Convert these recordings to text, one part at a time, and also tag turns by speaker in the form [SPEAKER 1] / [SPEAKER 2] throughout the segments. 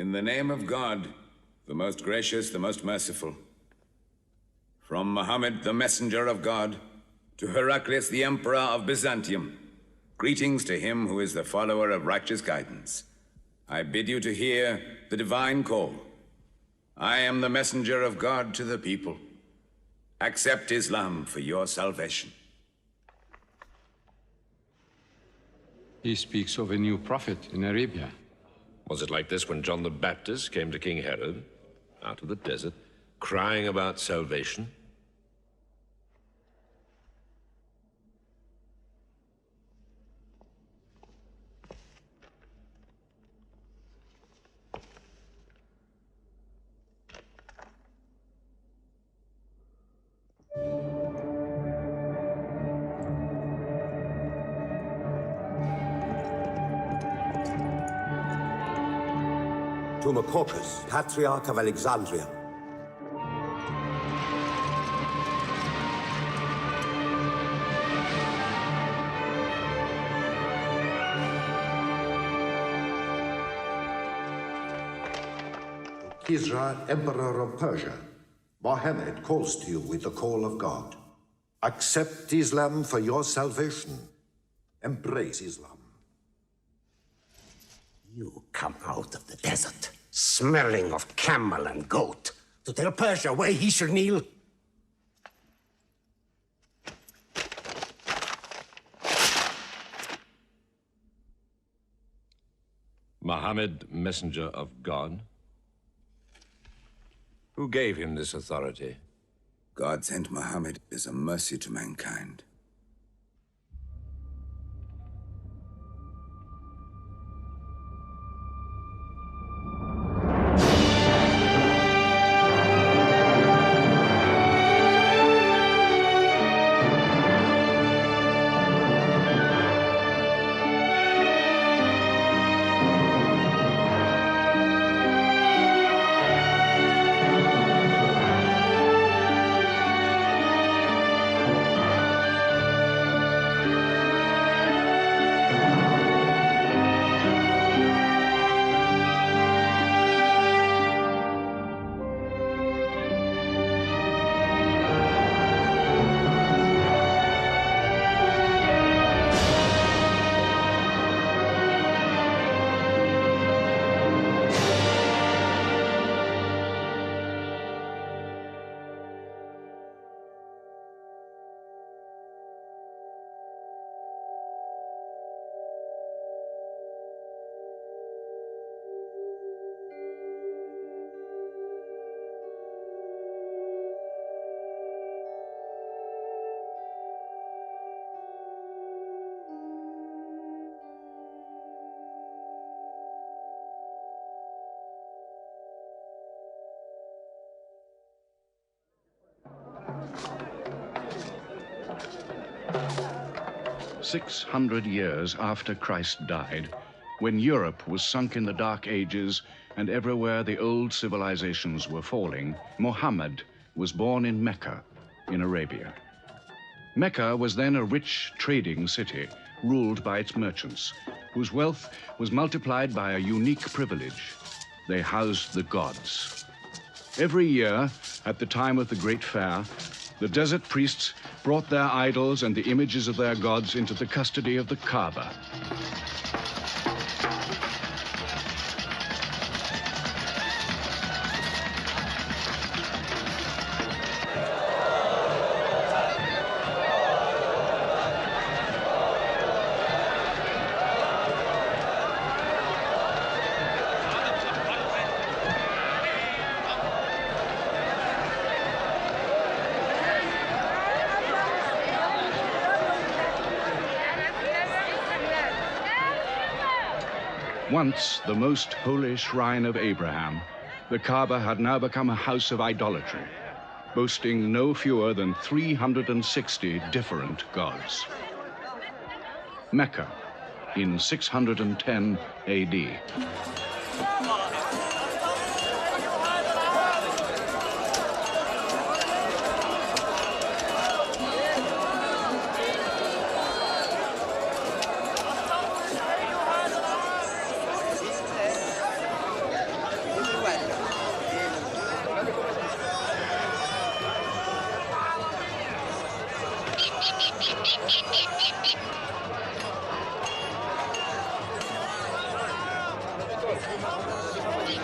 [SPEAKER 1] In the name of God, the most gracious, the most merciful. From Muhammad, the messenger of God, to Heraclius, the emperor of Byzantium, greetings to him who is the follower of righteous guidance. I bid you to hear the divine call. I am the messenger of God to the people. Accept Islam for your salvation.
[SPEAKER 2] He speaks of a new prophet in Arabia.
[SPEAKER 3] Was it like this when John the Baptist came to King Herod, out of the desert, crying about salvation?
[SPEAKER 4] To Macaucus, Patriarch of Alexandria.
[SPEAKER 5] To Kisra, Emperor of Persia, Mohammed calls to you with the call of God. Accept Islam for your salvation. Embrace Islam.
[SPEAKER 6] You come out of the desert, smelling of camel and goat, to tell Persia where he should kneel?
[SPEAKER 3] Muhammad, messenger of God? Who gave him this authority?
[SPEAKER 1] God sent Muhammad as a mercy to mankind.
[SPEAKER 7] "600 years after Christ died, when Europe was sunk in the Dark Ages and everywhere the old civilizations were falling, Muhammad was born in Mecca, in Arabia. Mecca was then a rich trading city ruled by its merchants, whose wealth was multiplied by a unique privilege. They housed the gods. Every year, at the time of the Great Fair, the desert priests brought their idols and the images of their gods into the custody of the Kaaba. Once the most holy shrine of Abraham, the Kaaba had now become a house of idolatry, boasting no fewer than 360 different gods. Mecca, in 610 AD.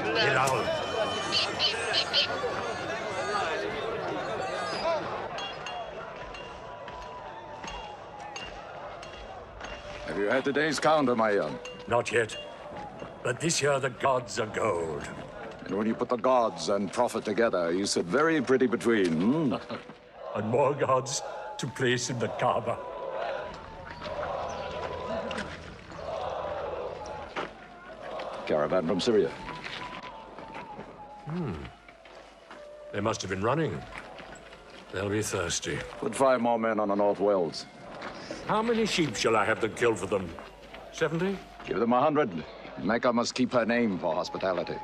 [SPEAKER 6] Bilal.
[SPEAKER 8] Have you had today's counter, my young?
[SPEAKER 9] Not yet. But this year the gods are gold.
[SPEAKER 8] And when you put the gods and prophet together, you sit very pretty between, hmm?
[SPEAKER 9] And more gods to place in the Kaaba.
[SPEAKER 8] Caravan from Syria.
[SPEAKER 9] They must have been running. They'll be thirsty.
[SPEAKER 8] Put 5 more men on the North Wells.
[SPEAKER 9] How many sheep shall I have to kill for them? 70?
[SPEAKER 8] Give them 100. Mecca must keep her name for hospitality.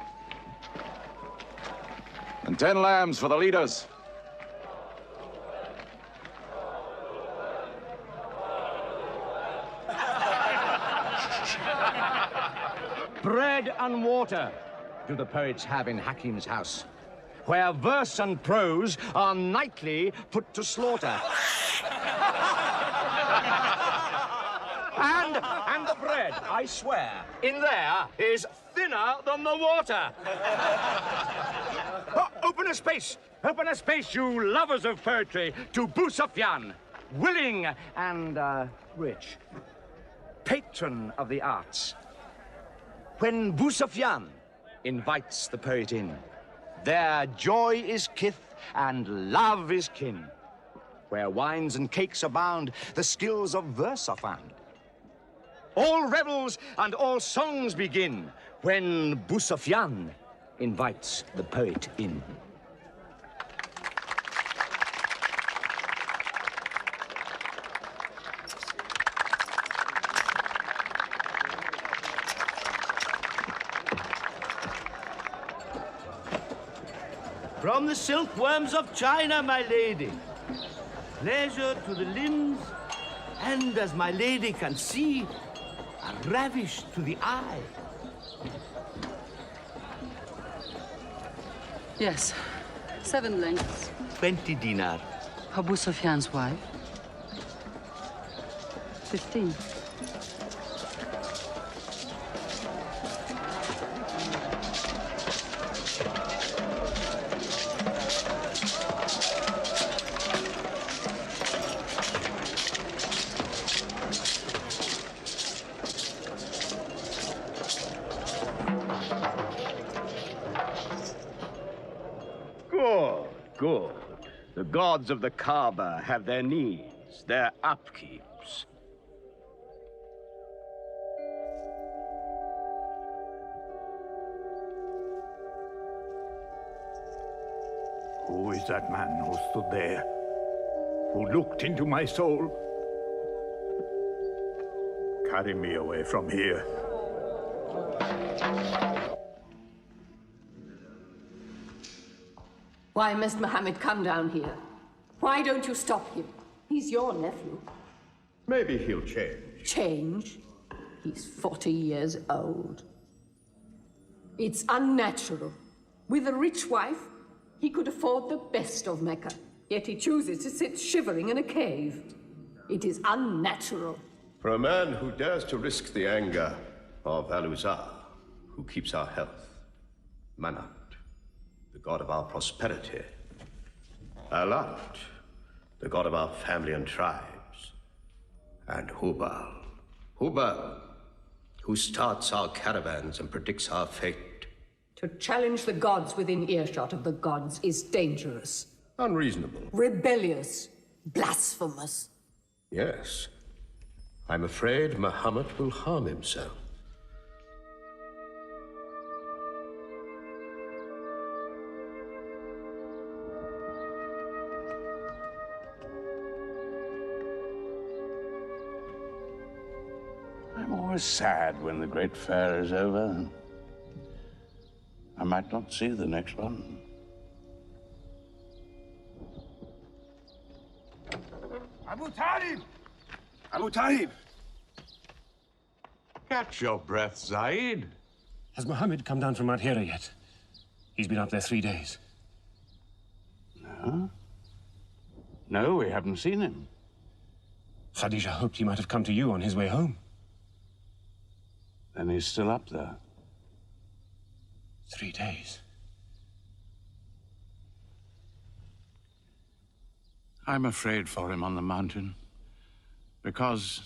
[SPEAKER 8] And 10 lambs for the leaders.
[SPEAKER 10] Bread and water do the poets have in Hakim's house, where verse and prose are nightly put to slaughter. And the bread, I swear, in there is thinner than the water. Oh, open a space, you lovers of poetry, to Abu Sufyan, willing and rich, patron of the arts. When Abu Sufyan invites the poet in, their joy is kith and love is kin. Where wines and cakes abound, the skills of verse are found. All revels and all songs begin when Abu Sufyan invites the poet in.
[SPEAKER 11] From the silkworms of China, my lady. Pleasure to the limbs, and as my lady can see, a ravish to the eye.
[SPEAKER 12] Yes, 7 lengths.
[SPEAKER 11] 20 dinar.
[SPEAKER 12] Abu Sufyan's wife. 15.
[SPEAKER 10] Good. The gods of the Kaaba have their needs, their upkeeps.
[SPEAKER 13] Who is that man who stood there? Who looked into my soul? Carry me away from here.
[SPEAKER 14] Why must Mohammed come down here? Why don't you stop him? He's your nephew.
[SPEAKER 15] Maybe he'll change.
[SPEAKER 14] Change? He's 40 years old. It's unnatural. With a rich wife, he could afford the best of Mecca. Yet he chooses to sit shivering in a cave. It is unnatural.
[SPEAKER 15] For a man who dares to risk the anger of Al-Uzza, who keeps our health, Manat, the god of our prosperity, Alat, the god of our family and tribes, and Hubal. Hubal, who starts our caravans and predicts our fate.
[SPEAKER 14] To challenge the gods within earshot of the gods is dangerous.
[SPEAKER 15] Unreasonable.
[SPEAKER 14] Rebellious. Blasphemous.
[SPEAKER 15] Yes. I'm afraid Muhammad will harm himself.
[SPEAKER 16] I'm always sad when the great fair is over. I might not see the next one.
[SPEAKER 13] Abu Talib! Abu Talib!
[SPEAKER 16] Catch your breath, Zaid.
[SPEAKER 17] Has Mohammed come down from Mount Hira yet? He's been up there 3 days.
[SPEAKER 16] No? No, we haven't seen him.
[SPEAKER 17] Khadija hoped he might have come to you on his way home.
[SPEAKER 16] Then he's still up there.
[SPEAKER 17] 3 days.
[SPEAKER 16] I'm afraid for him on the mountain, because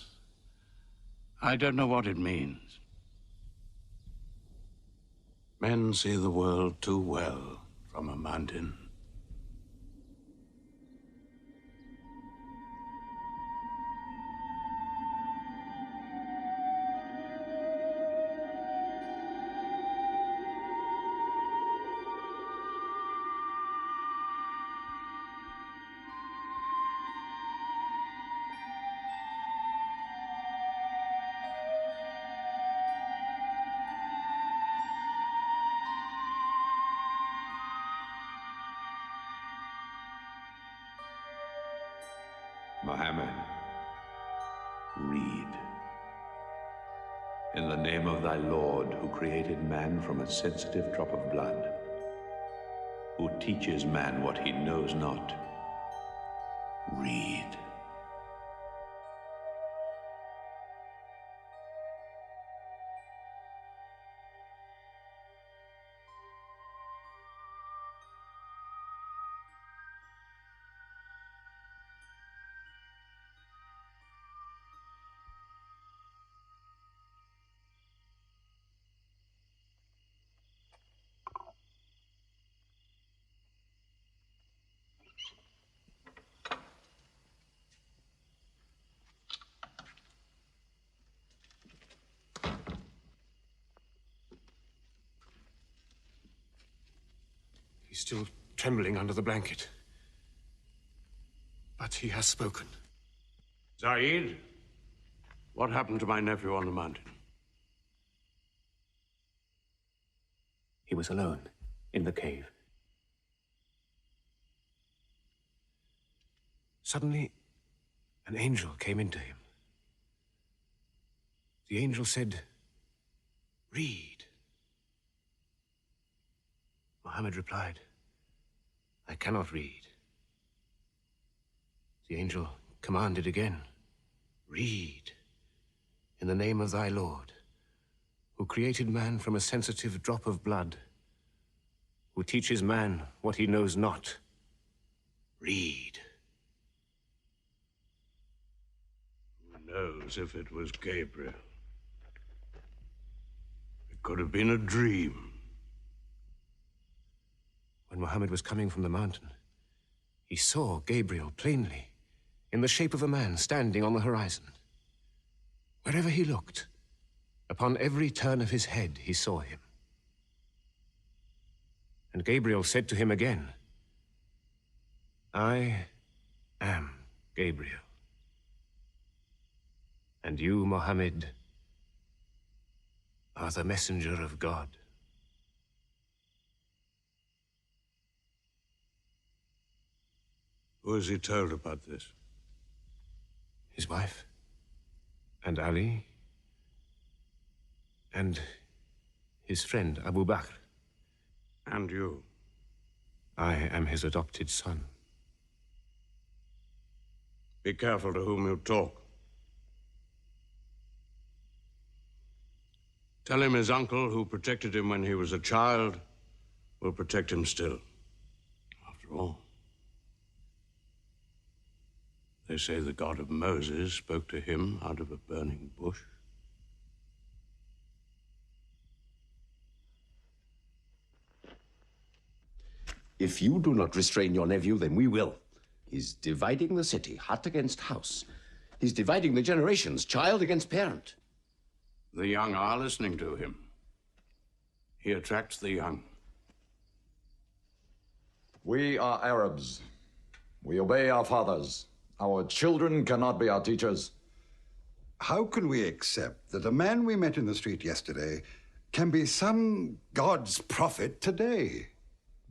[SPEAKER 16] I don't know what it means. Men see the world too well from a mountain.
[SPEAKER 18] Mohammed, read. In the name of thy Lord, who created man from a sensitive drop of blood, who teaches man what he knows not, read.
[SPEAKER 17] He's still trembling under the blanket. But he has spoken.
[SPEAKER 16] Zaid, what happened to my nephew on the mountain?
[SPEAKER 17] He was alone in the cave. Suddenly, an angel came into him. The angel said, "Read." Mohammed replied, "I cannot read." The angel commanded again, "Read, in the name of thy Lord, who created man from a sensitive drop of blood, who teaches man what he knows not. Read."
[SPEAKER 16] Who knows if it was Gabriel? It could have been a dream.
[SPEAKER 17] When Mohammed was coming from the mountain, he saw Gabriel plainly, in the shape of a man standing on the horizon. Wherever he looked, upon every turn of his head, he saw him. And Gabriel said to him again, "I am Gabriel. And you, Mohammed, are the messenger of God."
[SPEAKER 16] Who has he told about this?
[SPEAKER 17] His wife, and Ali, and his friend Abu Bakr.
[SPEAKER 16] And you?
[SPEAKER 17] I am his adopted son.
[SPEAKER 16] Be careful to whom you talk. Tell him his uncle, who protected him when he was a child, will protect him still. After all, they say the God of Moses spoke to him out of a burning bush.
[SPEAKER 6] If you do not restrain your nephew, then we will. He's dividing the city, hut against house. He's dividing the generations, child against parent.
[SPEAKER 16] The young are listening to him. He attracts the young.
[SPEAKER 8] We are Arabs. We obey our fathers. Our children cannot be our teachers.
[SPEAKER 19] How can we accept that a man we met in the street yesterday can be some God's prophet today?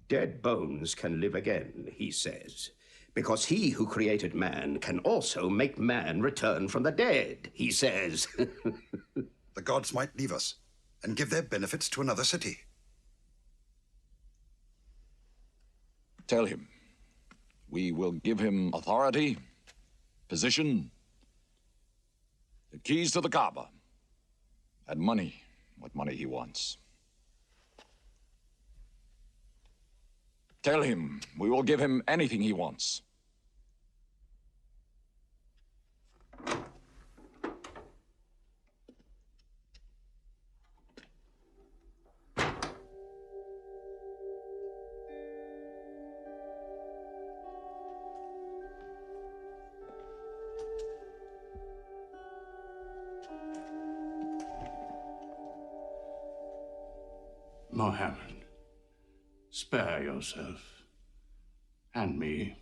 [SPEAKER 6] Dead bones can live again, he says, because he who created man can also make man return from the dead, he says.
[SPEAKER 19] The gods might leave us and give their benefits to another city.
[SPEAKER 8] Tell him we will give him authority, position, The keys to the Kaaba. And money, what money he wants. Tell him we will give him anything he wants.
[SPEAKER 16] Mohammed, spare yourself and me.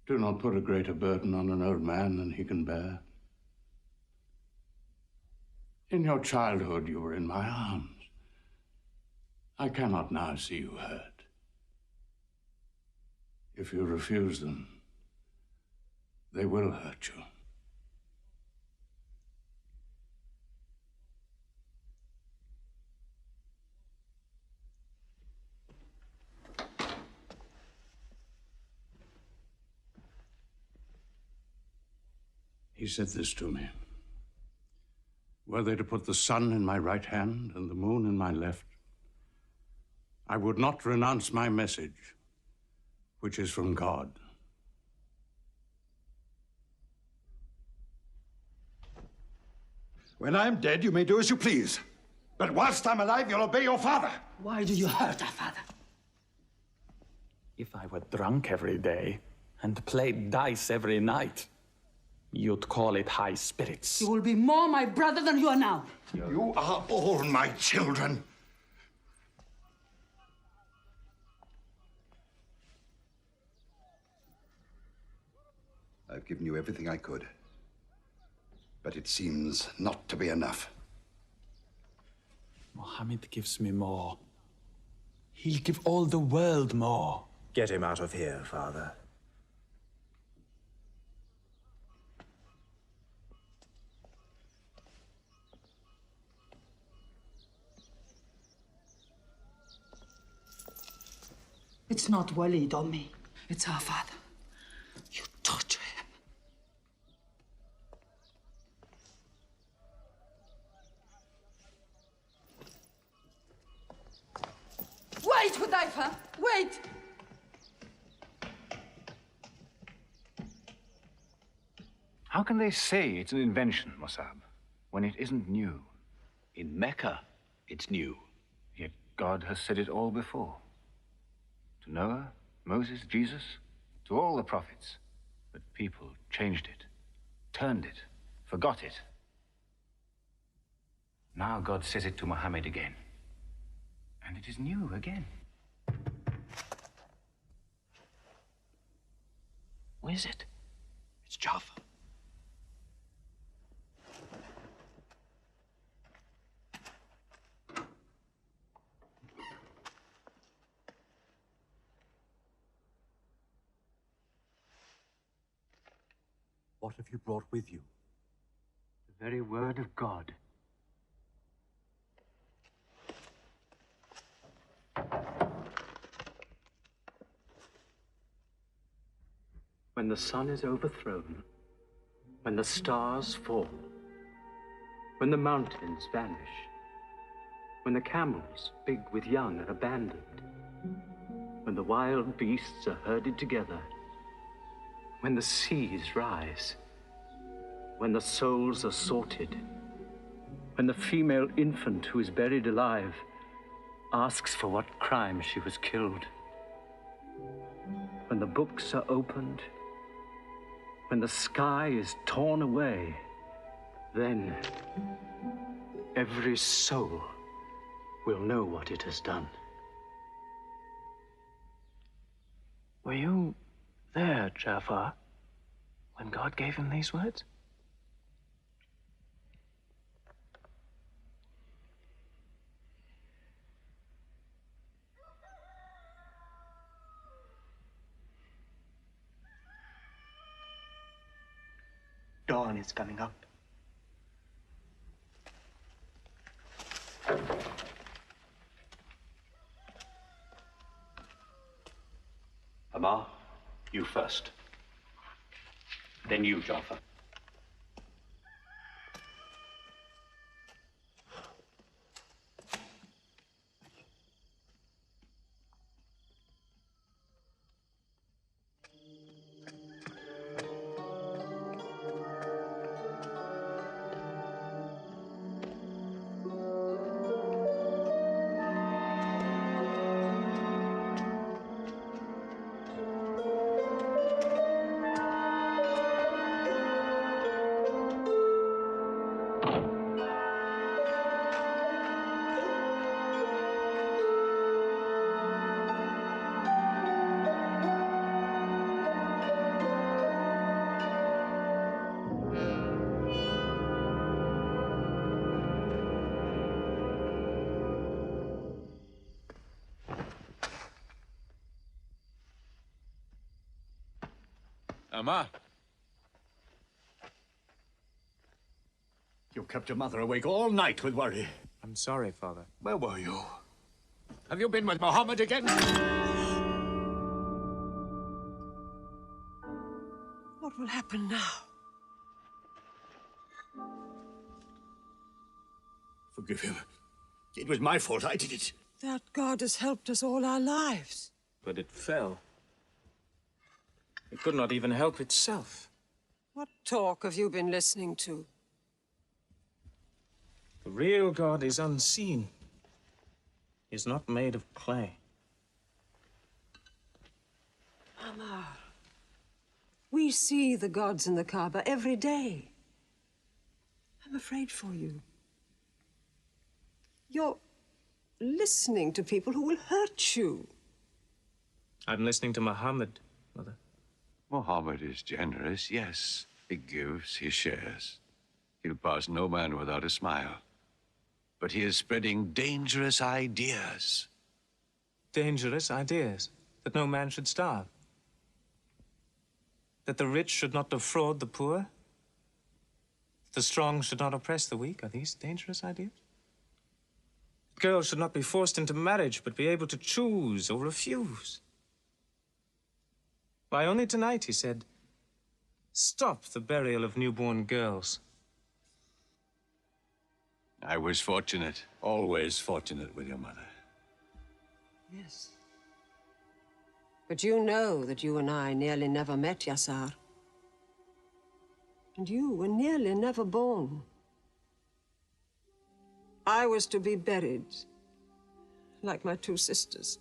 [SPEAKER 16] Do not put a greater burden on an old man than he can bear. In your childhood, you were in my arms. I cannot now see you hurt. If you refuse them, they will hurt you. He said this to me. Were they to put the sun in my right hand and the moon in my left, I would not renounce my message, which is from God.
[SPEAKER 19] When I'm dead, you may do as you please. But whilst I'm alive, you'll obey your father.
[SPEAKER 20] Why do you hurt our father?
[SPEAKER 21] If I were drunk every day and played dice every night, you'd call it high spirits.
[SPEAKER 20] You will be more my brother than you are now.
[SPEAKER 19] You are all my children. I've given you everything I could. But it seems not to be enough.
[SPEAKER 21] Mohammed gives me more. He'll give all the world more.
[SPEAKER 22] Get him out of here, Father.
[SPEAKER 20] It's not Walid or me. It's our father. You torture him. Wait, Hudayfa! Wait!
[SPEAKER 23] How can they say it's an invention, Mossab, when it isn't new?
[SPEAKER 17] In Mecca, it's new.
[SPEAKER 23] Yet God has said it all before. To Noah, Moses, Jesus, to all the prophets. But people changed it, turned it, forgot it. Now God says it to Muhammad again. And it is new again.
[SPEAKER 17] What is it? It's Jaffa.
[SPEAKER 22] What have you brought with you?
[SPEAKER 23] The very word of God.
[SPEAKER 21] When the sun is overthrown, when the stars fall, when the mountains vanish, when the camels, big with young, are abandoned, when the wild beasts are herded together, when the seas rise, when the souls are sorted, when the female infant who is buried alive asks for what crime she was killed, when the books are opened, when the sky is torn away, then every soul will know what it has done.
[SPEAKER 17] Were you there, Jafar, when God gave him these words?
[SPEAKER 22] Dawn is coming up.
[SPEAKER 17] Amar, you first. Then you, Jafar.
[SPEAKER 2] Amma.
[SPEAKER 13] You kept your mother awake all night with worry.
[SPEAKER 17] I'm sorry, Father.
[SPEAKER 13] Where were you?
[SPEAKER 2] Have you been with Mohammed again?
[SPEAKER 4] What will happen now?
[SPEAKER 13] Forgive him. It was my fault. I did it.
[SPEAKER 4] That God has helped us all our lives.
[SPEAKER 17] But it fell. It could not even help itself.
[SPEAKER 4] What talk have you been listening to?
[SPEAKER 17] The real God is unseen. He is not made of clay.
[SPEAKER 4] Ammar, we see the gods in the Kaaba every day. I'm afraid for you. You're listening to people who will hurt you.
[SPEAKER 17] I'm listening to Muhammad, Mother.
[SPEAKER 16] Mohammed is generous, yes. He gives, he shares. He'll pass no man without a smile. But he is spreading dangerous ideas.
[SPEAKER 17] Dangerous ideas? That no man should starve? That the rich should not defraud the poor? The strong should not oppress the weak? Are these dangerous ideas? Girls should not be forced into marriage, but be able to choose or refuse. Why, only tonight he said, stop the burial of newborn girls.
[SPEAKER 16] I was fortunate, always fortunate with your mother.
[SPEAKER 4] Yes. But you know that you and I nearly never met, Yassar. And you were nearly never born. I was to be buried, like my two sisters.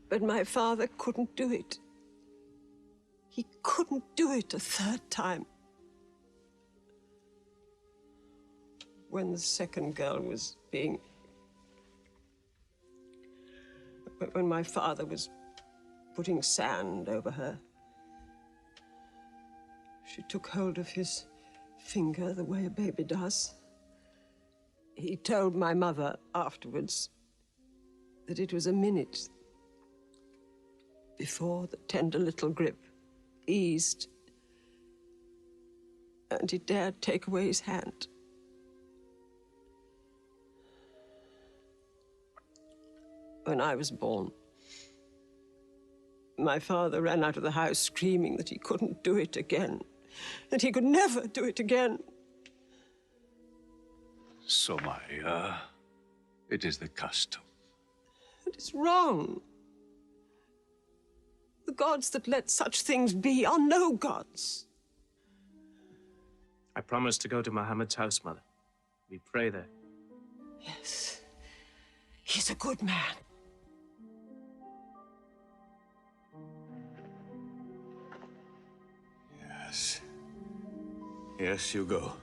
[SPEAKER 4] But my father couldn't do it. He couldn't do it a third time. When the second girl was being... When my father was putting sand over her, she took hold of his finger the way a baby does. He told my mother afterwards that it was a minute before the tender little grip eased and he dared take away his hand. When I was born, my father ran out of the house screaming that he couldn't do it again, that he could never do it again.
[SPEAKER 16] Somaya, it is the custom.
[SPEAKER 4] It is wrong. The gods that let such things be are no gods.
[SPEAKER 17] I promised to go to Muhammad's house, Mother. We pray there.
[SPEAKER 4] Yes. He's a good man.
[SPEAKER 16] Yes. Yes, you go.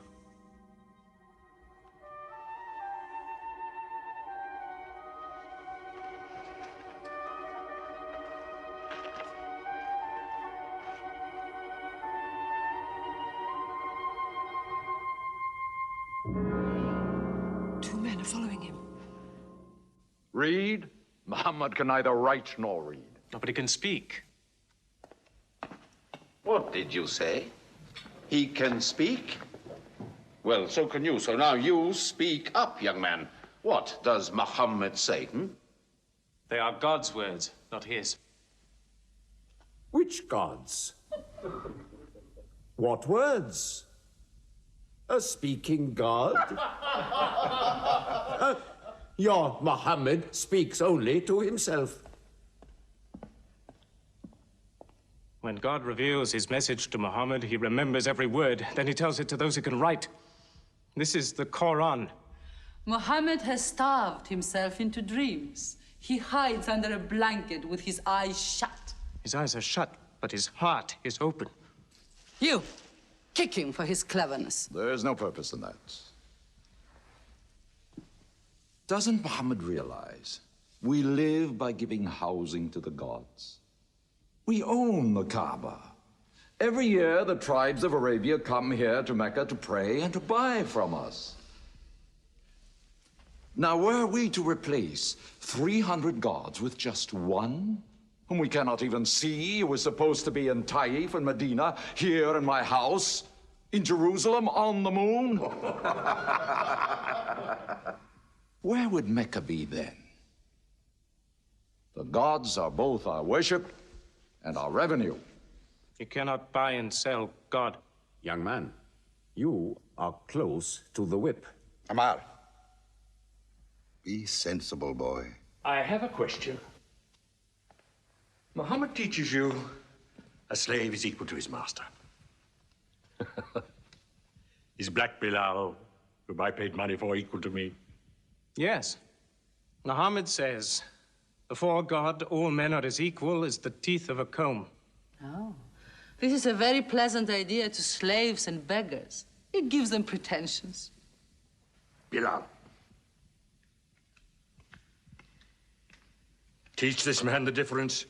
[SPEAKER 4] Two men are following him.
[SPEAKER 8] Read? Muhammad can neither write nor read.
[SPEAKER 17] Nobody can speak.
[SPEAKER 6] What did you say? He can speak? Well, so can you. So now you speak up, young man. What does Muhammad say,
[SPEAKER 17] They are God's words, not his.
[SPEAKER 5] Which gods? What words? A speaking God? Your Muhammad speaks only to himself.
[SPEAKER 17] When God reveals his message to Muhammad, he remembers every word. Then he tells it to those who can write. This is the Quran.
[SPEAKER 12] Muhammad has starved himself into dreams. He hides under a blanket with his eyes shut.
[SPEAKER 17] His eyes are shut, but his heart is open.
[SPEAKER 12] You, kick him for his cleverness.
[SPEAKER 8] There is no purpose in that. Doesn't Muhammad realize we live by giving housing to the gods? We own the Kaaba. Every year, the tribes of Arabia come here to Mecca to pray and to buy from us. Now, were we to replace 300 gods with just one, whom we cannot even see, who is supposed to be in Taif and Medina, here in my house, in Jerusalem, on the moon? Where would Mecca be then? The gods are both our worship and our revenue.
[SPEAKER 17] You cannot buy and sell God.
[SPEAKER 2] Young man, you are close to the whip.
[SPEAKER 19] Amal. Be sensible, boy.
[SPEAKER 9] I have a question. Muhammad teaches you a slave is equal to his master. Is Black Bilal, whom I paid money for, equal to me?
[SPEAKER 17] Yes. Muhammad says, before God, all men are as equal as the teeth of a comb.
[SPEAKER 12] Oh, this is a very pleasant idea to slaves and beggars. It gives them pretensions.
[SPEAKER 9] Bilal. Teach this man the difference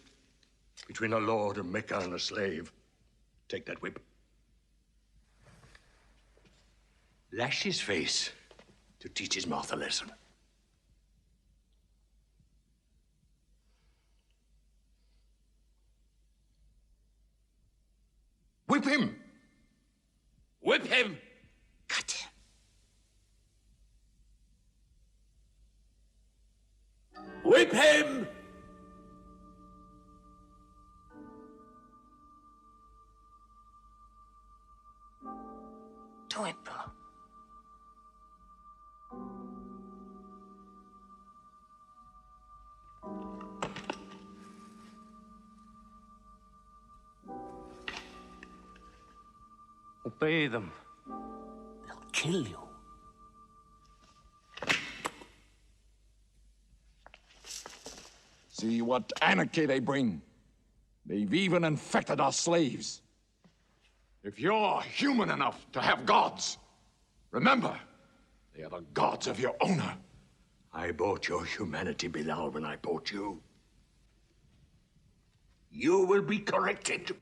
[SPEAKER 9] between a lord of Mecca and a slave. Take that whip. Lash his face to teach his mouth a lesson. Whip him! Whip him! Cut him! Whip him!
[SPEAKER 12] Do it, bro.
[SPEAKER 17] Obey them.
[SPEAKER 12] They'll kill you.
[SPEAKER 8] See what anarchy they bring. They've even infected our slaves. If you're human enough to have gods, remember, they are the gods of your owner.
[SPEAKER 9] I bought your humanity, Bilal, when I bought you. You will be corrected.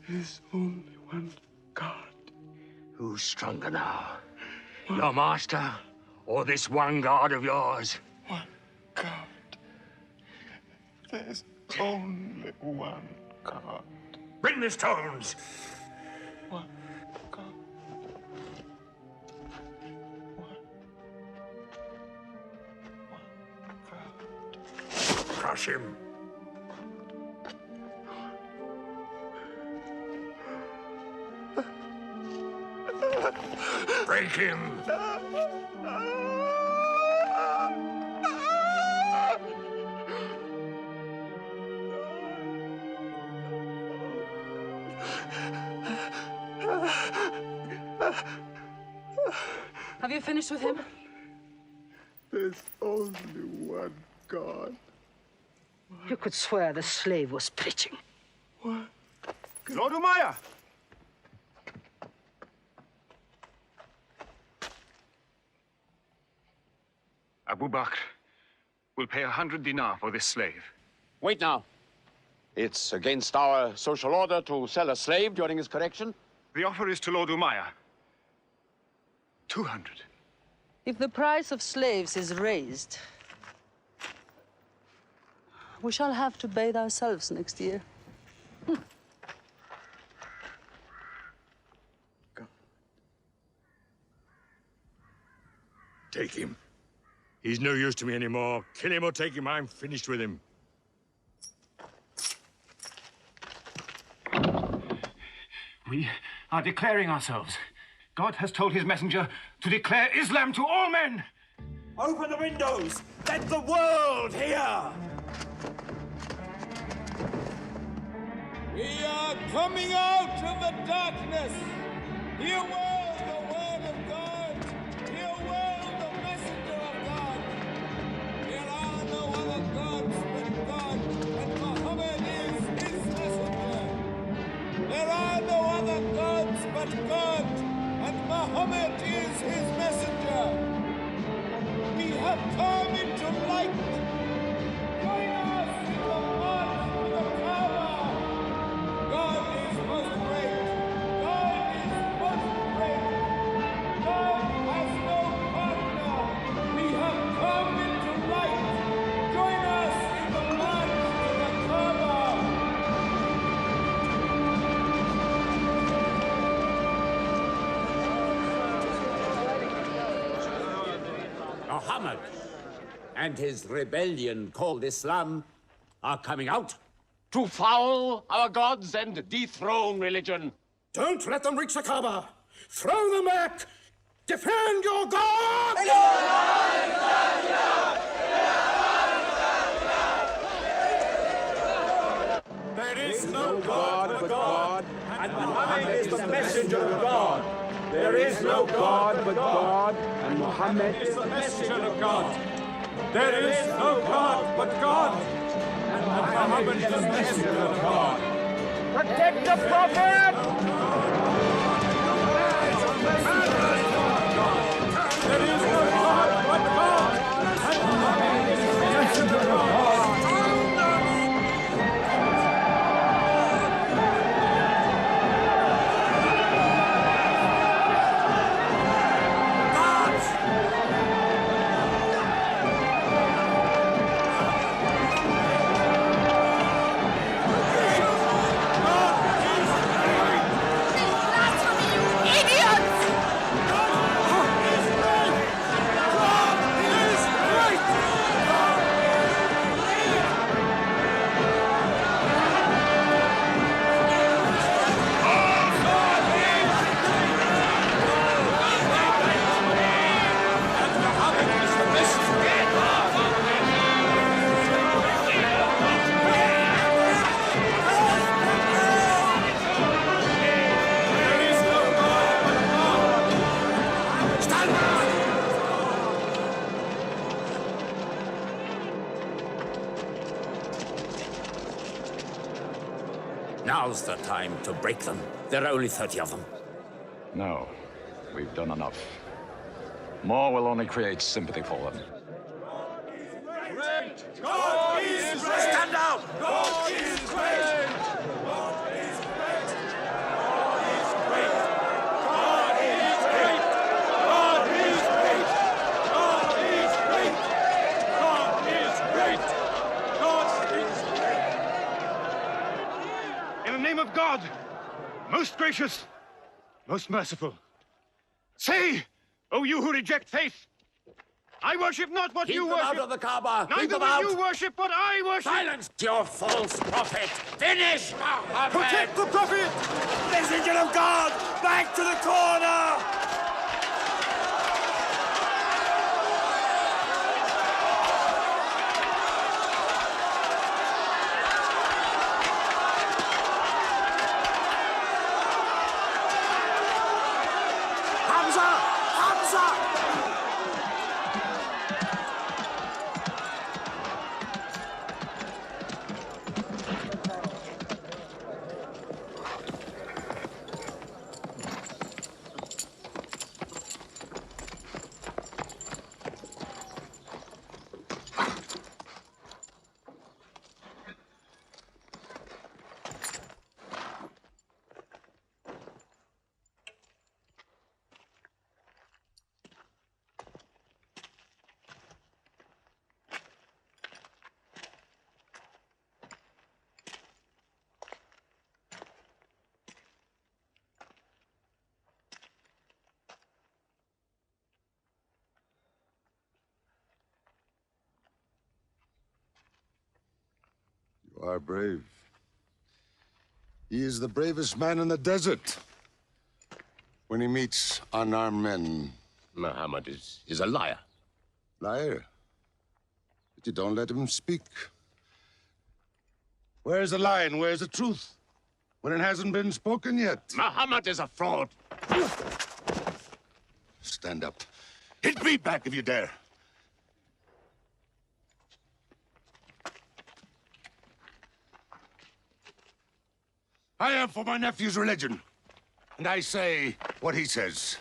[SPEAKER 1] There's only one God.
[SPEAKER 9] Who's stronger now? Your master or this one God of yours?
[SPEAKER 1] One God. There's only one God.
[SPEAKER 9] Bring the stones.
[SPEAKER 1] One God.
[SPEAKER 9] Crush him. Break him.
[SPEAKER 12] Have you finished with him?
[SPEAKER 1] There's only one God.
[SPEAKER 20] You could swear the slave was preaching.
[SPEAKER 1] What?
[SPEAKER 10] Lord Umayyah!
[SPEAKER 23] Abu Bakr will pay 100 dinar for this slave.
[SPEAKER 6] Wait now. It's against our social order to sell a slave during his correction.
[SPEAKER 23] The offer is to Lord Umayyah. 200.
[SPEAKER 12] If the price of slaves is raised, we shall have to bathe ourselves next year.
[SPEAKER 9] Take him. He's no use to me anymore. Kill him or take him. I'm finished with him.
[SPEAKER 11] We are declaring ourselves. God has told his messenger to declare Islam to all men.
[SPEAKER 10] Open the windows! Let the world hear!
[SPEAKER 3] We are coming out of the darkness. Hear well the word of God. Hear well the messenger of God. There are no other gods but God, and Muhammad is his messenger. There are no other gods but God, and Muhammad is his messenger. We have come into light
[SPEAKER 2] Muhammad and his rebellion called Islam are coming out.
[SPEAKER 5] To foul our gods and dethrone religion.
[SPEAKER 7] Don't let them reach the Kaaba. Throw them back. Defend your God!
[SPEAKER 3] There is no God but God, and Muhammad is the messenger of God. There is no God but God, and Muhammad is the messenger of God. There is no God but God, and Muhammad is the messenger of God. Protect the Prophet! There is no God but God, and Muhammad is the messenger of God.
[SPEAKER 2] Now's the time to break them. There are only 30 of them.
[SPEAKER 8] No, we've done enough. More will only create sympathy for them.
[SPEAKER 3] God is great! Stand down! God is great! God is great! God is great! God is great! God is great! God is great! God is great!
[SPEAKER 14] In the name of God, most gracious, most merciful, say, O you who reject faith, I worship not what you worship.
[SPEAKER 2] Keep them out of the Kaaba!
[SPEAKER 14] Neither will you worship what I worship.
[SPEAKER 2] Silence your false prophet! Finish Muhammad!
[SPEAKER 14] Protect the prophet!
[SPEAKER 3] Messenger of God, back to the corner!
[SPEAKER 15] You are brave. He is the bravest man in the desert. When he meets unarmed men,
[SPEAKER 6] Muhammad is a liar.
[SPEAKER 15] Liar? But you don't let him speak. Where's the lie and where's the truth? When it hasn't been spoken yet.
[SPEAKER 6] Muhammad is a fraud.
[SPEAKER 15] Stand up. Hit me back if you dare. I am for my nephew's religion, and I say what he says.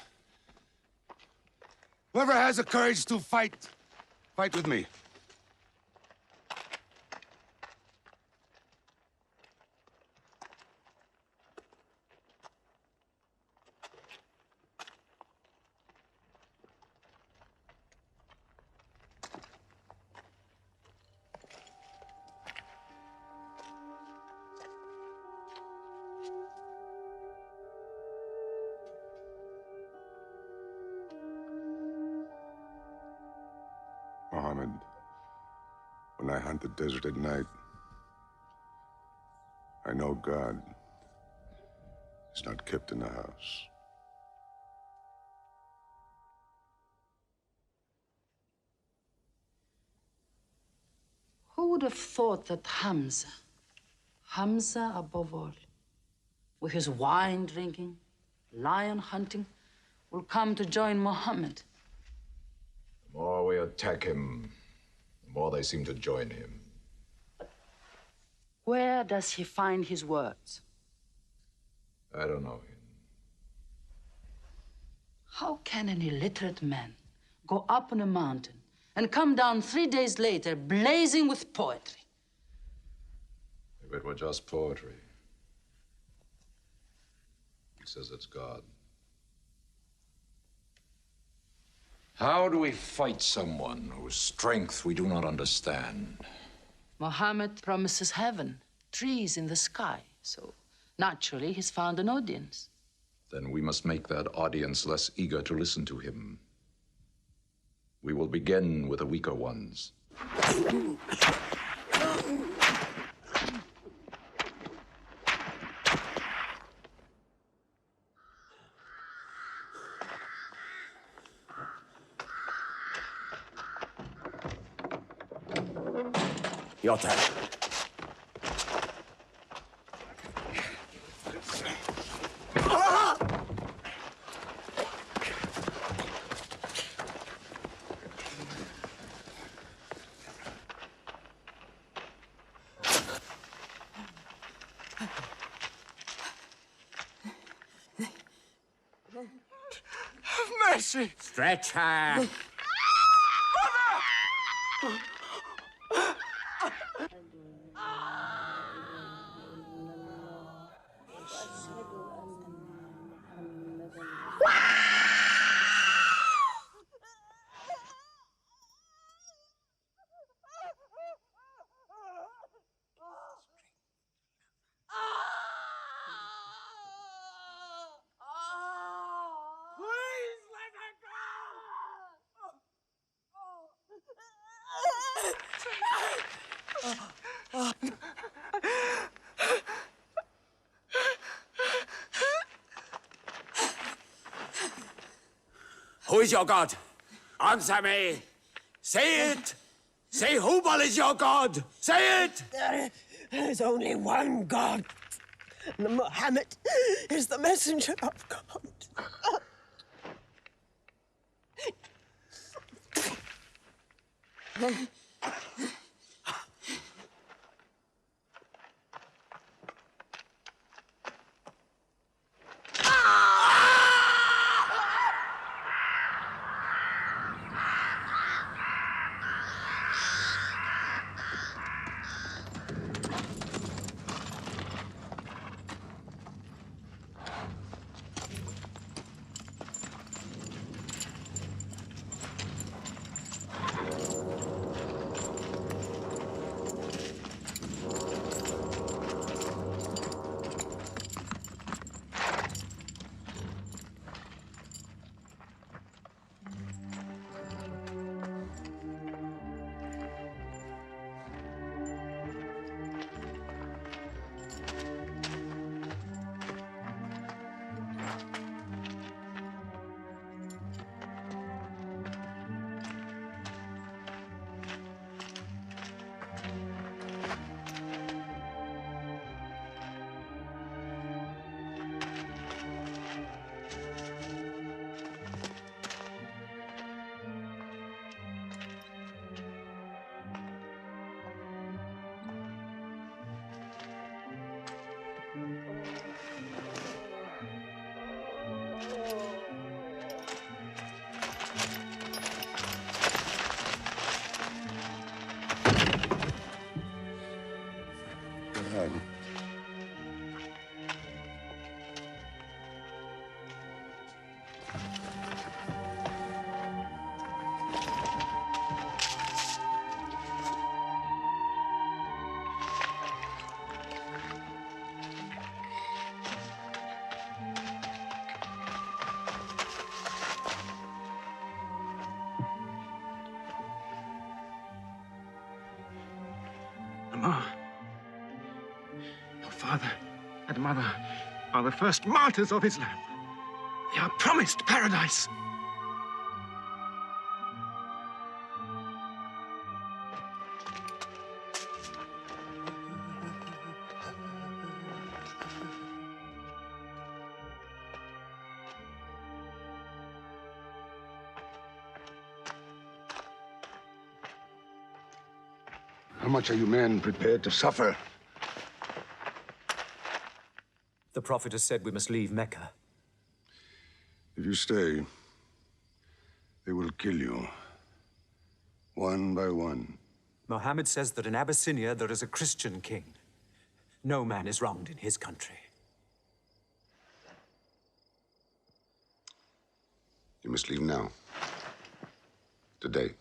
[SPEAKER 15] Whoever has the courage to fight, fight with me. When I hunt the desert at night, I know God is not kept in the house.
[SPEAKER 12] Who would have thought that Hamza above all, with his wine drinking, lion hunting, will come to join Muhammad?
[SPEAKER 8] The more we attack him, the more they seem to join him.
[SPEAKER 12] Where does he find his words?
[SPEAKER 8] I don't know.
[SPEAKER 12] How can an illiterate man go up on a mountain and come down 3 days later blazing with poetry?
[SPEAKER 8] If it were just poetry. He says it's God. How do we fight someone whose strength we do not understand?
[SPEAKER 12] Muhammad promises heaven, trees in the sky, so naturally he's found an audience.
[SPEAKER 8] Then we must make that audience less eager to listen to him. We will begin with the weaker ones.
[SPEAKER 2] Your turn.
[SPEAKER 1] Have mercy!
[SPEAKER 2] Stretch her!
[SPEAKER 1] Please let her
[SPEAKER 2] Who is your God? Answer me. Say it. Say Hubal is your God. Say it.
[SPEAKER 4] There is only one God. And Muhammad is the messenger of God.
[SPEAKER 15] God.
[SPEAKER 14] father and mother are the first martyrs of Islam. They are promised paradise.
[SPEAKER 15] How much are you men prepared to suffer?
[SPEAKER 1] The Prophet has said we must leave Mecca.
[SPEAKER 15] If you stay, they will kill you. One by one.
[SPEAKER 1] Mohammed says that in Abyssinia there is a Christian king. No man is wronged in his country.
[SPEAKER 15] You must leave now. Today.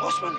[SPEAKER 14] Osman!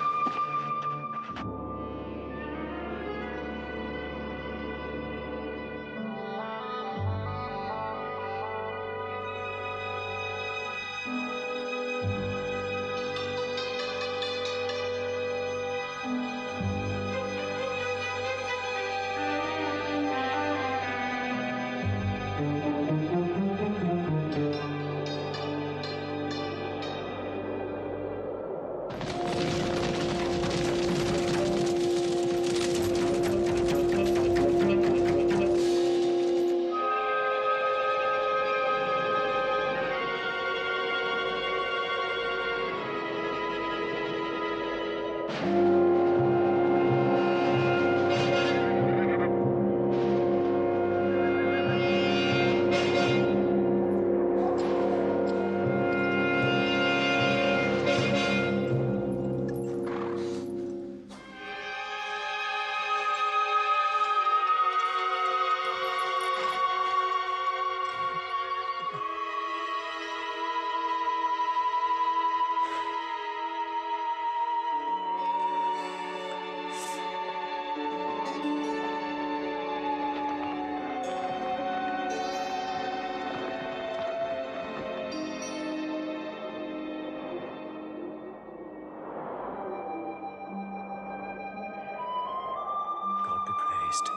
[SPEAKER 1] God be praised.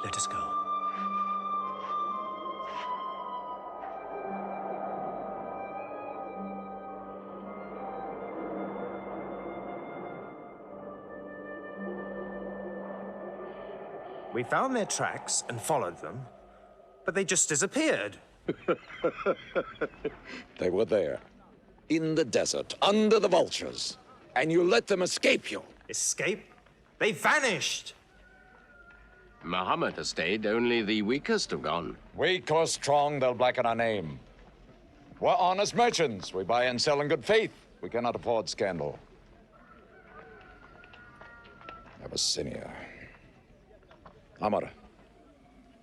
[SPEAKER 1] Let us go.
[SPEAKER 18] We found their tracks and followed them, but they just disappeared.
[SPEAKER 8] They were there, in the desert, under the vultures, and you let them escape you.
[SPEAKER 18] Escape? They vanished!
[SPEAKER 17] Muhammad has stayed, only the weakest have gone.
[SPEAKER 8] Weak or strong, they'll blacken our name. We're honest merchants. We buy and sell in good faith. We cannot afford scandal. Abyssinia. Amr,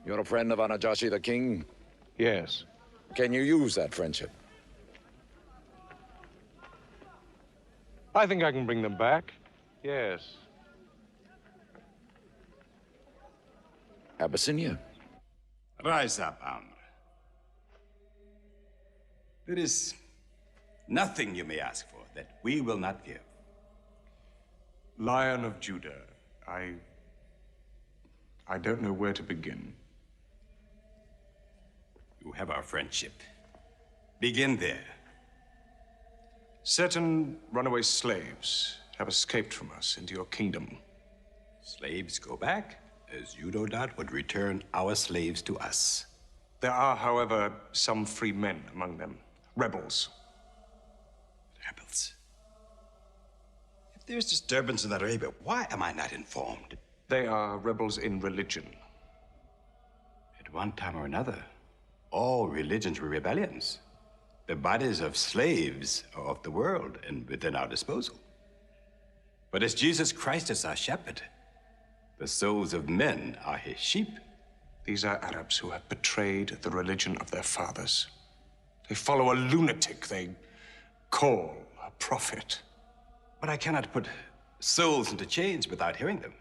[SPEAKER 8] you're a friend of Anajashi the king?
[SPEAKER 14] Yes.
[SPEAKER 8] Can you use that friendship?
[SPEAKER 14] I think I can bring them back.
[SPEAKER 16] Yes.
[SPEAKER 8] Abyssinia.
[SPEAKER 2] Rise up, Amr. There is nothing you may ask for that we will not give.
[SPEAKER 16] Lion of Judah, I don't know where to begin.
[SPEAKER 2] You have our friendship. Begin there.
[SPEAKER 16] Certain runaway slaves have escaped from us into your kingdom.
[SPEAKER 2] Slaves go back, as you no doubt would return our slaves to us.
[SPEAKER 16] There are, however, some free men among them. Rebels.
[SPEAKER 2] Rebels? If there's disturbance in Arabia, why am I not informed?
[SPEAKER 16] They are rebels in religion.
[SPEAKER 2] At one time or another, all religions were rebellions. The bodies of slaves are of the world and within our disposal. But as Jesus Christ is our shepherd, the souls of men are his sheep.
[SPEAKER 16] These are Arabs who have betrayed the religion of their fathers. They follow a lunatic they call a prophet.
[SPEAKER 2] But I cannot put souls into chains without hearing them.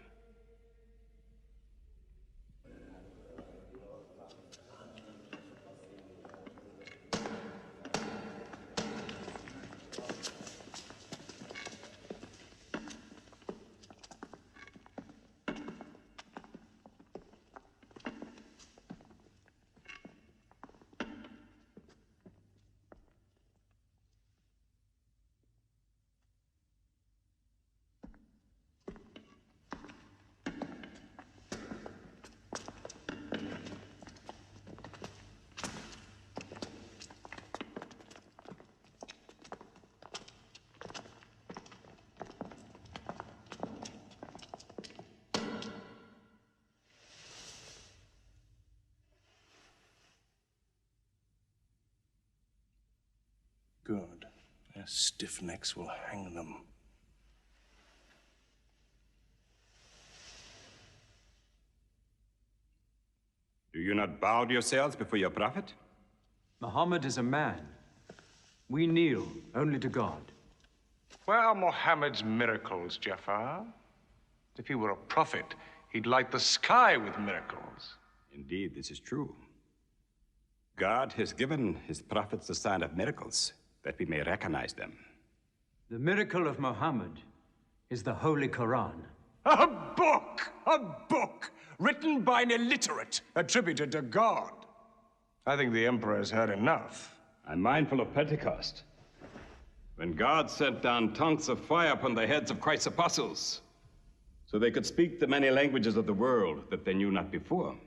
[SPEAKER 16] Good. Their stiff necks will hang them.
[SPEAKER 2] Do you not bow yourselves before your prophet?
[SPEAKER 1] Muhammad is a man. We kneel only to God.
[SPEAKER 16] Where are Muhammad's miracles, Jafar? If he were a prophet, he'd light the sky with miracles.
[SPEAKER 2] Indeed, this is true. God has given his prophets the sign of miracles, that we may recognize them.
[SPEAKER 1] The miracle of Muhammad is the Holy Quran.
[SPEAKER 16] A book! A book! Written by an illiterate, attributed to God. I think the Emperor has heard enough.
[SPEAKER 2] I'm mindful of Pentecost, when God sent down tongues of fire upon the heads of Christ's apostles, so they could speak the many languages of the world that they knew not before.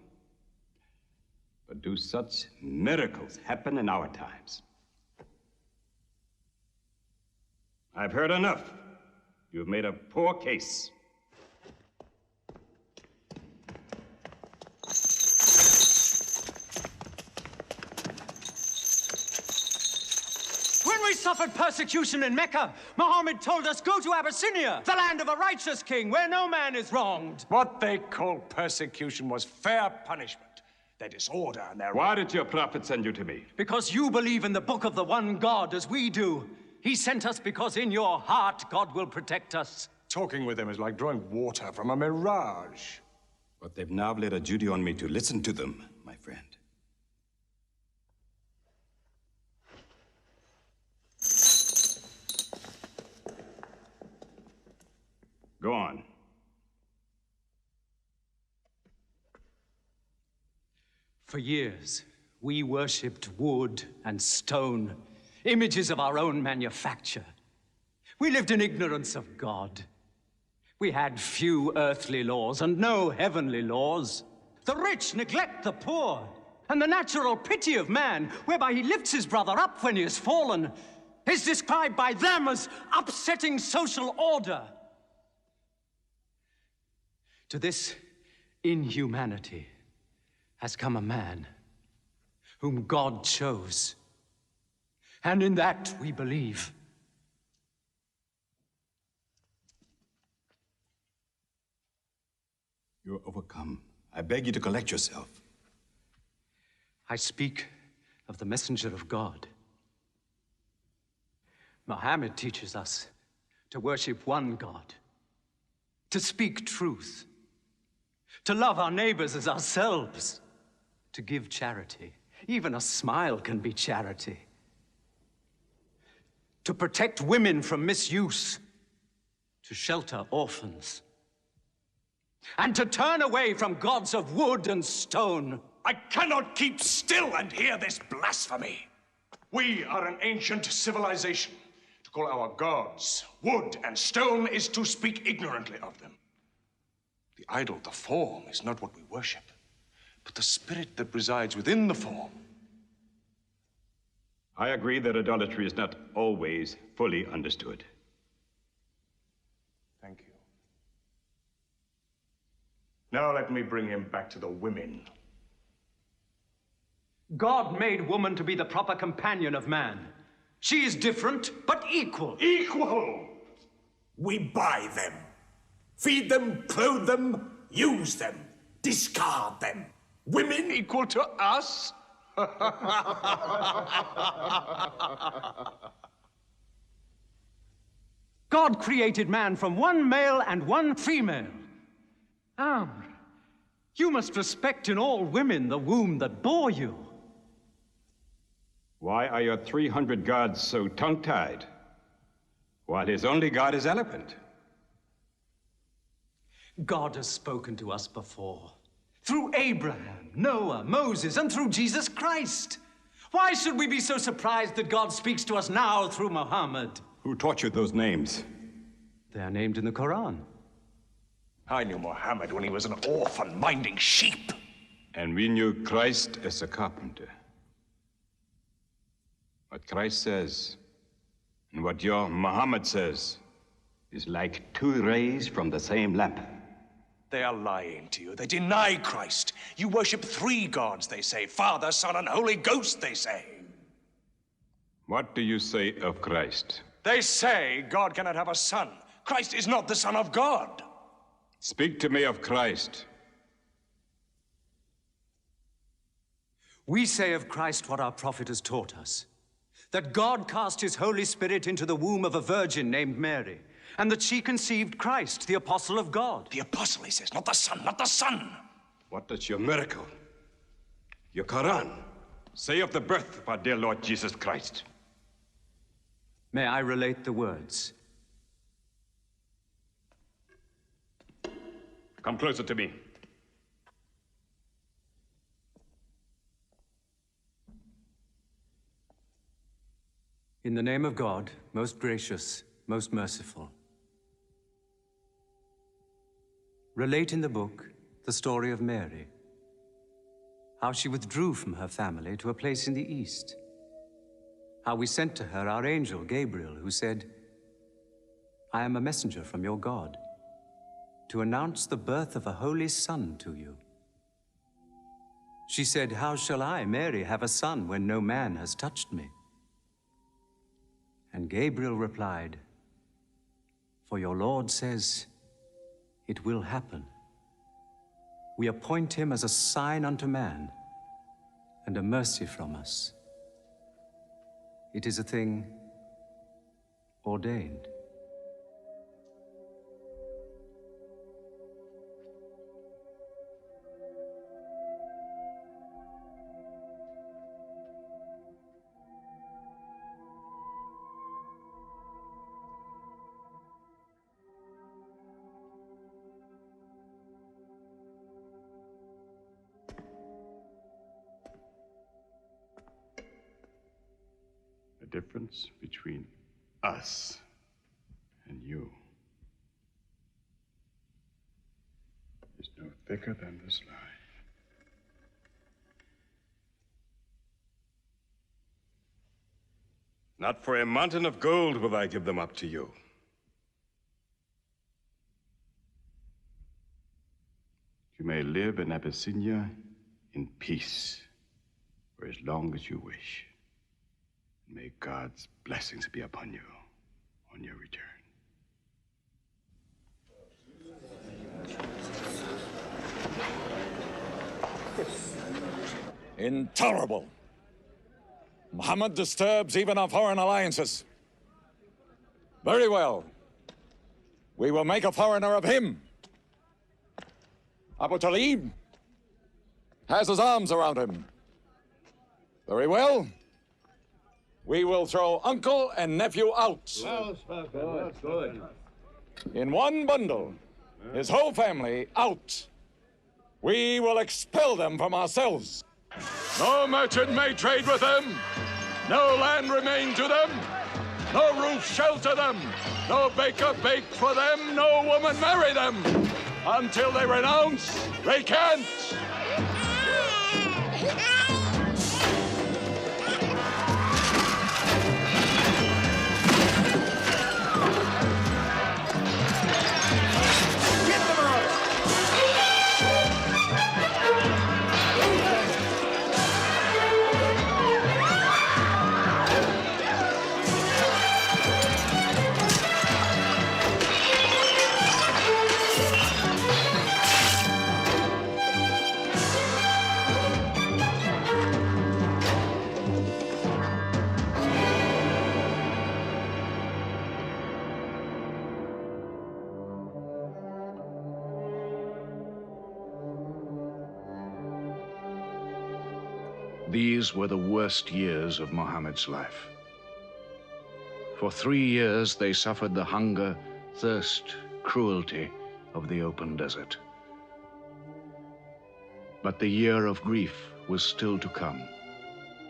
[SPEAKER 2] But do such miracles happen in our times? I've heard enough. You've made a poor case.
[SPEAKER 1] When we suffered persecution in Mecca, Muhammad told us, go to Abyssinia, the land of a righteous king, where no man is wronged.
[SPEAKER 16] What they called persecution was fair punishment. Their disorder and their...
[SPEAKER 2] Why did your prophet send you to me?
[SPEAKER 1] Because you believe in the book of the one God as we do. He sent us because in your heart God will protect us.
[SPEAKER 16] Talking with them is like drawing water from a mirage.
[SPEAKER 2] But they've now laid a duty on me to listen to them, my friend. Go on.
[SPEAKER 1] For years, we worshipped wood and stone, images of our own manufacture. We lived in ignorance of God. We had few earthly laws and no heavenly laws. The rich neglect the poor, and the natural pity of man, whereby he lifts his brother up when he has fallen, is described by them as upsetting social order. To this inhumanity has come a man whom God chose. And in that we believe.
[SPEAKER 2] You're overcome. I beg you to collect yourself.
[SPEAKER 1] I speak of the messenger of God. Muhammad teaches us to worship one God, to speak truth, to love our neighbors as ourselves, to give charity. Even a smile can be charity. To protect women from misuse, to shelter orphans, and to turn away from gods of wood and stone.
[SPEAKER 13] I cannot keep still and hear this blasphemy. We are an ancient civilization. To call our gods wood and stone is to speak ignorantly of them. The idol, the form, is not what we worship, but the spirit that resides within the form.
[SPEAKER 2] I agree that idolatry is not always fully understood.
[SPEAKER 13] Thank you. Now let me bring him back to the women.
[SPEAKER 1] God made woman to be the proper companion of man. She is different, but equal.
[SPEAKER 13] Equal!
[SPEAKER 7] We buy them. Feed them, clothe them, use them, discard them.
[SPEAKER 13] Women equal to us?
[SPEAKER 1] God created man from one male and one female. You must respect in all women the womb that bore you.
[SPEAKER 2] Why are your 300 gods so tongue-tied, while his only god is eloquent?
[SPEAKER 1] God has spoken to us before, through Abraham, Noah, Moses, and through Jesus Christ. Why should we be so surprised that God speaks to us now through Muhammad?
[SPEAKER 2] Who taught you those names?
[SPEAKER 1] They are named in the Quran.
[SPEAKER 13] I knew Muhammad when he was an orphan minding sheep.
[SPEAKER 2] And we knew Christ as a carpenter. What Christ says and what your Muhammad says is like two rays from the same lamp.
[SPEAKER 13] They are lying to you. They deny Christ. You worship 3 gods, they say. Father, Son, and Holy Ghost, they say.
[SPEAKER 2] What do you say of Christ?
[SPEAKER 13] They say God cannot have a son. Christ is not the Son of God.
[SPEAKER 2] Speak to me of Christ.
[SPEAKER 1] We say of Christ what our prophet has taught us, that God cast his Holy Spirit into the womb of a virgin named Mary, and that she conceived Christ, the apostle of God.
[SPEAKER 13] The apostle, he says, not the son, not the son.
[SPEAKER 2] What does your miracle, your Quran, say of the birth of our dear Lord Jesus Christ?
[SPEAKER 1] May I relate the words?
[SPEAKER 2] Come closer to me.
[SPEAKER 1] In the name of God, most gracious, most merciful. Relate in the book the story of Mary, how she withdrew from her family to a place in the East, how we sent to her our angel Gabriel, who said, "I am a messenger from your God, to announce the birth of a holy son to you." She said, "How shall I, Mary, have a son when no man has touched me?" And Gabriel replied, "For your Lord says, it will happen. We appoint him as a sign unto man and a mercy from us. It is a thing ordained."
[SPEAKER 2] The difference between us and you is no thicker than this lie. Not for a mountain of gold will I give them up to you. You may live in Abyssinia in peace for as long as you wish. May God's blessings be upon you on your return.
[SPEAKER 21] Intolerable. Muhammad disturbs even our foreign alliances. Very well. We will make a foreigner of him. Abu Talib has his arms around him. Very well. We will throw uncle and nephew out.
[SPEAKER 3] Good.
[SPEAKER 21] In one bundle, his whole family out. We will expel them from ourselves. No merchant may trade with them. No land remain to them. No roof shelter them. No baker bake for them. No woman marry them. Until they renounce, they can't.
[SPEAKER 19] These were the worst years of Muhammad's life. For 3 years they suffered the hunger, thirst, cruelty of the open desert. But the year of grief was still to come,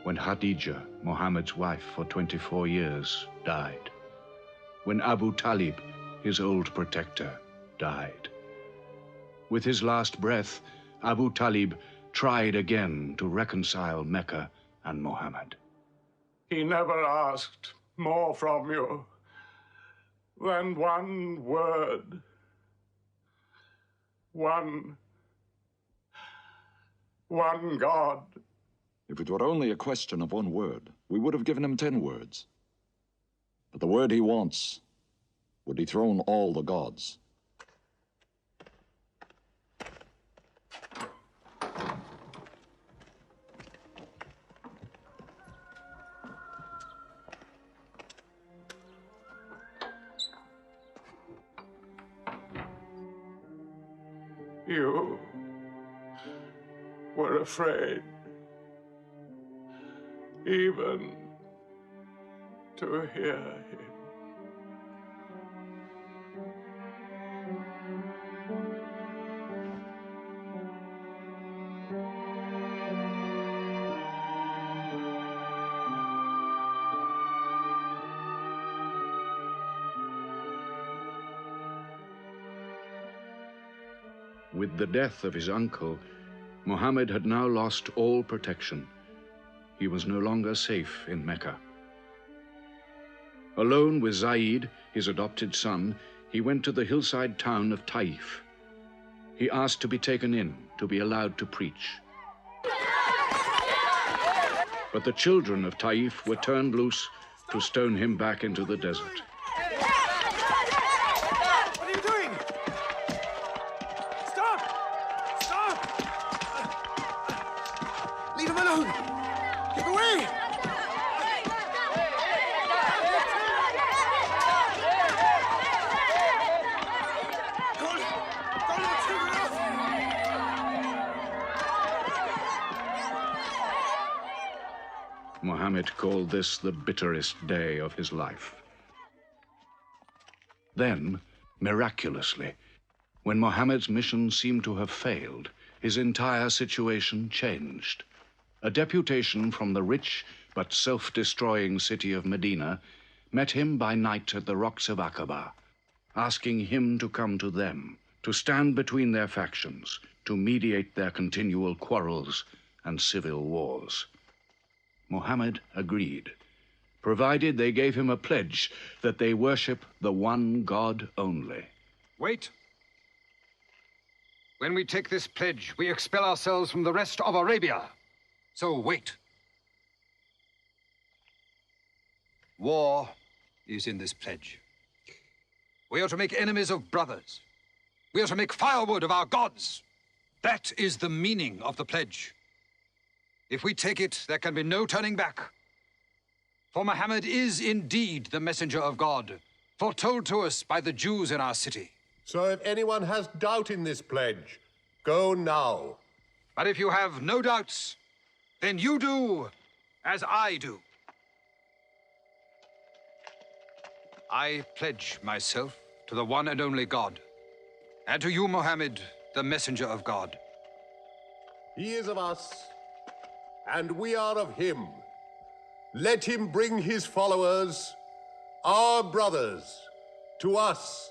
[SPEAKER 19] when Khadija, Muhammad's wife for 24 years, died. When Abu Talib, his old protector, died. With his last breath, Abu Talib tried again to reconcile Mecca and Muhammad.
[SPEAKER 13] He never asked more from you than one word. One God.
[SPEAKER 21] If it were only a question of one word, we would have given him 10 words. But the word he wants would dethrone all the gods.
[SPEAKER 13] You were afraid even to hear him.
[SPEAKER 19] With the death of his uncle, Muhammad had now lost all protection. He was no longer safe in Mecca. Alone with Zaid, his adopted son, he went to the hillside town of Taif. He asked to be taken in, to be allowed to preach. But the children of Taif were turned loose to stone him back into the desert.
[SPEAKER 3] What are you doing? Stop! Stop! Leave him alone! Keep away!
[SPEAKER 19] Muhammad called this the bitterest day of his life. Then, miraculously, when Muhammad's mission seemed to have failed, his entire situation changed. A deputation from the rich but self-destroying city of Medina met him by night at the rocks of Aqaba, asking him to come to them, to stand between their factions, to mediate their continual quarrels and civil wars. Muhammad agreed, provided they gave him a pledge that they worship the one God only.
[SPEAKER 20] Wait. When we take this pledge, we expel ourselves from the rest of Arabia. So wait. War is in this pledge. We are to make enemies of brothers. We are to make firewood of our gods. That is the meaning of the pledge. If we take it, there can be no turning back. For Muhammad is indeed the messenger of God, foretold to us by the Jews in our city.
[SPEAKER 7] So if anyone has doubt in this pledge, go now.
[SPEAKER 20] But if you have no doubts, then you do as I do. I pledge myself to the one and only God, and to you, Mohammed, the messenger of God.
[SPEAKER 7] He is of us, and we are of him. Let him bring his followers, our brothers, to us,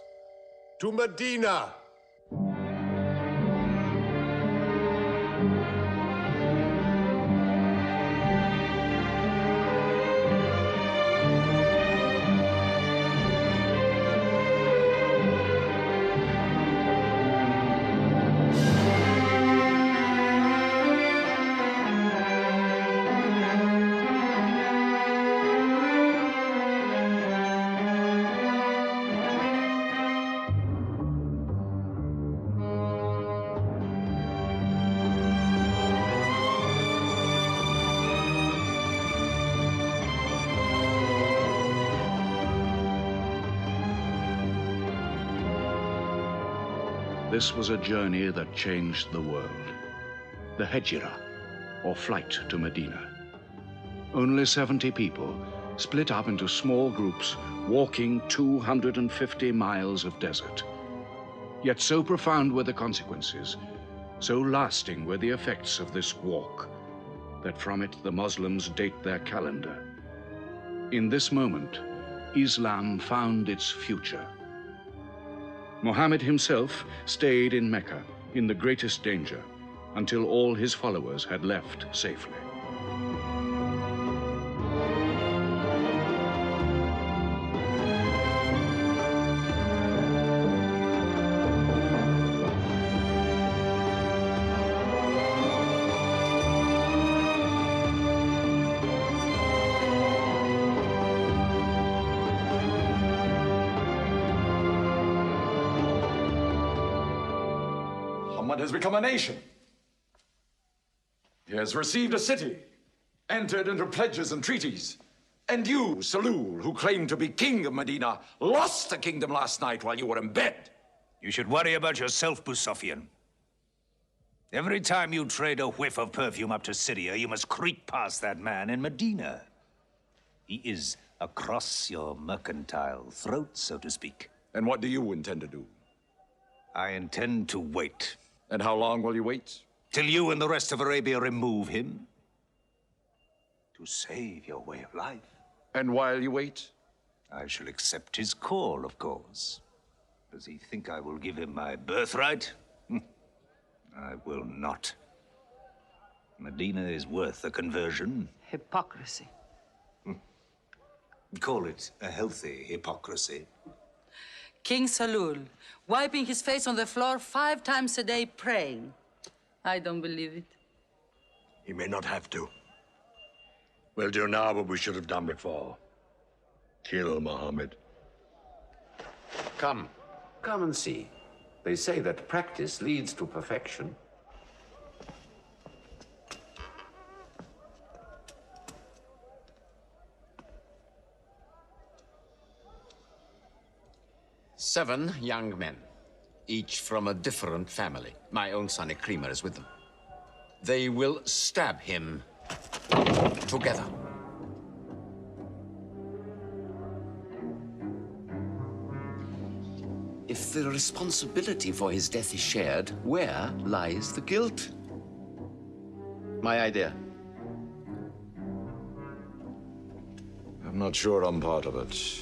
[SPEAKER 7] to Medina.
[SPEAKER 19] This was a journey that changed the world. The Hejira, or flight to Medina. Only 70 people, split up into small groups, walking 250 miles of desert. Yet so profound were the consequences, so lasting were the effects of this walk, that from it the Muslims date their calendar. In this moment, Islam found its future. Muhammad himself stayed in Mecca in the greatest danger until all his followers had left safely.
[SPEAKER 8] Muhammad has become a nation. He has received a city, entered into pledges and treaties. And you, Salul, who claimed to be king of Medina, lost the kingdom last night while you were in bed.
[SPEAKER 9] You should worry about yourself, Busofian. Every time you trade a whiff of perfume up to Syria, you must creep past that man in Medina. He is across your mercantile throat, so to speak.
[SPEAKER 8] And what do you intend to do?
[SPEAKER 9] I intend to wait.
[SPEAKER 8] And how long will you wait?
[SPEAKER 9] Till you and the rest of Arabia remove him. To save your way of life.
[SPEAKER 8] And while you wait?
[SPEAKER 9] I shall accept his call, of course. Does he think I will give him my birthright? I will not. Medina is worth a conversion.
[SPEAKER 12] Hypocrisy.
[SPEAKER 9] Call it a healthy hypocrisy.
[SPEAKER 12] King Salul, wiping his face on the floor 5 times a day, praying. I don't believe it.
[SPEAKER 15] He may not have to. We'll do now what we should have done before. Kill Muhammad.
[SPEAKER 6] Come and see. They say that practice leads to perfection. Seven young men, each from a different family. My own son Ikrimah is with them. They will stab him together. If the responsibility for his death is shared, where lies the guilt? My idea.
[SPEAKER 8] I'm not sure I'm part of it.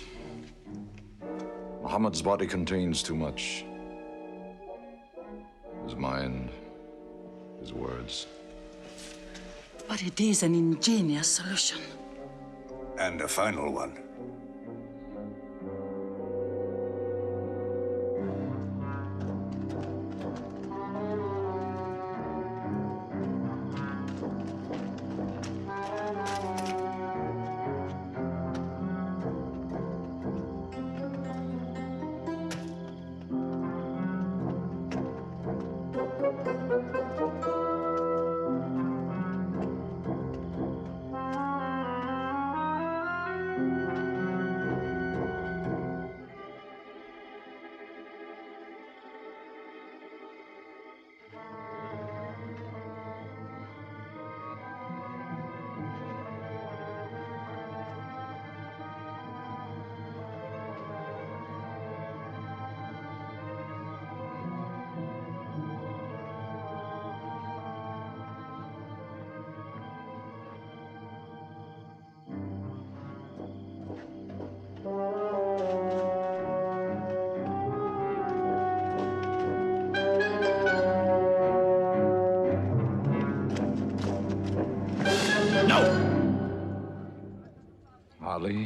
[SPEAKER 8] Muhammad's body contains too much. His mind, his words.
[SPEAKER 12] But it is an ingenious solution.
[SPEAKER 9] And a final one.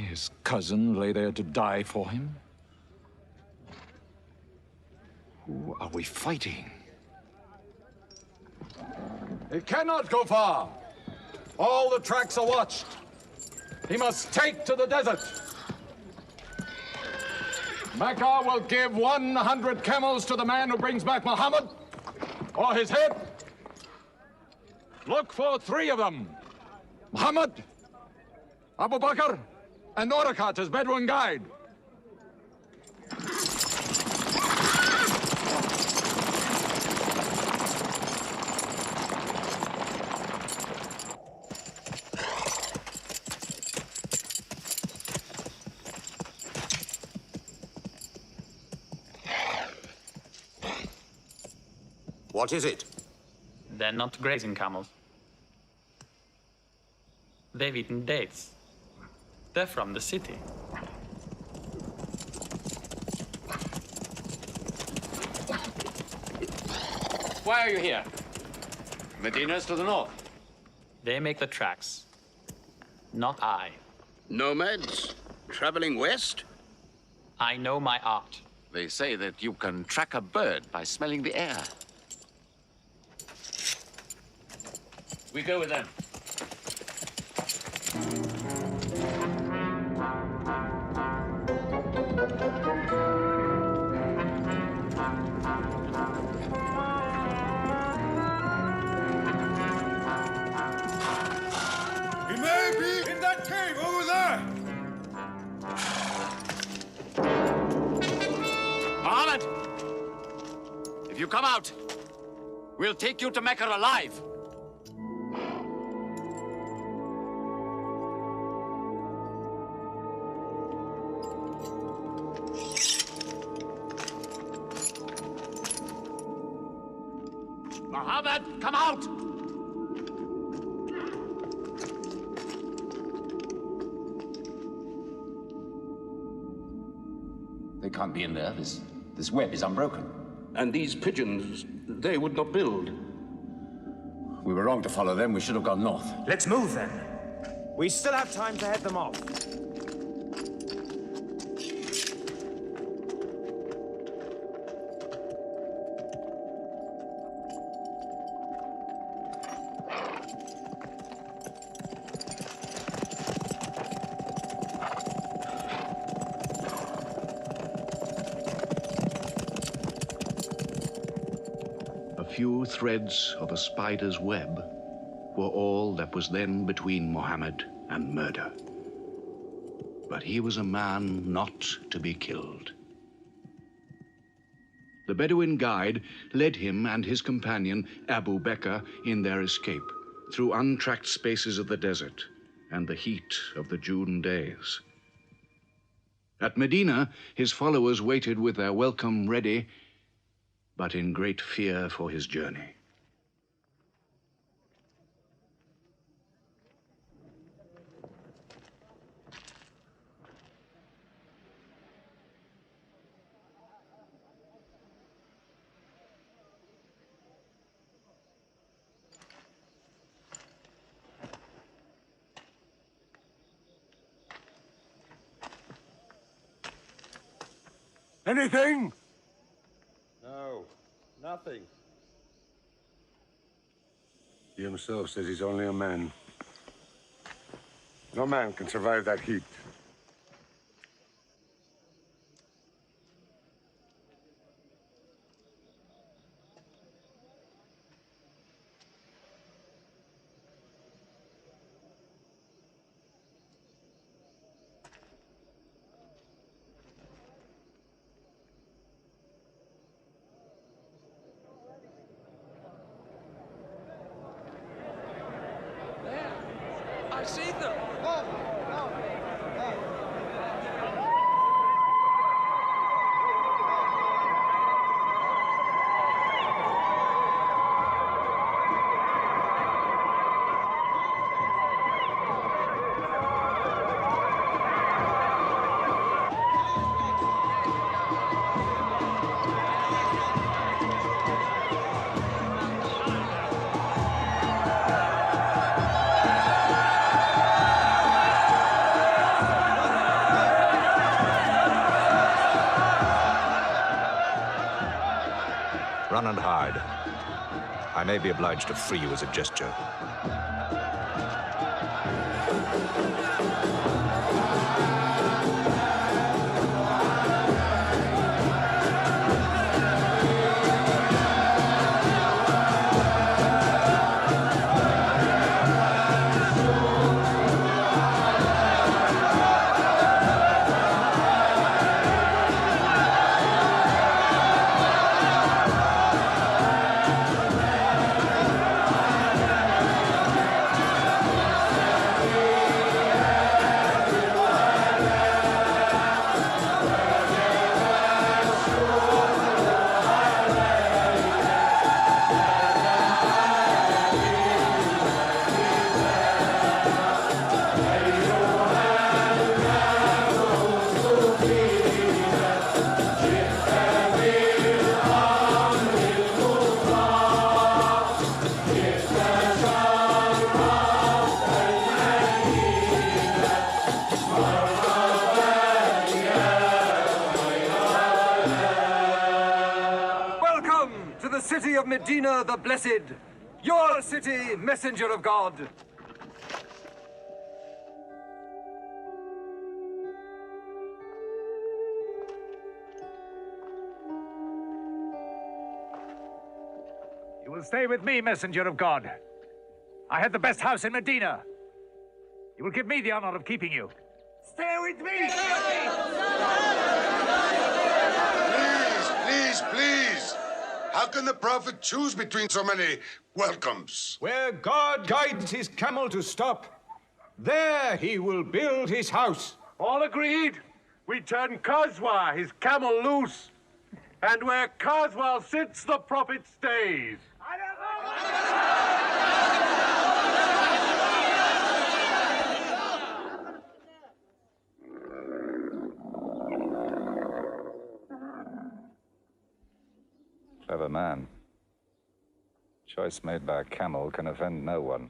[SPEAKER 8] his cousin, lay there to die for him? Who are we fighting?
[SPEAKER 21] He cannot go far. All the tracks are watched. He must take to the desert. Mecca will give 100 camels to the man who brings back Muhammad, or his head. Look for 3 of them. Muhammad, Abu Bakr, and Orakat as Bedouin guide.
[SPEAKER 5] What is it?
[SPEAKER 11] They're not grazing camels. They've eaten dates. They're from the city.
[SPEAKER 6] Why are you here? Medina's to the north.
[SPEAKER 11] They make the tracks. Not I.
[SPEAKER 6] Nomads? Traveling west?
[SPEAKER 11] I know my art.
[SPEAKER 6] They say that you can track a bird by smelling the air. We go with them.
[SPEAKER 3] He may be in that cave over there!
[SPEAKER 6] Muhammad! If you come out, we'll take you to Mecca alive. Muhammad, come out!
[SPEAKER 22] They can't be in there. This web is unbroken.
[SPEAKER 6] And these pigeons, they would not build. We were wrong to follow them. We should have gone north.
[SPEAKER 18] Let's move then. We still have time to head them off.
[SPEAKER 19] Few threads of a spider's web were all that was then between Mohammed and murder. But he was a man not to be killed. The Bedouin guide led him and his companion, Abu Bakr, in their escape through untracked spaces of the desert and the heat of the June days. At Medina, his followers waited with their welcome ready, but in great fear for his journey.
[SPEAKER 15] Anything?
[SPEAKER 7] No, nothing.
[SPEAKER 15] He himself says he's only a man. No man can survive that heat.
[SPEAKER 3] I see them!
[SPEAKER 9] Run and hide. I may be obliged to free you as a gesture.
[SPEAKER 20] City of Medina the Blessed, your city, messenger of God.
[SPEAKER 9] You will stay with me, messenger of God. I had the best house in Medina. You will give me the honor of keeping you. Stay with me!
[SPEAKER 15] Please! How can the prophet choose between so many welcomes?
[SPEAKER 14] Where God guides his camel to stop, there he will build his house.
[SPEAKER 7] All agreed. We turn Khazwa, his camel, loose. And where Khazwa sits, the prophet stays.
[SPEAKER 9] Clever man. Choice made by a camel can offend no one.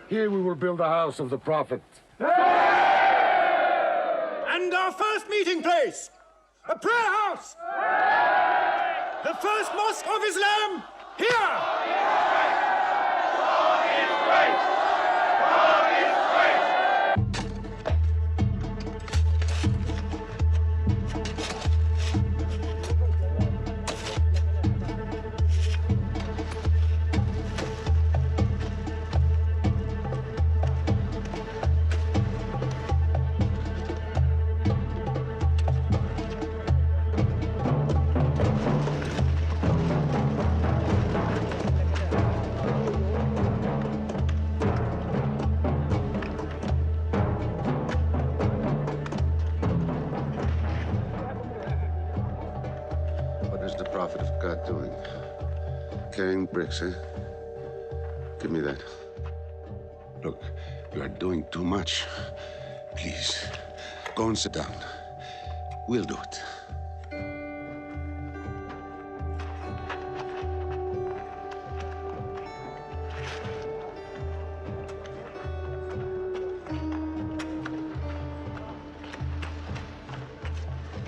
[SPEAKER 15] Here we will build the house of the prophet.
[SPEAKER 14] And our first meeting place, a prayer house. The first mosque of Islam, here.
[SPEAKER 15] What is the prophet of God doing? Carrying bricks, eh? Give me that. Look, you are doing too much. Please, go and sit down. We'll do it.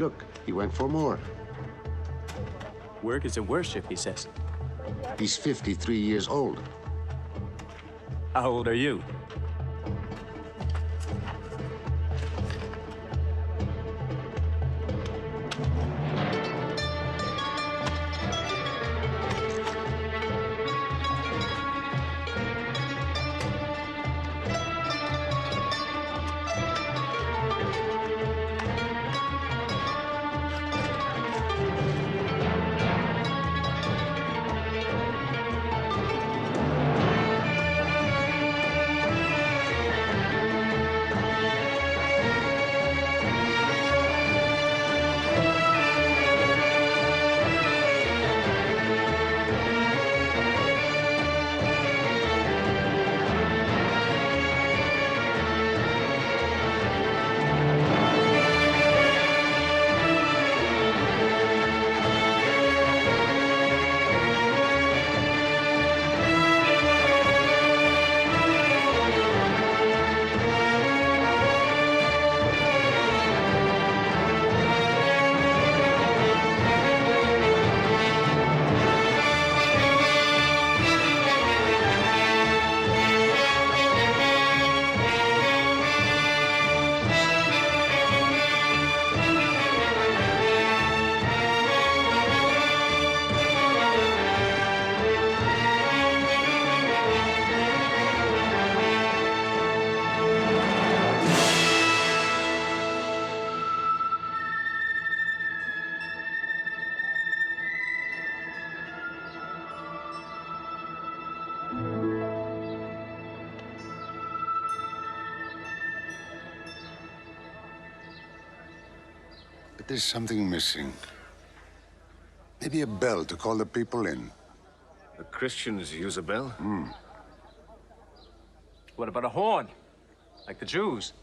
[SPEAKER 15] Look, he went for more.
[SPEAKER 17] Work is a worship, he says.
[SPEAKER 15] He's 53 years old.
[SPEAKER 17] How old are you?
[SPEAKER 15] But there's something missing. Maybe a bell to call the people in.
[SPEAKER 17] The Christians use a bell?
[SPEAKER 11] What about a horn? Like the Jews?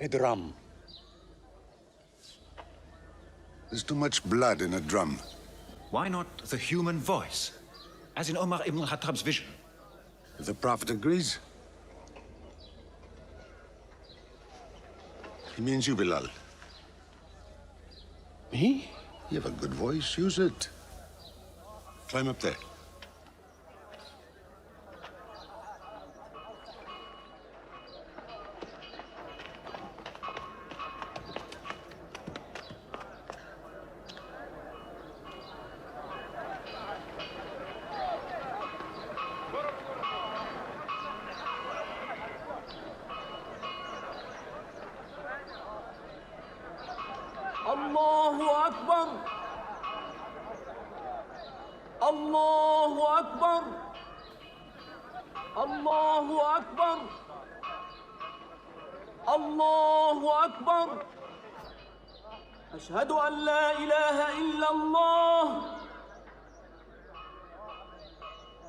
[SPEAKER 15] A drum. There's too much blood in a drum.
[SPEAKER 4] Why not the human voice, as in Omar ibn al-Khattab's vision?
[SPEAKER 15] If the Prophet agrees. He means you, Bilal.
[SPEAKER 17] Me?
[SPEAKER 15] You have a good voice. Use it. Climb up there.
[SPEAKER 3] الله أكبر الله أكبر الله أكبر الله أكبر أشهد أن لا إله إلا الله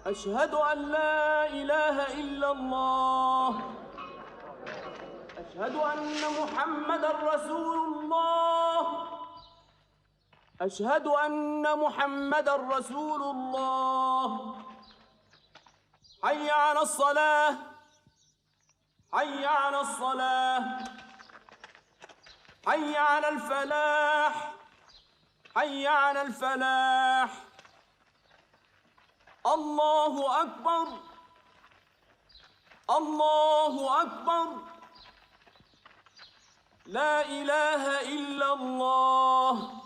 [SPEAKER 3] أشهد أن لا إله إلا الله أشهد أن محمدًا رسول الله أشهد أن محمدًا رسول الله حي على الصلاة حي على الصلاة حي على الفلاح حي على الفلاح الله أكبر الله أكبر لا إله إلا الله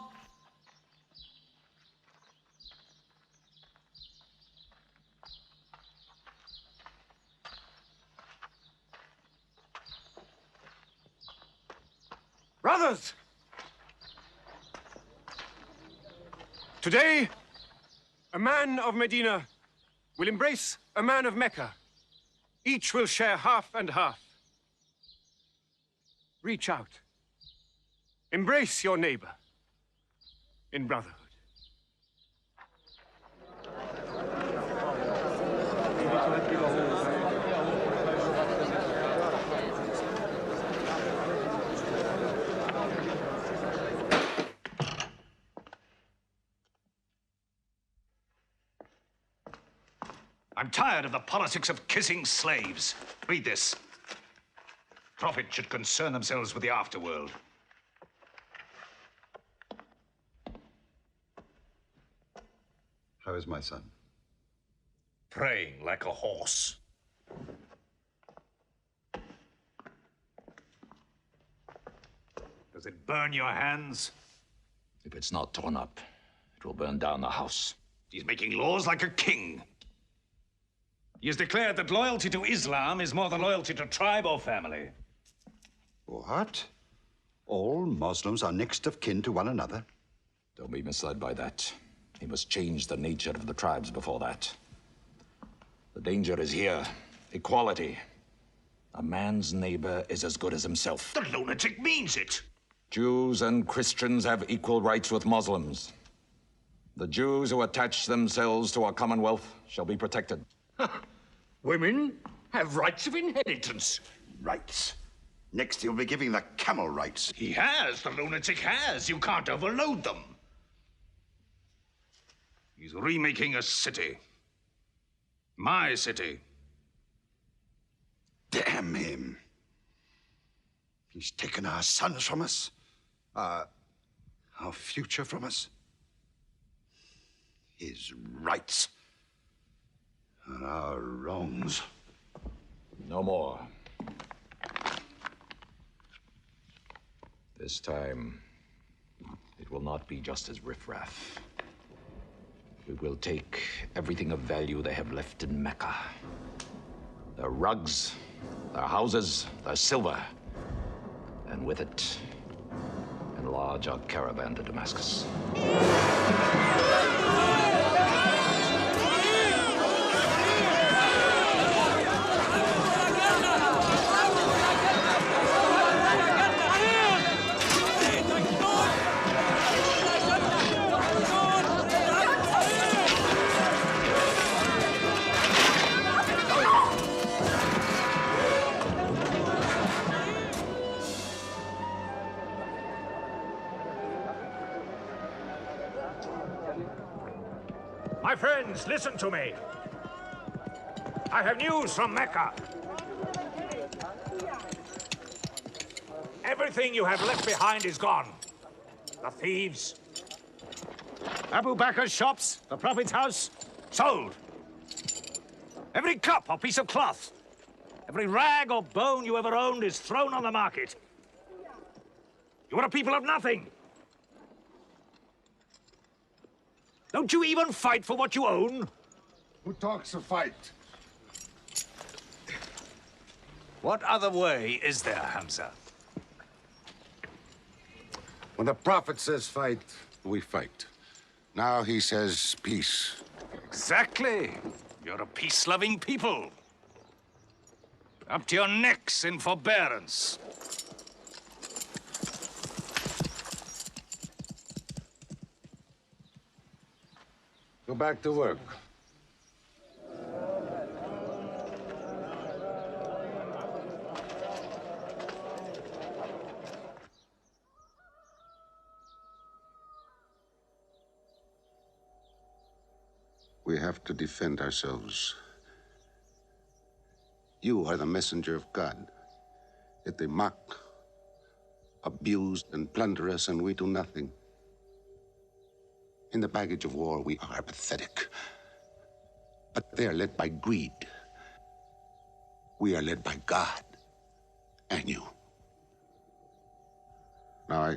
[SPEAKER 14] Brothers! Today, a man of Medina will embrace a man of Mecca. Each will share half and half. Reach out. Embrace your neighbor in brotherhood.
[SPEAKER 9] I'm tired of the politics of kissing slaves. Read this. Prophets should concern themselves with the afterworld.
[SPEAKER 10] How is my son?
[SPEAKER 9] Praying like a horse. Does it burn your hands?
[SPEAKER 8] If it's not torn up, it will burn down the house.
[SPEAKER 9] He's making laws like a king. He has declared that loyalty to Islam is more than loyalty to tribe or family.
[SPEAKER 10] What? All Muslims are next of kin to one another?
[SPEAKER 8] Don't be misled by that. He must change the nature of the tribes before that. The danger is here. Equality. A man's neighbor is as good as himself.
[SPEAKER 9] The lunatic means it.
[SPEAKER 8] Jews and Christians have equal rights with Muslims. The Jews who attach themselves to our commonwealth shall be protected.
[SPEAKER 10] Women have rights of inheritance. Rights? Next he'll be giving the camel rights.
[SPEAKER 9] He has. The lunatic has. You can't overload them. He's remaking a city. My city.
[SPEAKER 10] Damn him. He's taken our sons from us. Our future from us. His rights. And our wrongs.
[SPEAKER 8] No more. This time, it will not be just as riffraff. We will take everything of value they have left in Mecca. Their rugs, their houses, their silver. And with it, enlarge our caravan to Damascus.
[SPEAKER 14] My friends, listen to me. I have news from Mecca. Everything you have left behind is gone. The thieves.
[SPEAKER 9] Abu Bakr's shops, the Prophet's house, sold. Every cup or piece of cloth, every rag or bone you ever owned is thrown on the market. You are a people of nothing. Don't you even fight for what you own?
[SPEAKER 7] Who talks of fight?
[SPEAKER 9] What other way is there, Hamza?
[SPEAKER 15] When the Prophet says fight, we fight. Now he says peace.
[SPEAKER 9] Exactly. You're a peace-loving people. Up to your necks in forbearance.
[SPEAKER 15] Go back to work. We have to defend ourselves. You are the messenger of God. Yet they mock, abuse, and plunder us, and we do nothing. In the baggage of war, we are pathetic. But they are led by greed. We are led by God and you. Now,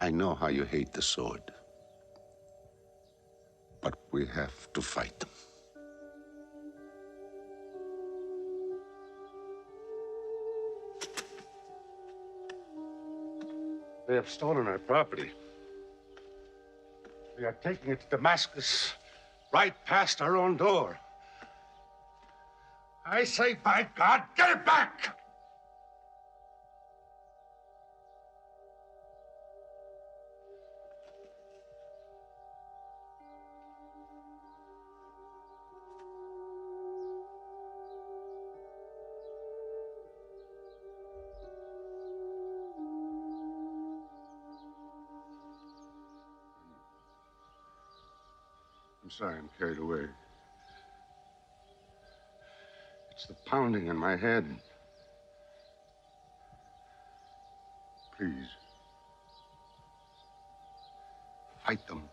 [SPEAKER 15] I know how you hate the sword. But we have to fight them.
[SPEAKER 10] They have stolen our property. We are taking it to Damascus, right past our own door. I say, by God, get it back! I'm sorry I'm carried away. It's the pounding in my head. Please. Fight them.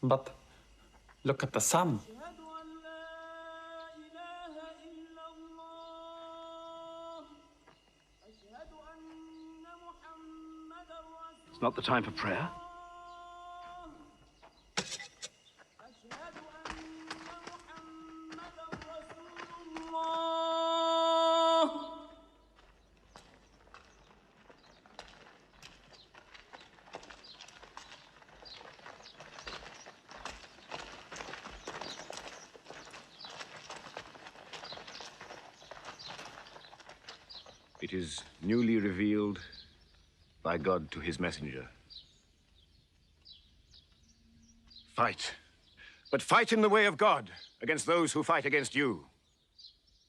[SPEAKER 11] But look at the sun.
[SPEAKER 17] It's not the time for prayer. It is newly revealed by God to his messenger. Fight. But fight in the way of God against those who fight against you.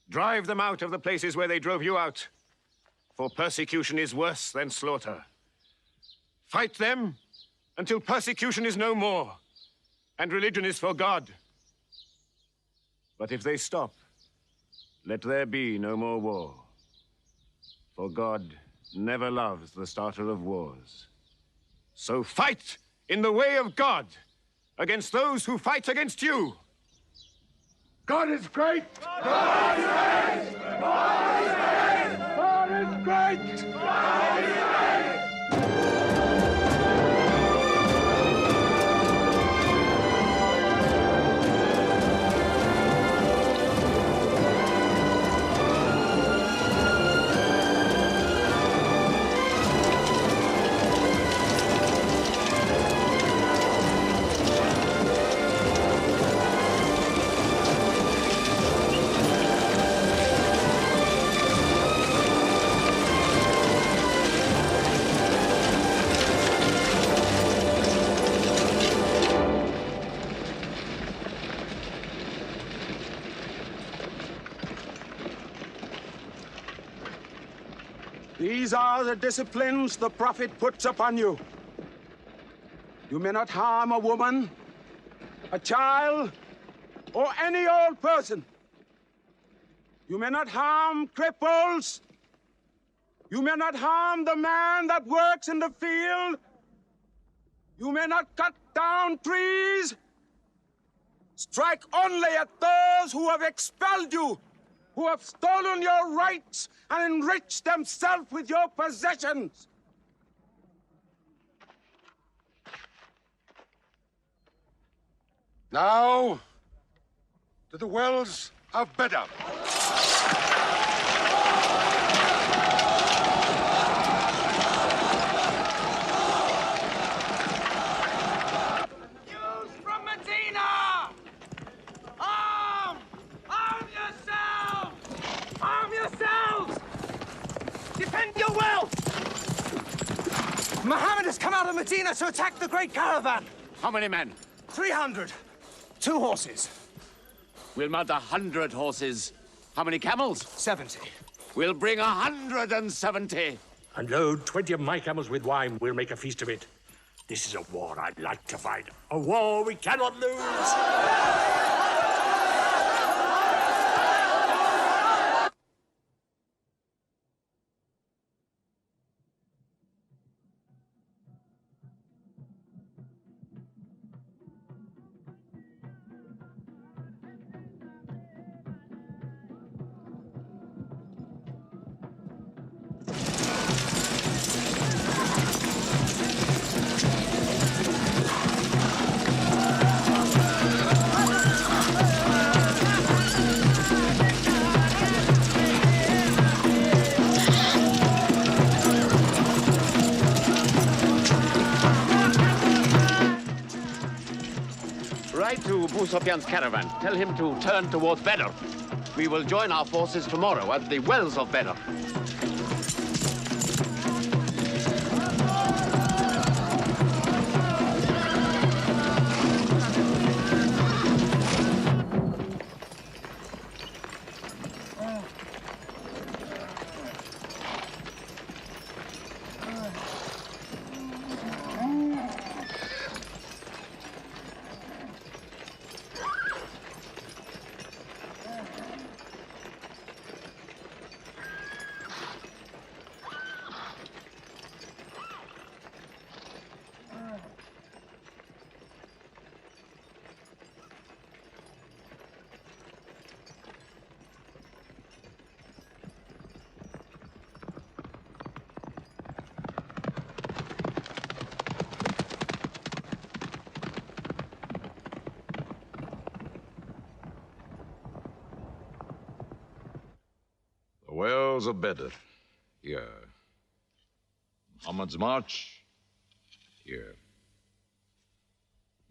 [SPEAKER 17] Drive them out of the places where they drove you out, for persecution is worse than slaughter. Fight them until persecution is no more, and religion is for God. But if they stop, let there be no more war. For God never loves the starter of wars. So fight in the way of God against those who fight against you.
[SPEAKER 3] God is great! God is great! God is great! God is great! God is great!
[SPEAKER 1] These are the disciplines the prophet puts upon you. You may not harm a woman, a child, or any old person. You may not harm cripples. You may not harm the man that works in the field. You may not cut down trees. Strike only at those who have expelled you, who have stolen your rights and enriched themselves with your possessions.
[SPEAKER 7] Now, to the wells of Bedar.
[SPEAKER 3] Jews from Medina! Arm! Arm yourselves! Arm yourselves! Defend your wealth! Muhammad has come out of Medina to attack the great caravan.
[SPEAKER 6] How many men?
[SPEAKER 3] 300. 2 horses.
[SPEAKER 6] We'll mount 100 horses. How many camels?
[SPEAKER 3] 70.
[SPEAKER 6] We'll bring 170.
[SPEAKER 5] And load 20 of my camels with wine. We'll make a feast of it. This is a war I'd like to fight. A war we cannot lose.
[SPEAKER 6] Write to Abu Sufyan's caravan. Tell him to turn towards Bedr. We will join our forces tomorrow at the wells of Bedr.
[SPEAKER 19] wells of Bedr, here. Muhammad's march, here.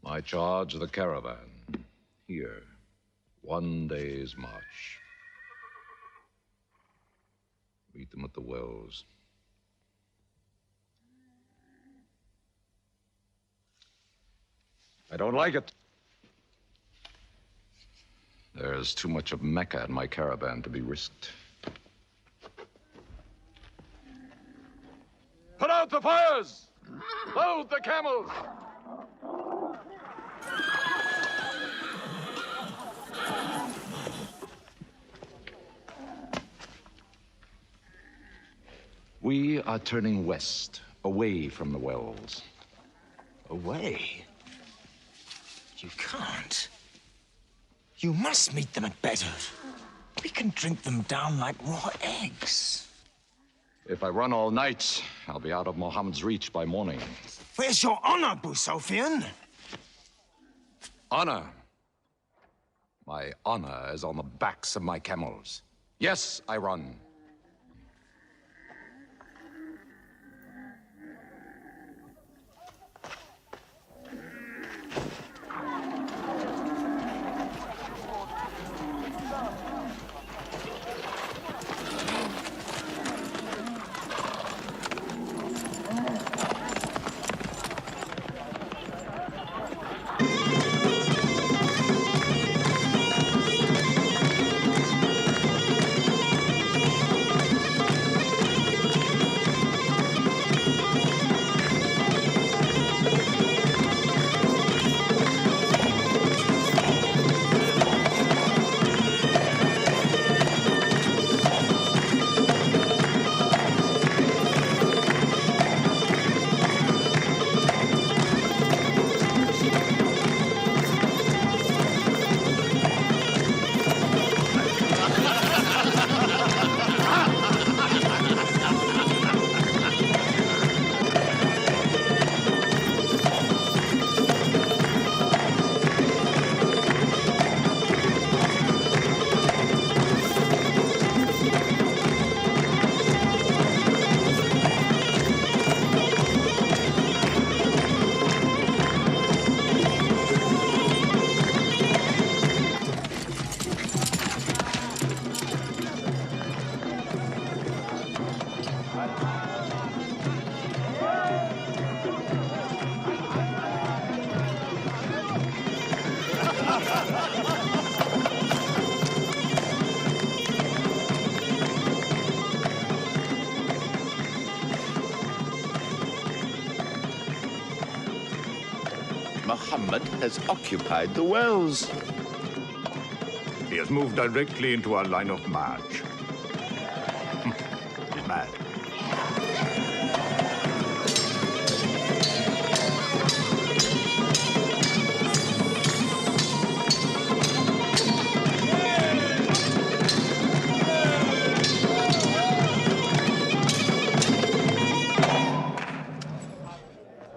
[SPEAKER 19] My charge of the caravan, here. 1 day's march. Meet them at the wells. I don't like it. There's too much of Mecca in my caravan to be risked.
[SPEAKER 21] Put out the fires! Load the camels!
[SPEAKER 8] We are turning west, away from the wells.
[SPEAKER 18] Away? You can't. You must meet them at Bedr. We can drink them down like raw eggs.
[SPEAKER 8] If I run all night, I'll be out of Muhammad's reach by morning.
[SPEAKER 18] Where's your honor, Abu Sufyan?
[SPEAKER 8] Honor? My honor is on the backs of my camels. Yes, I run.
[SPEAKER 6] Muhammad has occupied the wells.
[SPEAKER 10] He has moved directly into our line of march. He's mad.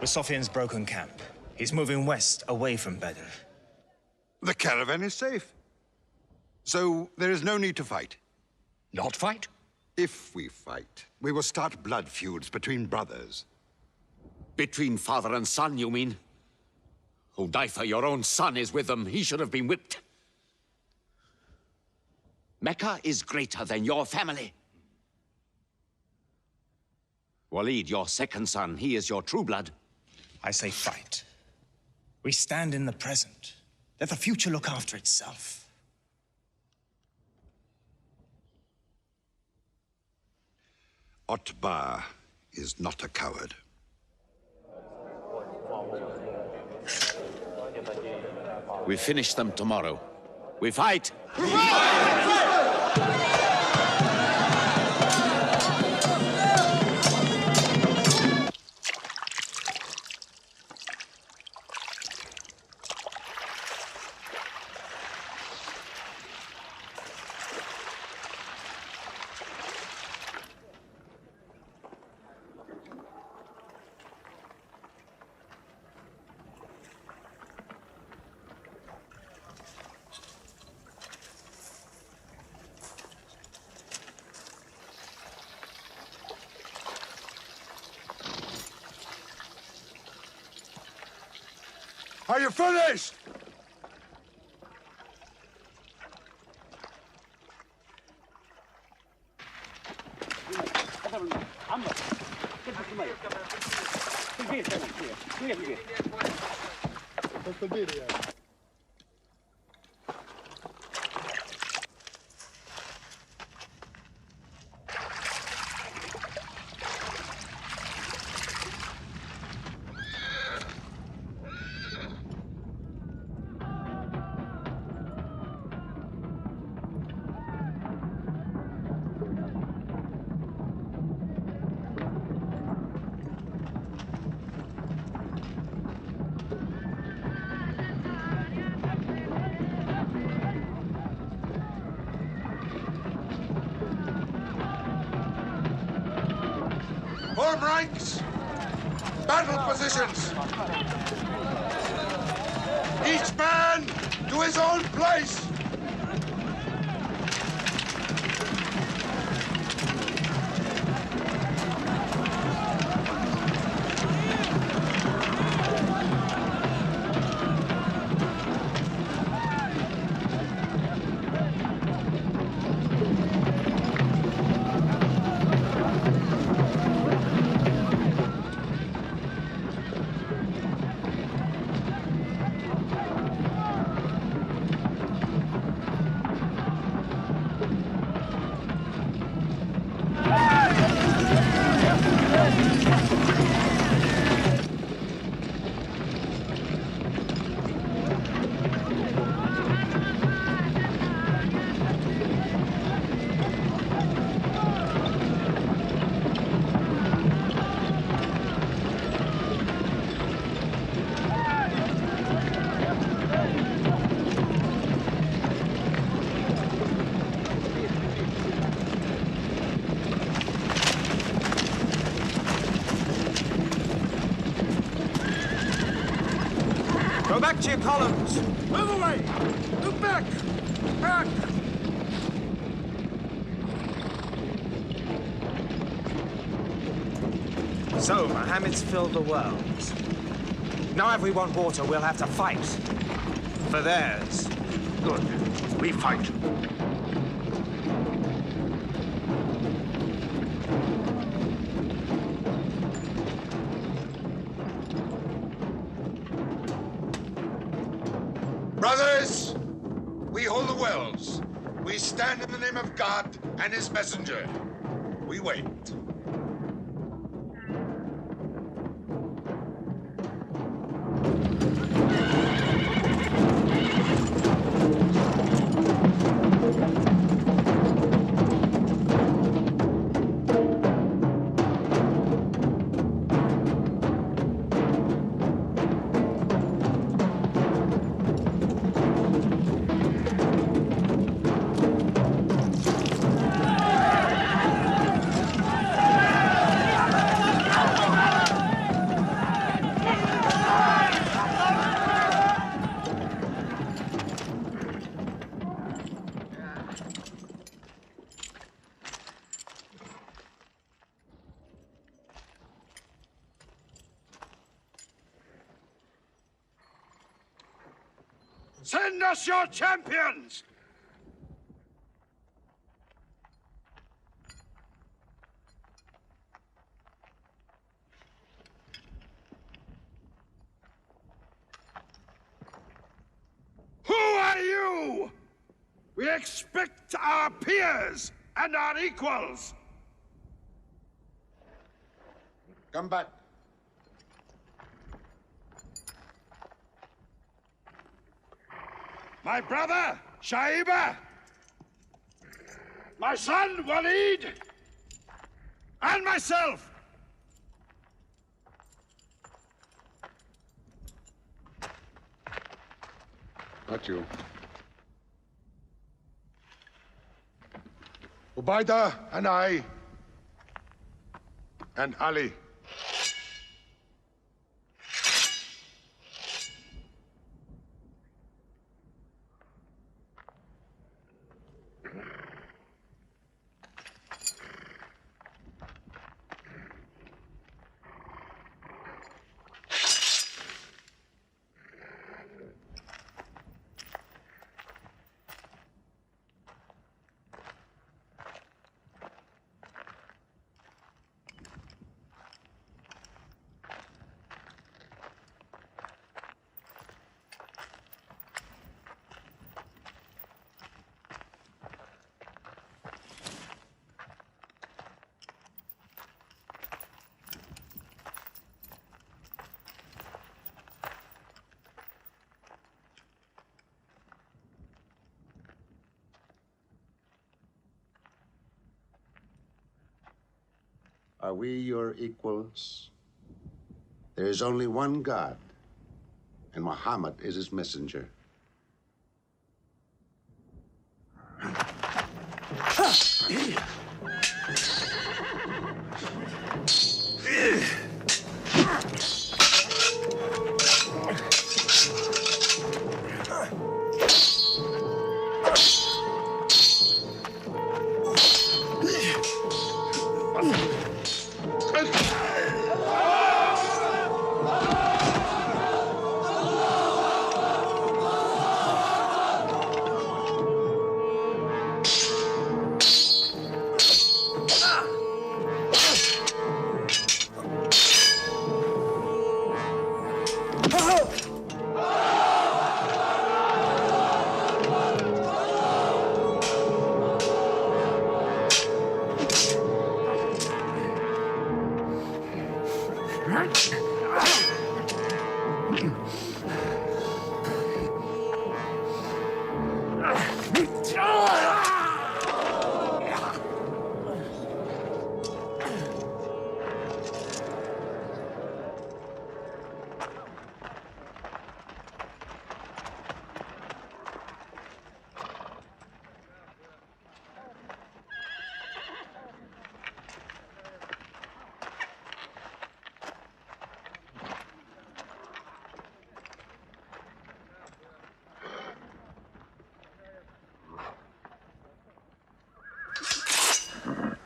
[SPEAKER 18] Sufyan's broken camp. He's moving west, away from Bedr.
[SPEAKER 10] The caravan is safe. So there is no need to fight.
[SPEAKER 9] Not fight?
[SPEAKER 10] If we fight, we will start blood feuds between brothers.
[SPEAKER 6] Between father and son, you mean? Hudayfa, your own son, is with them. He should have been whipped. Mecca is greater than your family. Walid, your second son, he is your true blood.
[SPEAKER 18] I say fight. We stand in the present. Let the future look after itself.
[SPEAKER 10] Otbah is not a coward.
[SPEAKER 6] We finish them tomorrow. We fight!
[SPEAKER 1] Are you finished?
[SPEAKER 10] Form ranks! Battle positions! Each man to his own place!
[SPEAKER 3] Go back to your columns. Move away. Move back. Back. So, Mohammed's filled the world. Now if we want water, we'll have to fight. For theirs.
[SPEAKER 10] Good. We fight. Brothers, we hold the wells. We stand in the name of God and his messenger. We wait. Send us your champions! Who are you? We expect our peers and our equals. Come back. My brother, Shaiba. My son, Walid. And myself. Not you. Ubaidah and I. And Ali.
[SPEAKER 15] Are we your equals? There is only one God, and Muhammad is his messenger.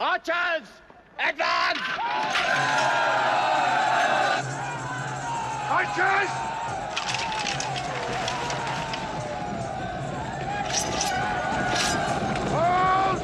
[SPEAKER 14] Archers! Advance! Archers! Hold!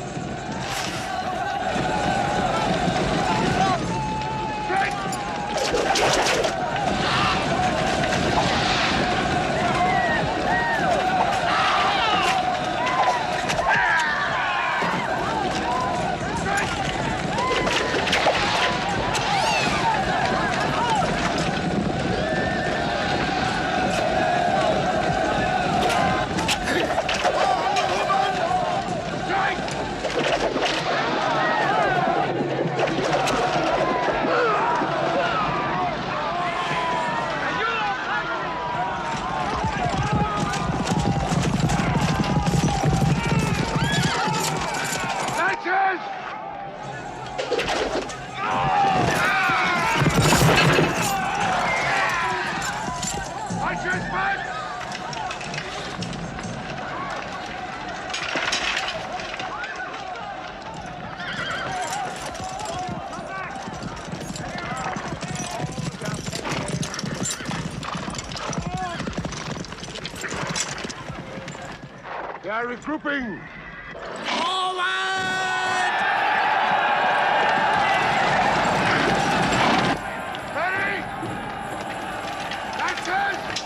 [SPEAKER 1] They are regrouping. Ready? Lancers!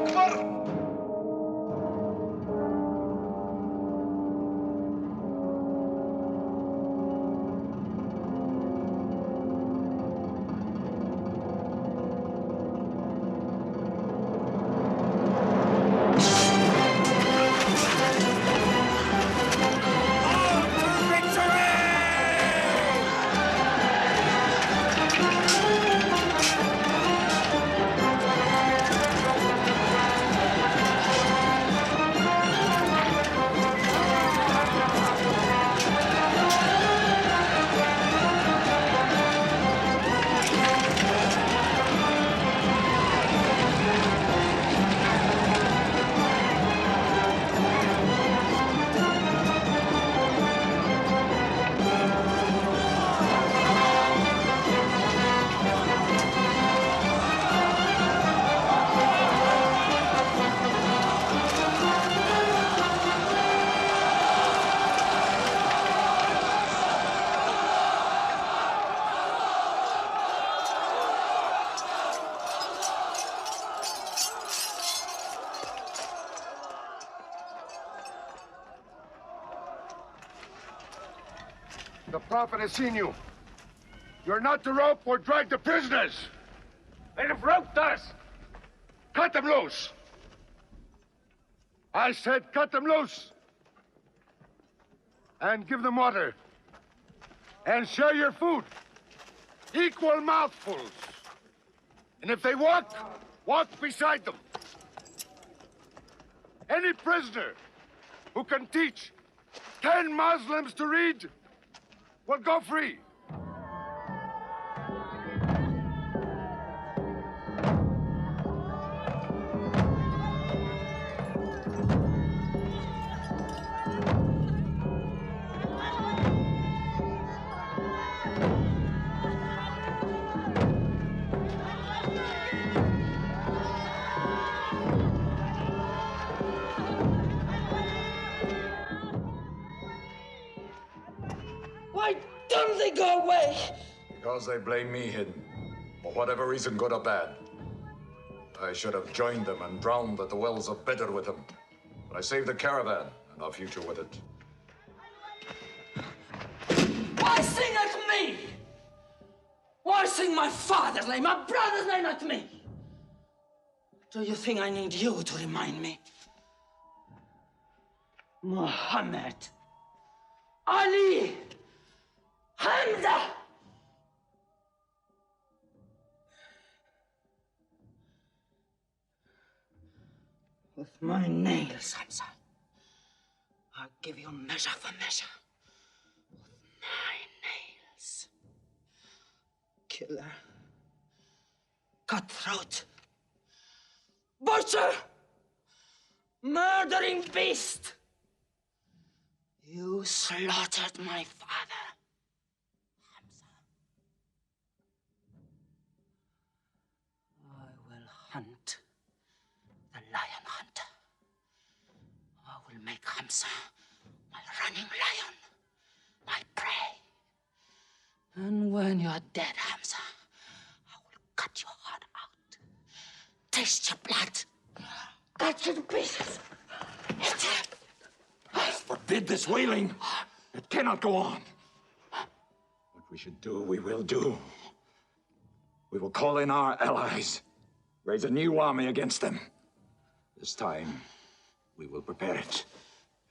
[SPEAKER 21] Akbar!
[SPEAKER 14] The Prophet has seen you. You're not to rope or drag the prisoners. They have roped us. Cut them loose. I said cut them loose. And give them water. And share your food. Equal mouthfuls. And if they walk, walk beside them. Any prisoner who can teach 10 Muslims to read will go free.
[SPEAKER 2] Why don't they go away?
[SPEAKER 21] Because they blame me, Hidden. For whatever reason, good or bad. I should have joined them and drowned at the wells of Badr with them. But I saved the caravan and our future with it.
[SPEAKER 2] Why sing at me? Why sing my father's name, my brother's name at me? Do you think I need you to remind me? Muhammad, Ali, Hamza! With my nails, Hamza, I'll give you measure for measure. With my nails. Killer. Cutthroat. Butcher! Murdering beast! You slaughtered my father, Hamza. I will hunt the lion hunter. I will make Hamza my running lion, my prey. And when you are dead, Hamza, I will cut your heart out, taste your blood, cut you to pieces, eat it.
[SPEAKER 21] Forbid this wailing. It cannot go on. What we should do, we will do. We will call in our allies, raise a new army against them. This time, we will prepare it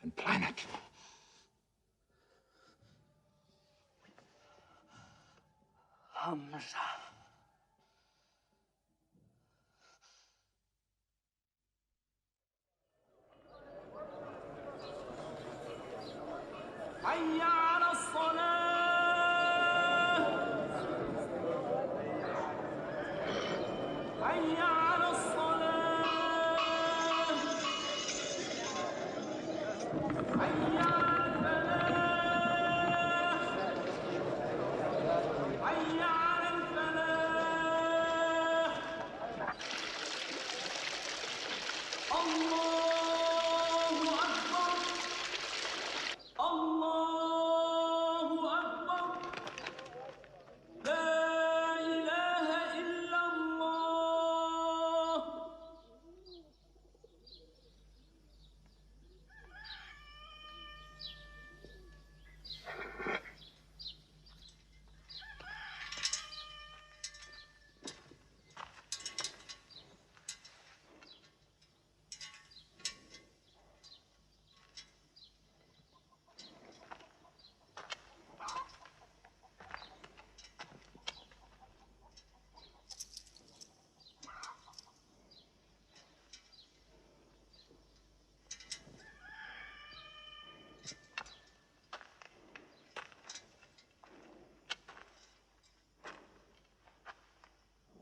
[SPEAKER 21] and plan it.
[SPEAKER 2] Hamza.
[SPEAKER 3] حي على الصلاة حي على الصلاة حي على الفلاح حي على الفلاح الله أكبر الله أكبر لا إله إلا الله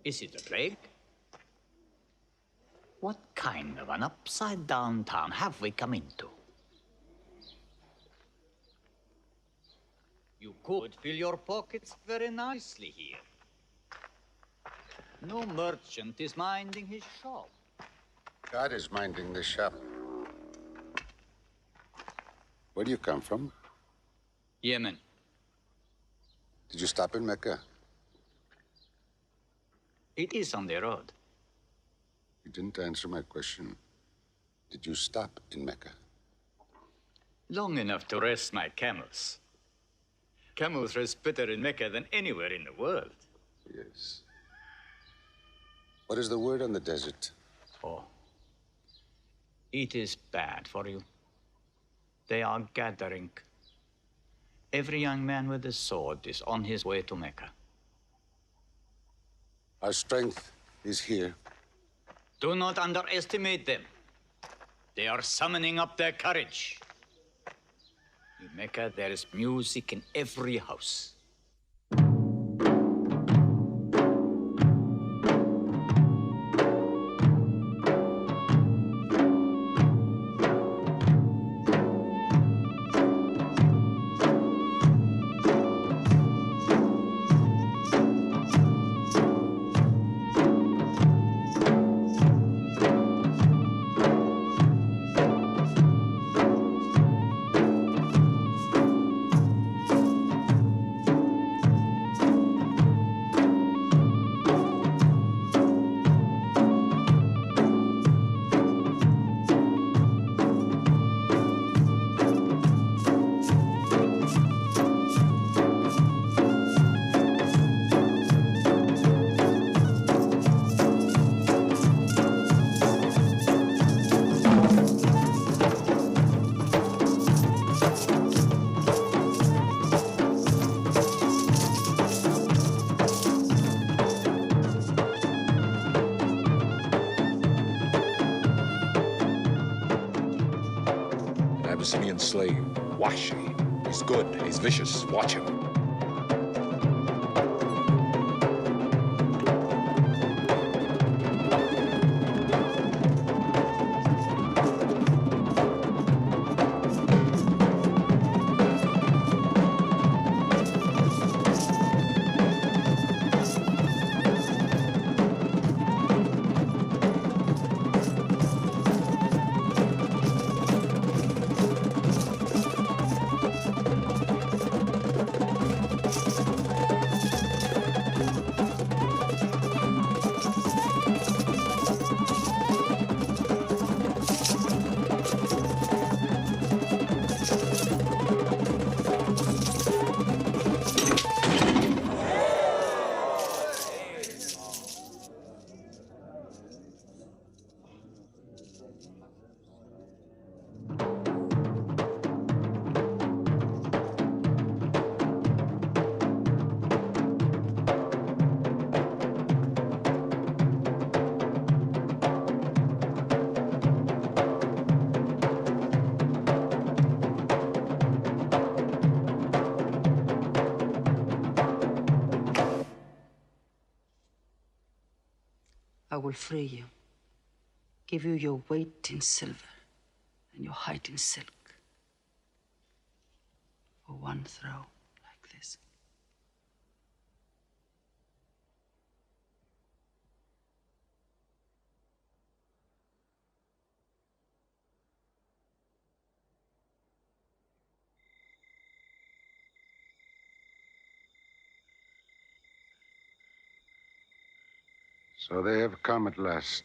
[SPEAKER 13] Is it a plague? What kind of an upside-down town have we come into? You could fill your pockets very nicely here. No merchant is minding his shop.
[SPEAKER 15] God is minding the shop. Where do you come from?
[SPEAKER 13] Yemen.
[SPEAKER 15] Did you stop in Mecca?
[SPEAKER 13] It is on the road.
[SPEAKER 15] You didn't answer my question. Did you stop in Mecca?
[SPEAKER 13] Long enough to rest my camels. Camels rest better in Mecca than anywhere in the world.
[SPEAKER 15] Yes. What is the word on the desert?
[SPEAKER 13] Oh. It is bad for you. They are gathering. Every young man with a sword is on his way to Mecca.
[SPEAKER 15] Our strength is here.
[SPEAKER 13] Do not underestimate them. They are summoning up their courage. In Mecca, there is music in every house.
[SPEAKER 21] Abyssinian slave, Washi. He's good, he's vicious. Watch him.
[SPEAKER 12] I will free you, give you your weight in silver and your height in silk for one throw like this.
[SPEAKER 15] So they have come at last.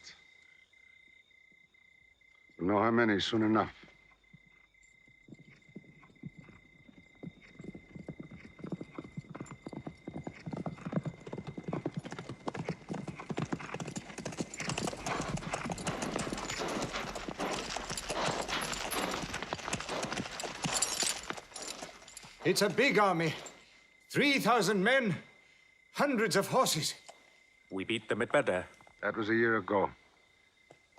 [SPEAKER 15] We'll know how many soon enough.
[SPEAKER 14] It's a big army. 3,000 men, hundreds of horses.
[SPEAKER 21] We beat them at Badr.
[SPEAKER 15] That was a year ago.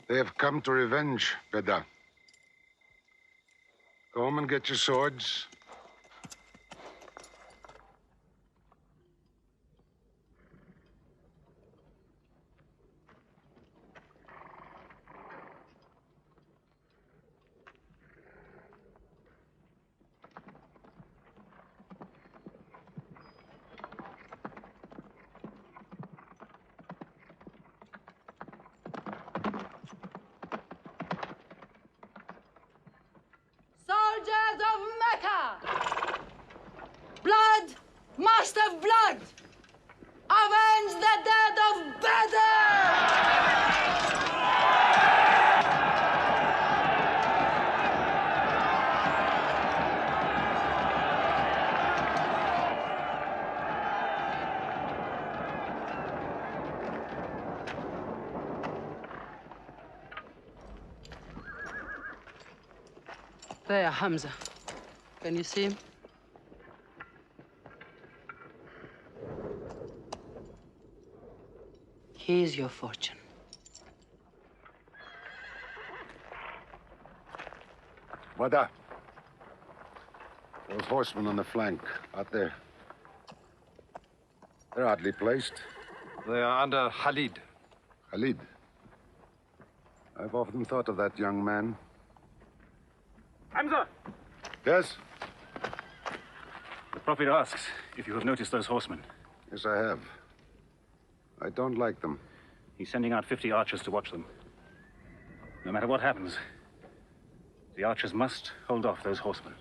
[SPEAKER 15] They have come to revenge Badr. Go home and get your swords.
[SPEAKER 12] must have blood! Avenge the dead of Badr! There, Hamza. Can you see him? Here's your fortune.
[SPEAKER 15] Wada. Those horsemen on the flank, out there. They're oddly placed.
[SPEAKER 20] They are under Khalid.
[SPEAKER 15] Khalid? I've often thought of that young man.
[SPEAKER 14] Hamza!
[SPEAKER 15] Yes?
[SPEAKER 14] The Prophet asks if you have noticed those horsemen.
[SPEAKER 15] Yes, I have. I don't like them.
[SPEAKER 14] He's sending out 50 archers to watch them. No matter what happens, the archers must hold off those horsemen.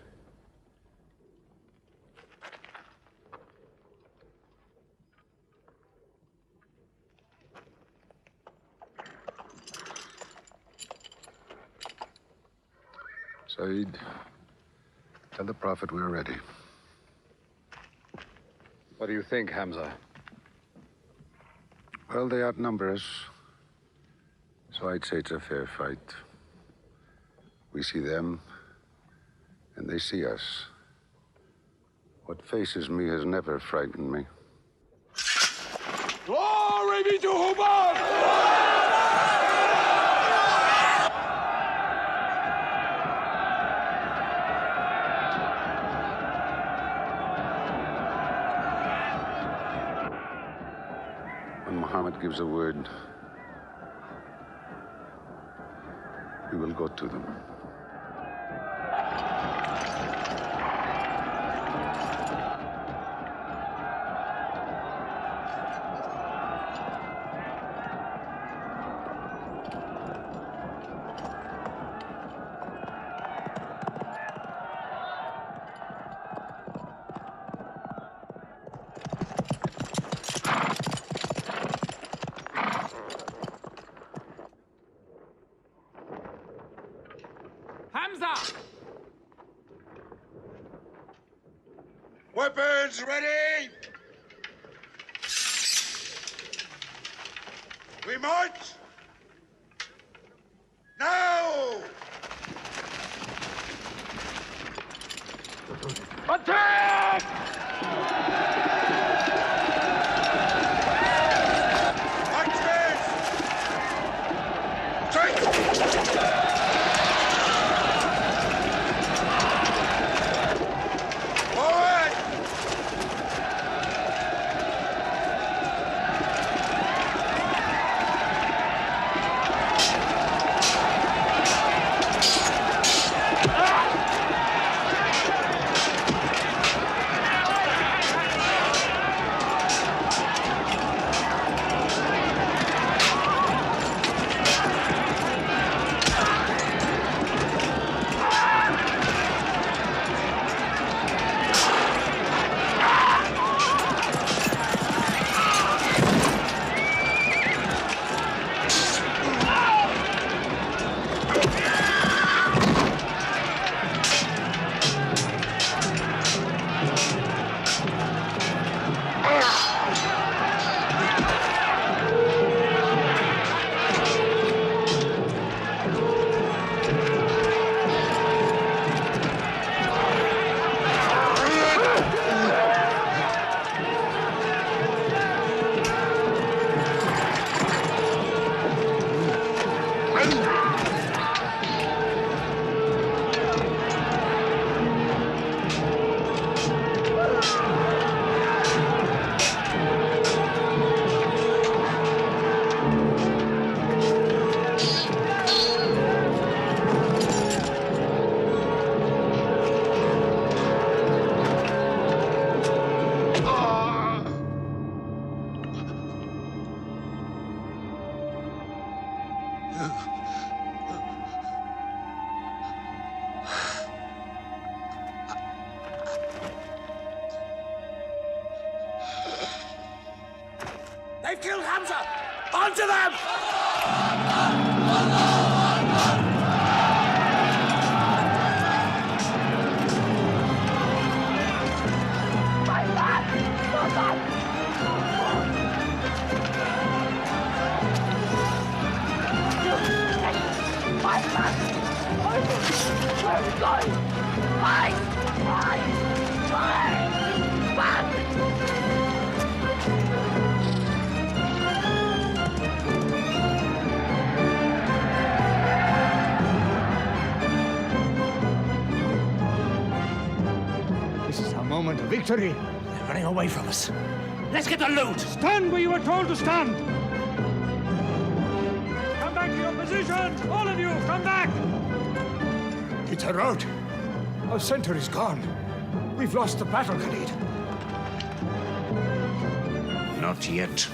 [SPEAKER 15] Saeed, tell the Prophet we're ready.
[SPEAKER 20] What do you think, Hamza?
[SPEAKER 15] Well, they outnumber us, so I'd say it's a fair fight. We see them, and they see us. What faces me has never frightened me.
[SPEAKER 21] Glory be to Hubbard!
[SPEAKER 15] When Muhammad gives a word, we will go to them.
[SPEAKER 21] Weapons ready! We march! Now! Attack!
[SPEAKER 5] They've killed Hamza! Onto them!
[SPEAKER 14] This is our moment of victory.
[SPEAKER 5] They're running away from us. Let's get the loot!
[SPEAKER 14] Stand where you were told to stand! Come back to your positions! All of you, come back! It's a rout. Our center is gone. We've lost the battle, Khalid.
[SPEAKER 17] Not yet.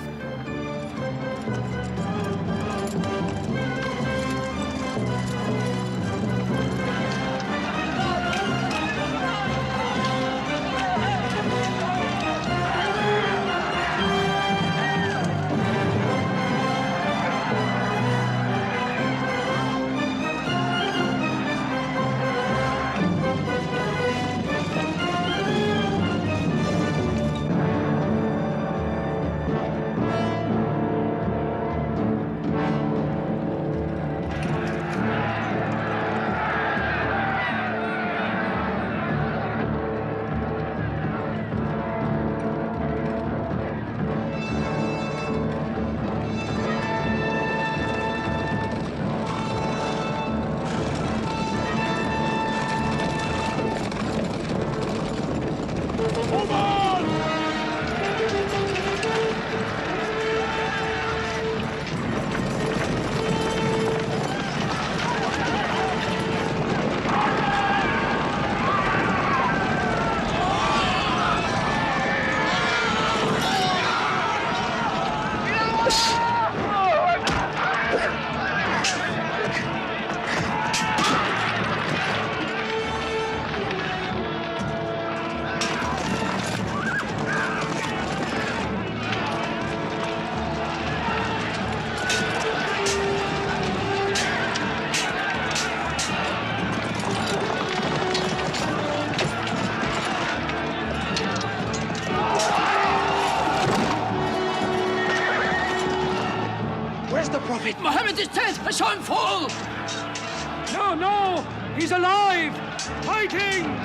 [SPEAKER 12] Mohammed is dead! I saw him fall!
[SPEAKER 14] No, no! He's alive! Fighting!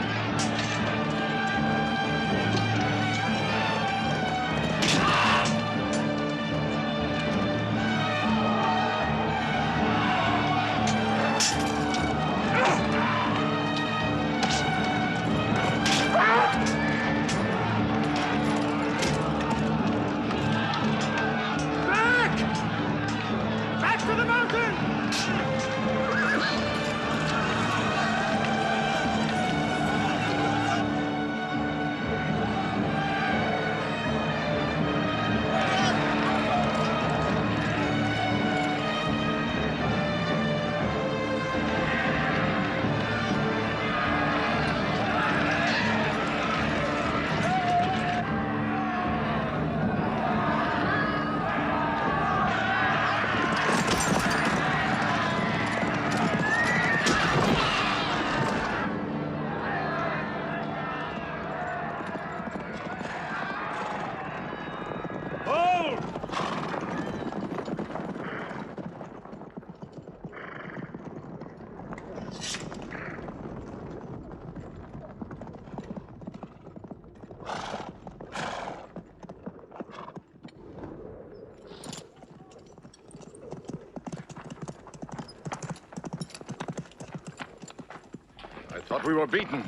[SPEAKER 21] Thought we were beaten.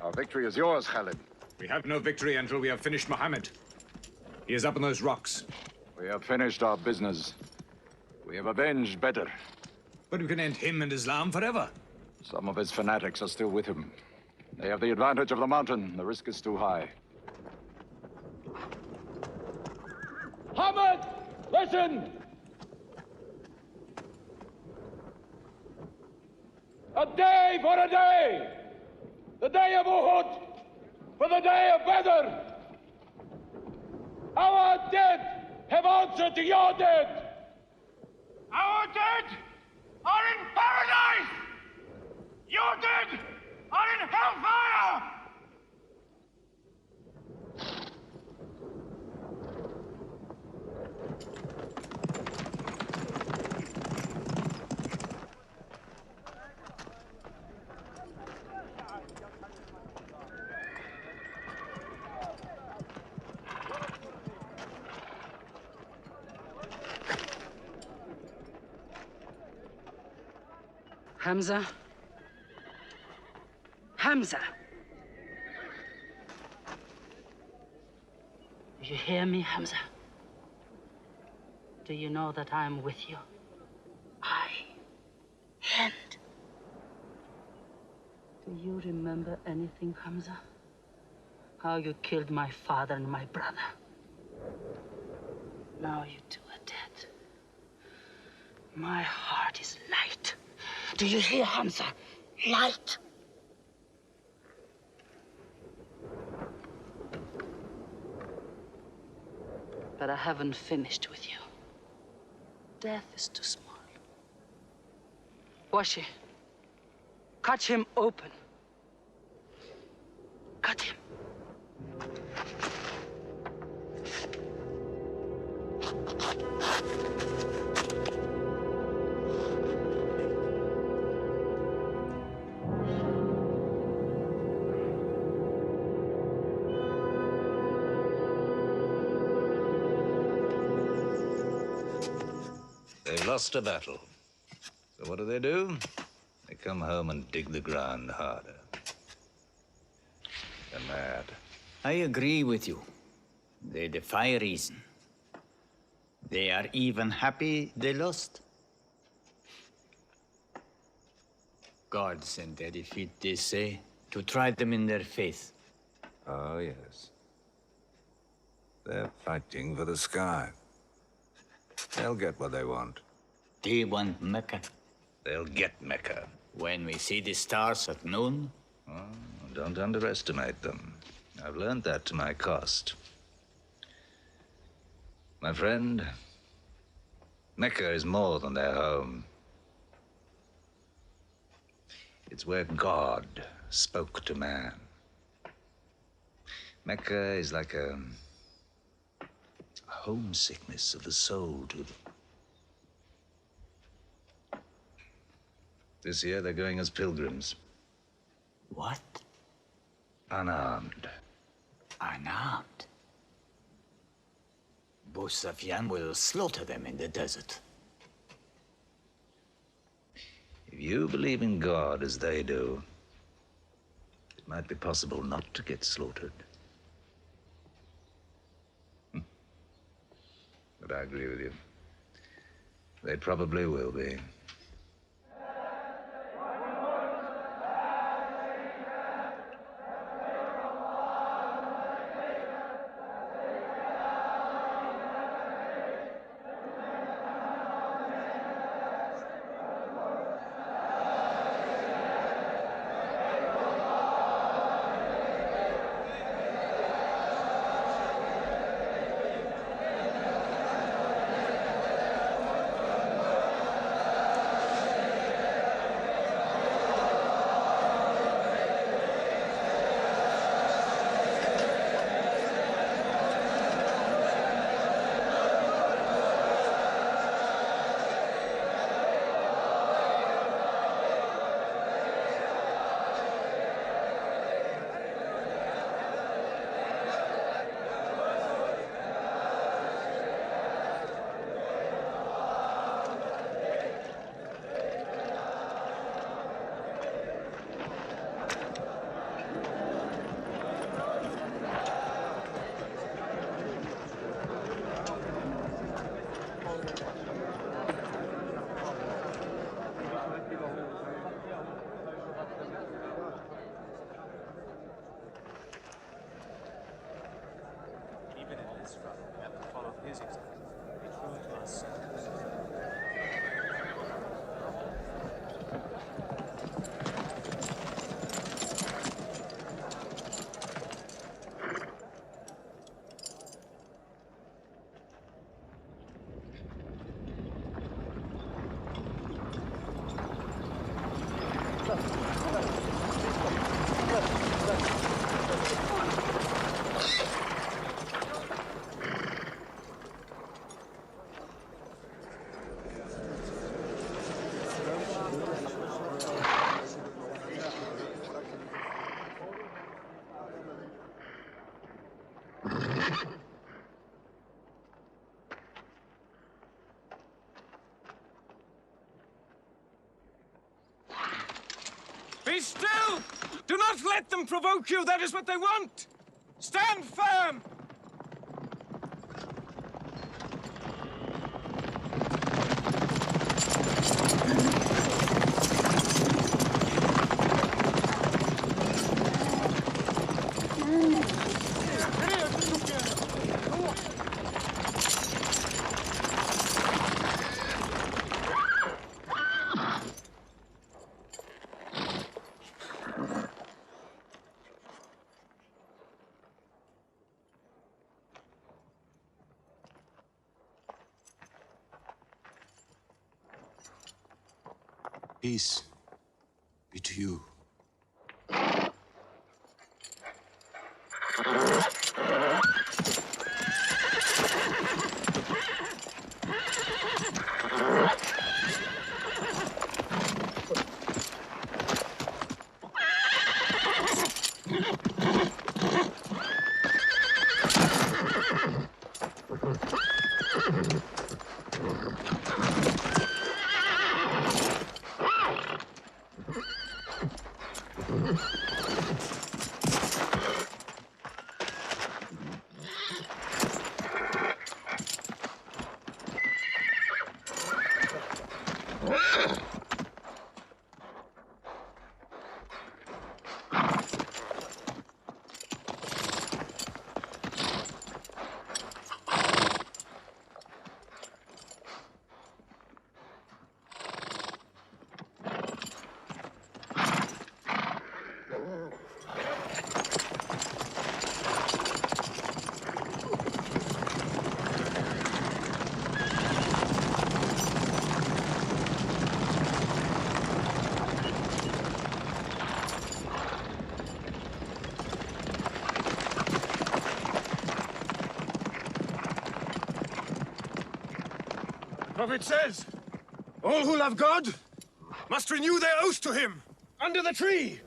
[SPEAKER 21] Our victory is yours, Khalid.
[SPEAKER 4] We have no victory until we have finished Mohammed. He is up on those rocks.
[SPEAKER 21] We have finished our business. We have avenged Badr.
[SPEAKER 4] But we can end him and Islam forever.
[SPEAKER 21] Some of his fanatics are still with him. They have the advantage of the mountain. The risk is too high.
[SPEAKER 5] Muhammad, listen! A day for a day! The day of Uhud for the day of Badr! Our dead have answered to your dead.
[SPEAKER 3] Our dead are in paradise! Your dead are in hellfire!
[SPEAKER 12] Hamza? Hamza! Do you hear me, Hamza? Do you know that I'm with you? And do you remember anything, Hamza? How you killed my father and my brother. Now you two are dead. My heart is light. Do you hear, Hamza? Light. But I haven't finished with you. Death is too small. Washi, cut him open. Cut him.
[SPEAKER 9] They've lost a battle. So what do? They come home and dig the ground harder. They're mad.
[SPEAKER 13] I agree with you. They defy reason. They are even happy they lost. God sent their defeat, they say, to try them in their faith.
[SPEAKER 9] Oh, yes. They're fighting for the sky. They'll get what they want.
[SPEAKER 13] They want Mecca.
[SPEAKER 9] They'll get Mecca.
[SPEAKER 13] When we see the stars at noon?
[SPEAKER 9] Oh, don't underestimate them. I've learned that to my cost. My friend, Mecca is more than their home. It's where God spoke to man. Mecca is like a homesickness of the soul to them. This year they're going as pilgrims.
[SPEAKER 13] What?
[SPEAKER 9] Unarmed.
[SPEAKER 13] Unarmed? Abu Sufyan will slaughter them in the desert.
[SPEAKER 9] If you believe in God as they do, it might be possible not to get slaughtered. But I agree with you. They probably will be.
[SPEAKER 14] Be still! Do not let them provoke you. That is what they want. Stand firm!
[SPEAKER 17] Peace be to you.
[SPEAKER 14] The prophet says, all who love God must renew their oath to him under the tree.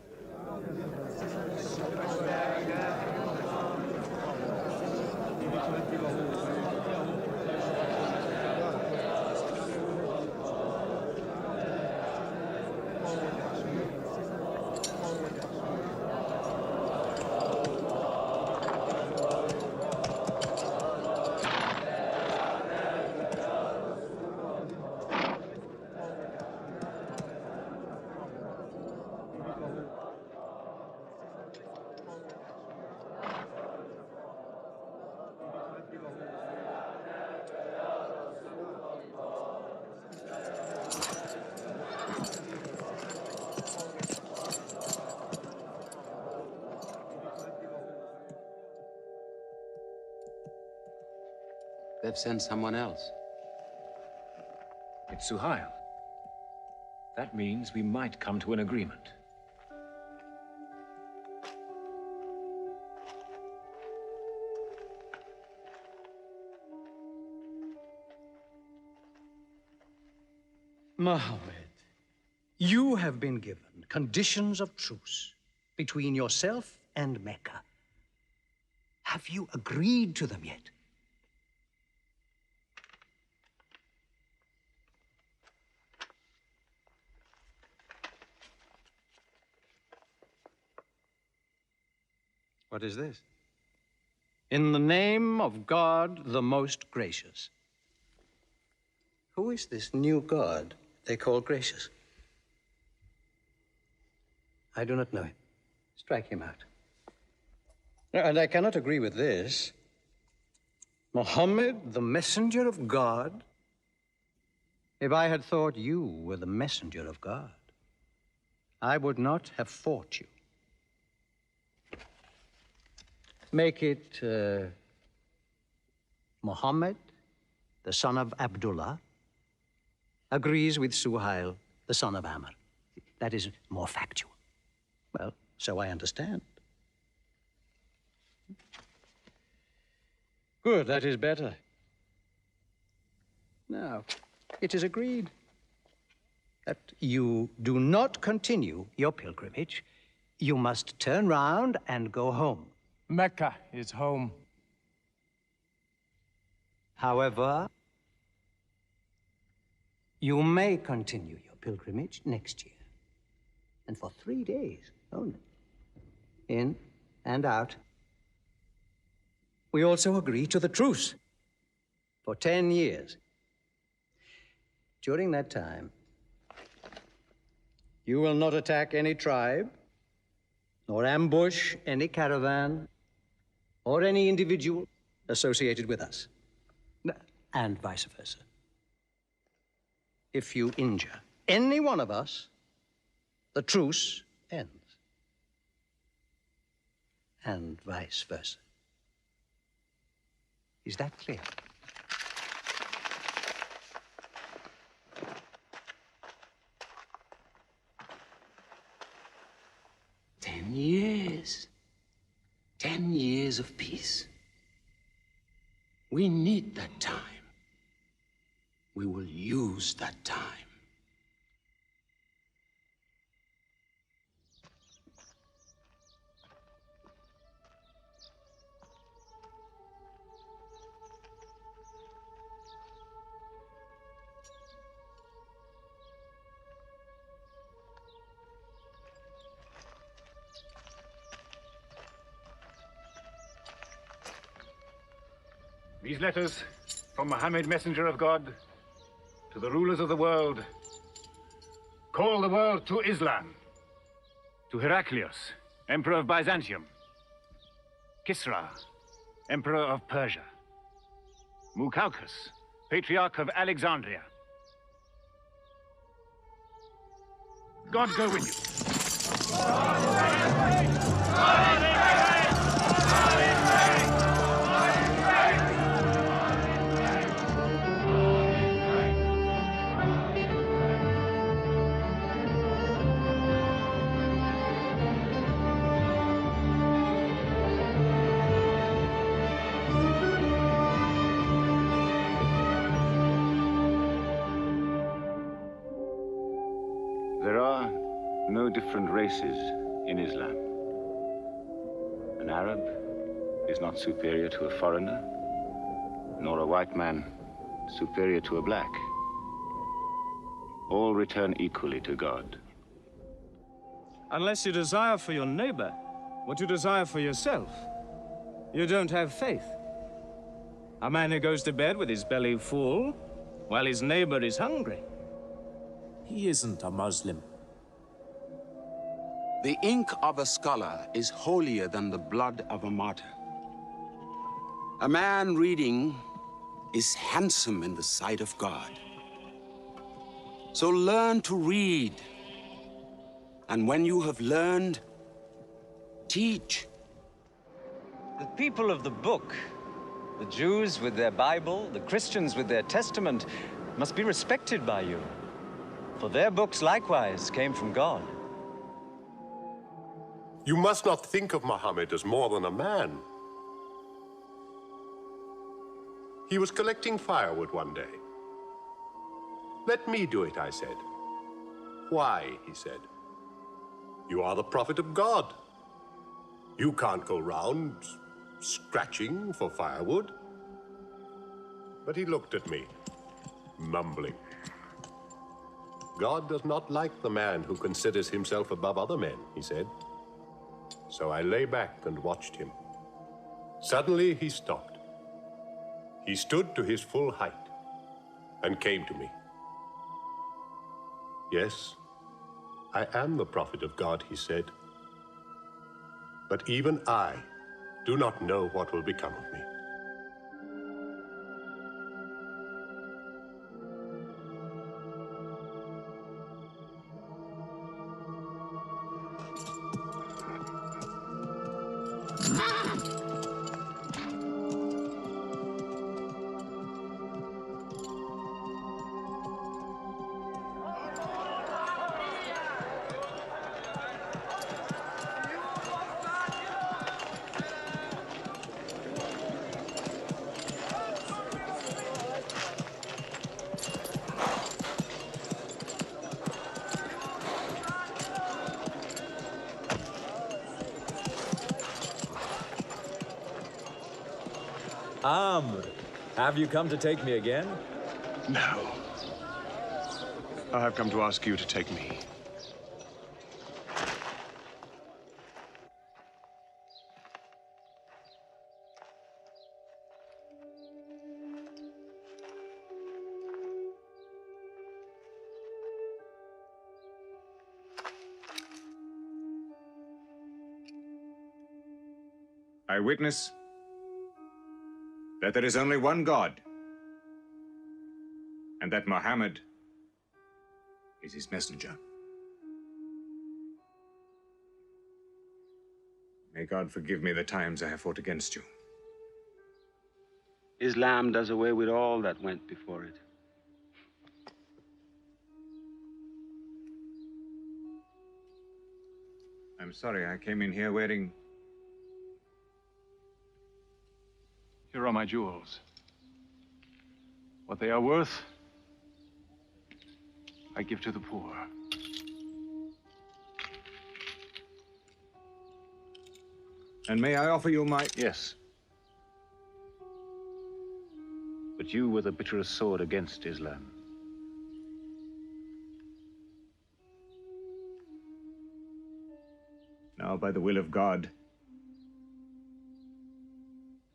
[SPEAKER 16] They've sent someone else.
[SPEAKER 17] It's Suhail. That means we might come to an agreement.
[SPEAKER 22] Mohammed, you have been given conditions of truce between yourself and Mecca. Have you agreed to them yet? What is this? In the name of God, the most gracious. Who is this new God they call gracious? I do not know him. Strike him out. And I cannot agree with this. Muhammad, the messenger of God? If I had thought you were the messenger of God, I would not have fought you. Make it Muhammad, the son of Abdullah, agrees with Suhail, the son of Amr. That is more factual. Well, so I understand. Good, that is better. Now, it is agreed that you do not continue your pilgrimage. You must turn round and go home.
[SPEAKER 23] Mecca is home.
[SPEAKER 22] However, you may continue your pilgrimage next year. And for 3 days only. In and out. We also agree to the truce for 10 years. During that time, you will not attack any tribe, nor ambush any caravan, or any individual associated with us, and vice versa. If you injure any one of us, the truce ends, and vice versa. Is that clear?
[SPEAKER 1] "10 years. 10 years of peace. We need that time. We will use that time."
[SPEAKER 14] These letters from Muhammad, messenger of God, to the rulers of the world. Call the world to Islam. To Heraclius, Emperor of Byzantium. Kisra, Emperor of Persia. Mukaukos, Patriarch of Alexandria. God go with you.
[SPEAKER 17] There are no different races in Islam. An Arab is not superior to a foreigner, nor a white man superior to a black. All return equally to God.
[SPEAKER 23] Unless you desire for your neighbor what you desire for yourself, you don't have faith. A man who goes to bed with his belly full while his neighbor is hungry.
[SPEAKER 1] He isn't a Muslim. The ink of a scholar is holier than the blood of a martyr. A man reading is handsome in the sight of God. So learn to read. And when you have learned, teach.
[SPEAKER 22] The people of the book, the Jews with their Bible, the Christians with their Testament, must be respected by you. For their books likewise came from God.
[SPEAKER 7] You must not think of Muhammad as more than a man. He was collecting firewood one day. "Let me do it," I said. "Why?" he said. "You are the prophet of God. You can't go round scratching for firewood." But he looked at me, mumbling. "God does not like the man who considers himself above other men," he said. So I lay back and watched him. Suddenly he stopped. He stood to his full height and came to me. "Yes, I am the prophet of God," he said. "But even I do not know what will become of me."
[SPEAKER 11] Amr, have you come to take me again?
[SPEAKER 17] No. I have come to ask you to take me.
[SPEAKER 4] I witness that there is only one God, and that Muhammad is his messenger. May God forgive me the times I have fought against you.
[SPEAKER 1] Islam does away with all that went before it.
[SPEAKER 4] I'm sorry, I came in here wearing...
[SPEAKER 14] Here are my jewels. What they are worth, I give to the poor.
[SPEAKER 4] And may I offer you my...
[SPEAKER 14] Yes. But you were the bitterest sword against Islam.
[SPEAKER 4] Now, by the will of God,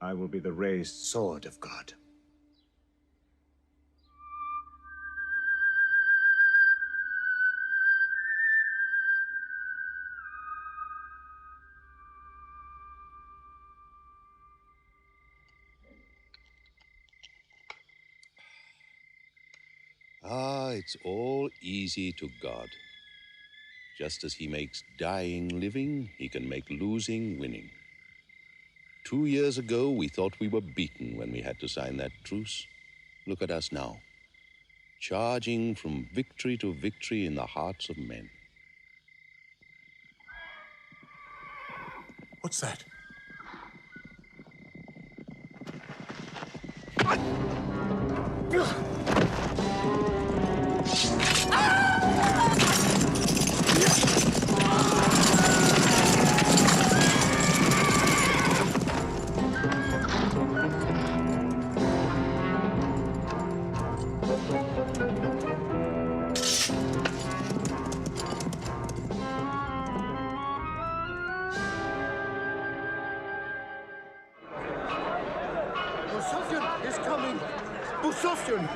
[SPEAKER 4] I will be the raised sword of God.
[SPEAKER 8] Ah, it's all easy to God. Just as he makes dying living, he can make losing winning. 2 years ago, we thought we were beaten when we had to sign that truce. Look at us now, charging from victory to victory in the hearts of men.
[SPEAKER 21] What's that?
[SPEAKER 3] Busofyan is coming! Busofyan!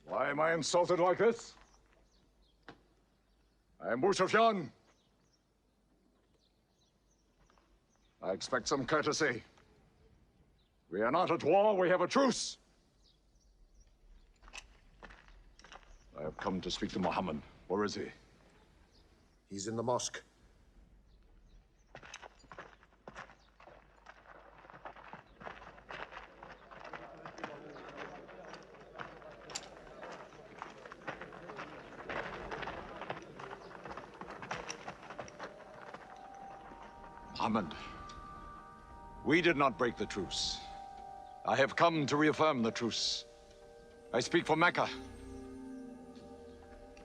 [SPEAKER 21] Why am I insulted like this? I am Busofyan. I expect some courtesy. We are not at war, we have a truce. I have come to speak to Muhammad. Where is he?
[SPEAKER 10] He's in the mosque.
[SPEAKER 21] Muhammad, we did not break the truce. I have come to reaffirm the truce. I speak for Mecca.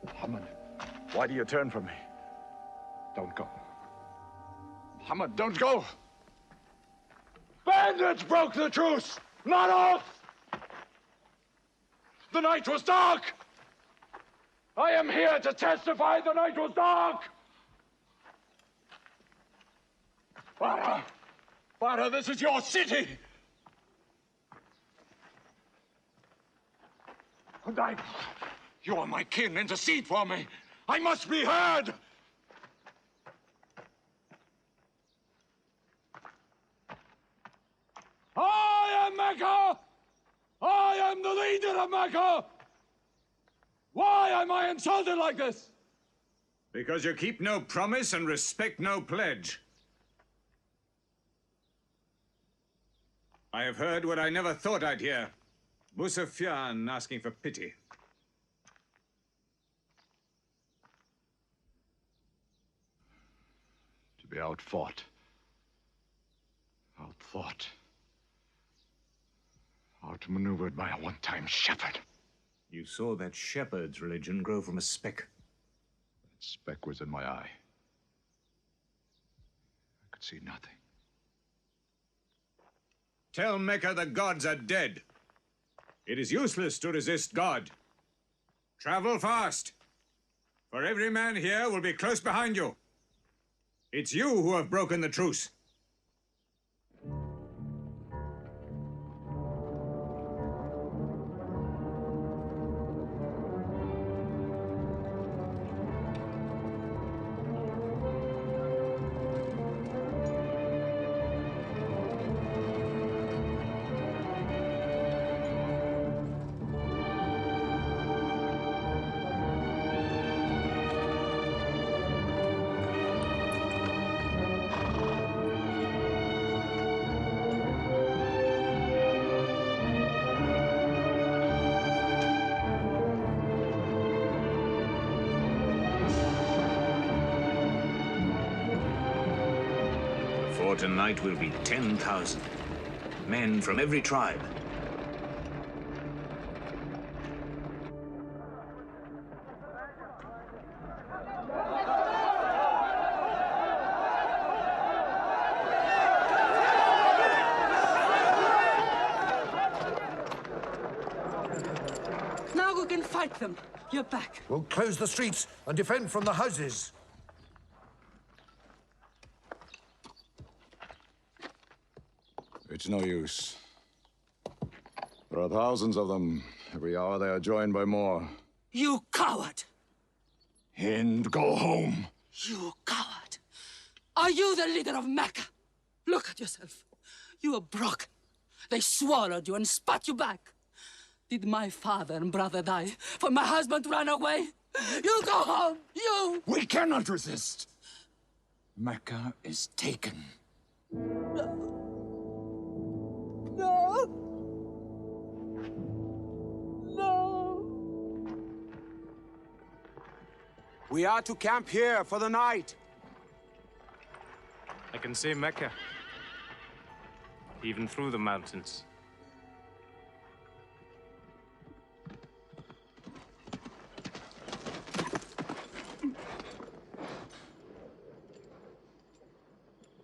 [SPEAKER 21] Muhammad, why do you turn from me? Don't go. Muhammad, don't go! Bandits broke the truce, not us! The night was dark! I am here to testify the night was dark! Farah! Farah, this is your city! Hudayb, you are my kin. Intercede for me. I must be heard! I am Mecca! I am the leader of Mecca! Why am I insulted like this?
[SPEAKER 4] Because you keep no promise and respect no pledge. I have heard what I never thought I'd hear. Busofyan asking for pity.
[SPEAKER 21] To be outfought. Outthought. Outmaneuvered by a one-time shepherd.
[SPEAKER 4] You saw that shepherd's religion grow from a speck.
[SPEAKER 21] That speck was in my eye. see nothing.
[SPEAKER 4] Tell Mecca the gods are dead. It is useless to resist God. Travel fast, for every man here will be close behind you. It's you who have broken the truce.
[SPEAKER 16] For tonight will be 10,000 men from every tribe.
[SPEAKER 12] Now we can fight them. You're back.
[SPEAKER 18] We'll close the streets and defend from the houses.
[SPEAKER 21] It's no use. There are thousands of them. Every hour they are joined by more.
[SPEAKER 12] You coward!
[SPEAKER 21] Hind, go home.
[SPEAKER 12] You coward! Are you the leader of Mecca? Look at yourself. You are broken. They swallowed you and spat you back. Did my father and brother die for my husband to run away? You go home! You!
[SPEAKER 21] We cannot resist. Mecca is taken.
[SPEAKER 12] No! No!
[SPEAKER 1] We are to camp here for the night.
[SPEAKER 23] I can see Mecca, even through the mountains.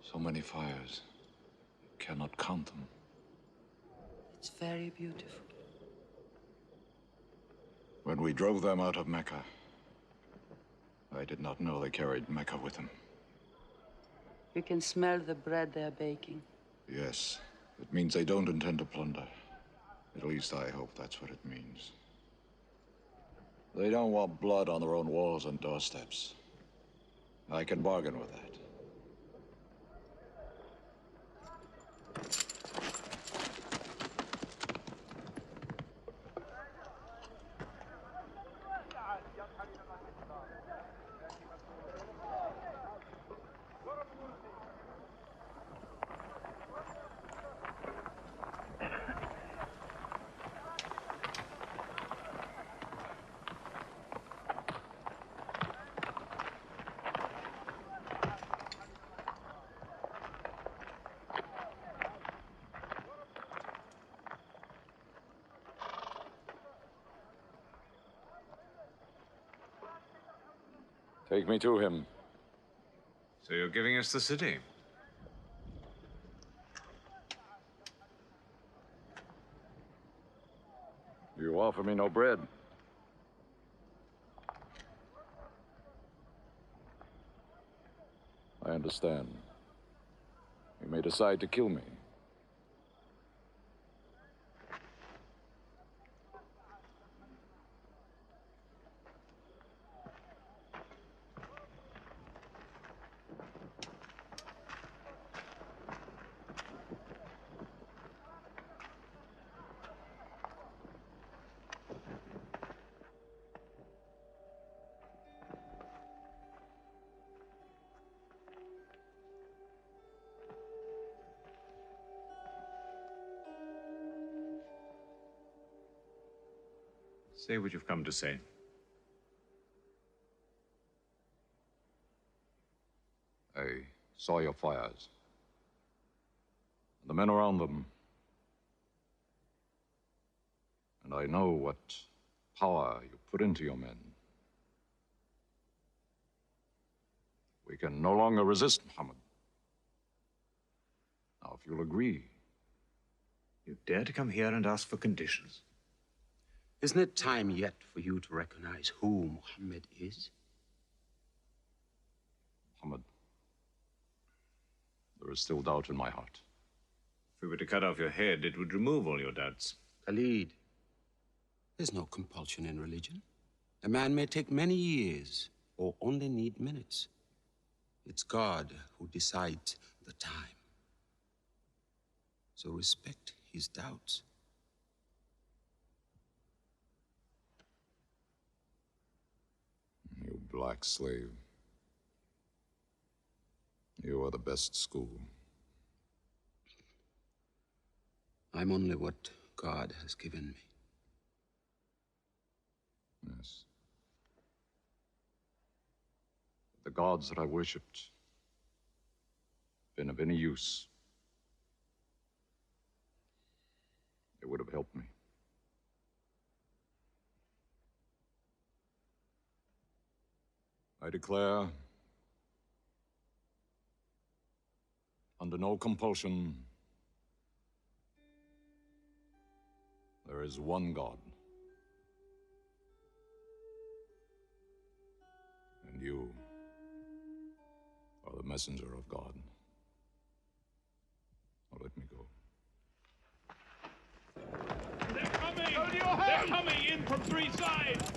[SPEAKER 21] So many fires. You cannot count them.
[SPEAKER 12] It's very beautiful.
[SPEAKER 21] When we drove them out of Mecca, I did not know they carried Mecca with them.
[SPEAKER 12] You can smell the bread they're baking.
[SPEAKER 21] Yes, it means they don't intend to plunder. At least I hope that's what it means. They don't want blood on their own walls and doorsteps. I can bargain with that. Take me to him.
[SPEAKER 4] So you're giving us the city?
[SPEAKER 21] You offer me no bread. I understand. You may decide to kill me.
[SPEAKER 4] Say what you've come to say.
[SPEAKER 21] I saw your fires. And the men around them. And I know what power you put into your men. We can no longer resist Muhammad.
[SPEAKER 16] Now, if you'll agree, you dare to come here and ask for conditions.
[SPEAKER 1] Isn't it time yet for you to recognize who Muhammad is?
[SPEAKER 21] Muhammad, there is still doubt in my heart.
[SPEAKER 16] If we were to cut off your head, it would remove all your doubts.
[SPEAKER 1] Khalid, there's no compulsion in religion. A man may take many years or only need minutes. It's God who decides the time. So respect his doubts.
[SPEAKER 21] You black slave. You are the best school.
[SPEAKER 1] I'm only what God has given me.
[SPEAKER 21] Yes. The gods that I worshipped been of any use, they would have helped me. I declare, under no compulsion, there is one God. And you are the messenger of God. Now let me go.
[SPEAKER 2] They're coming! Go to your house! They're coming in from three sides!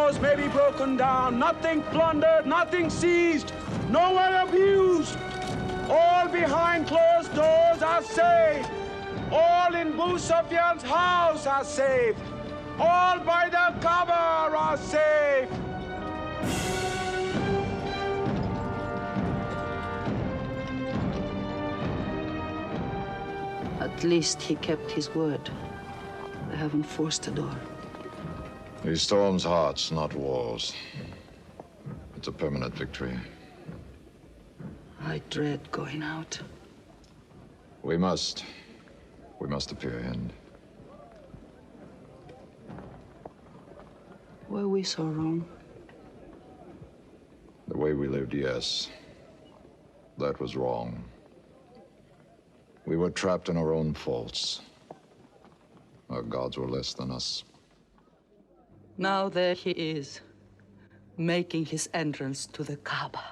[SPEAKER 1] laws may be broken down, nothing plundered, nothing seized, no one abused. All behind closed doors are safe. All in Abu Sufyan's house are safe. All by the Kaaba are safe.
[SPEAKER 12] At least he kept his word. They haven't forced the door.
[SPEAKER 6] He storms hearts, not walls. It's a permanent victory.
[SPEAKER 12] I dread going out.
[SPEAKER 6] We must. We must appear in.
[SPEAKER 12] Were we so wrong?
[SPEAKER 6] The way we lived, yes. That was wrong. We were trapped in our own faults. Our gods were less than us.
[SPEAKER 12] Now there he is, making his entrance to the Kaaba.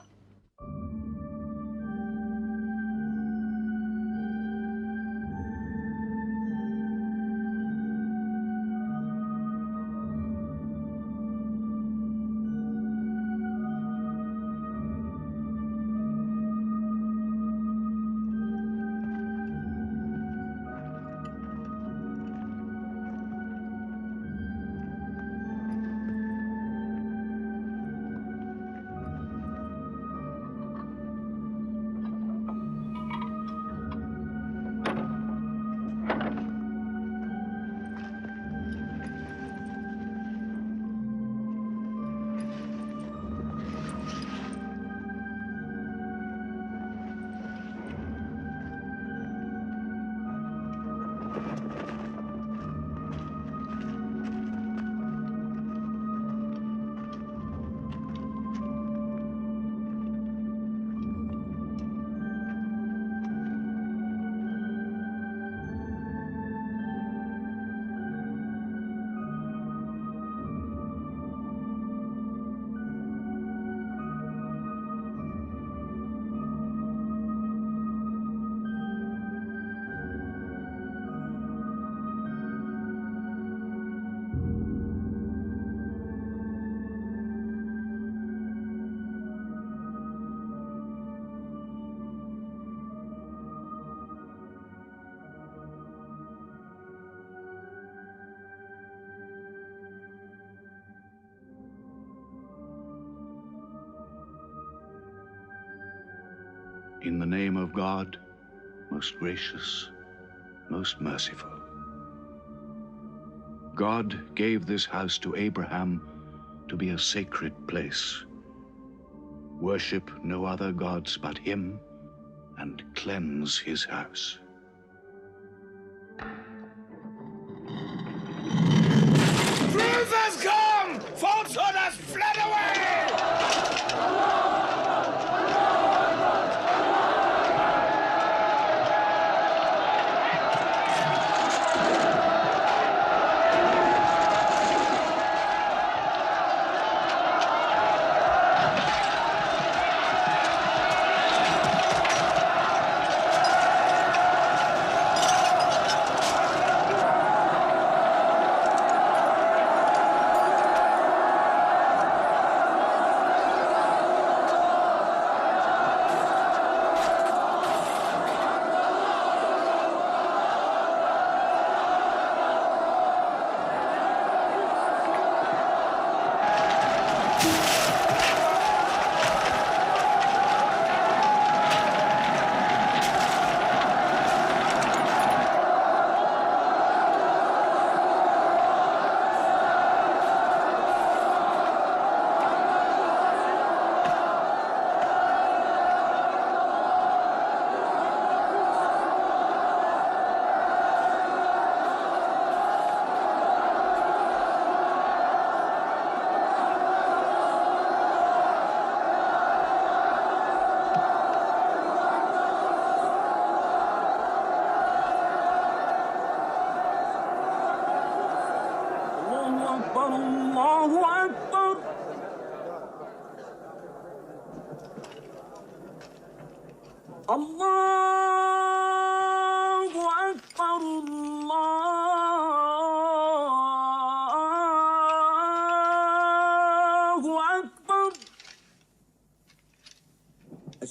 [SPEAKER 19] In the name of God, most gracious, most merciful. God gave this house to Abraham to be a sacred place. Worship no other gods but him, and cleanse his house.
[SPEAKER 3] Truth has come! Falsehood has fled away!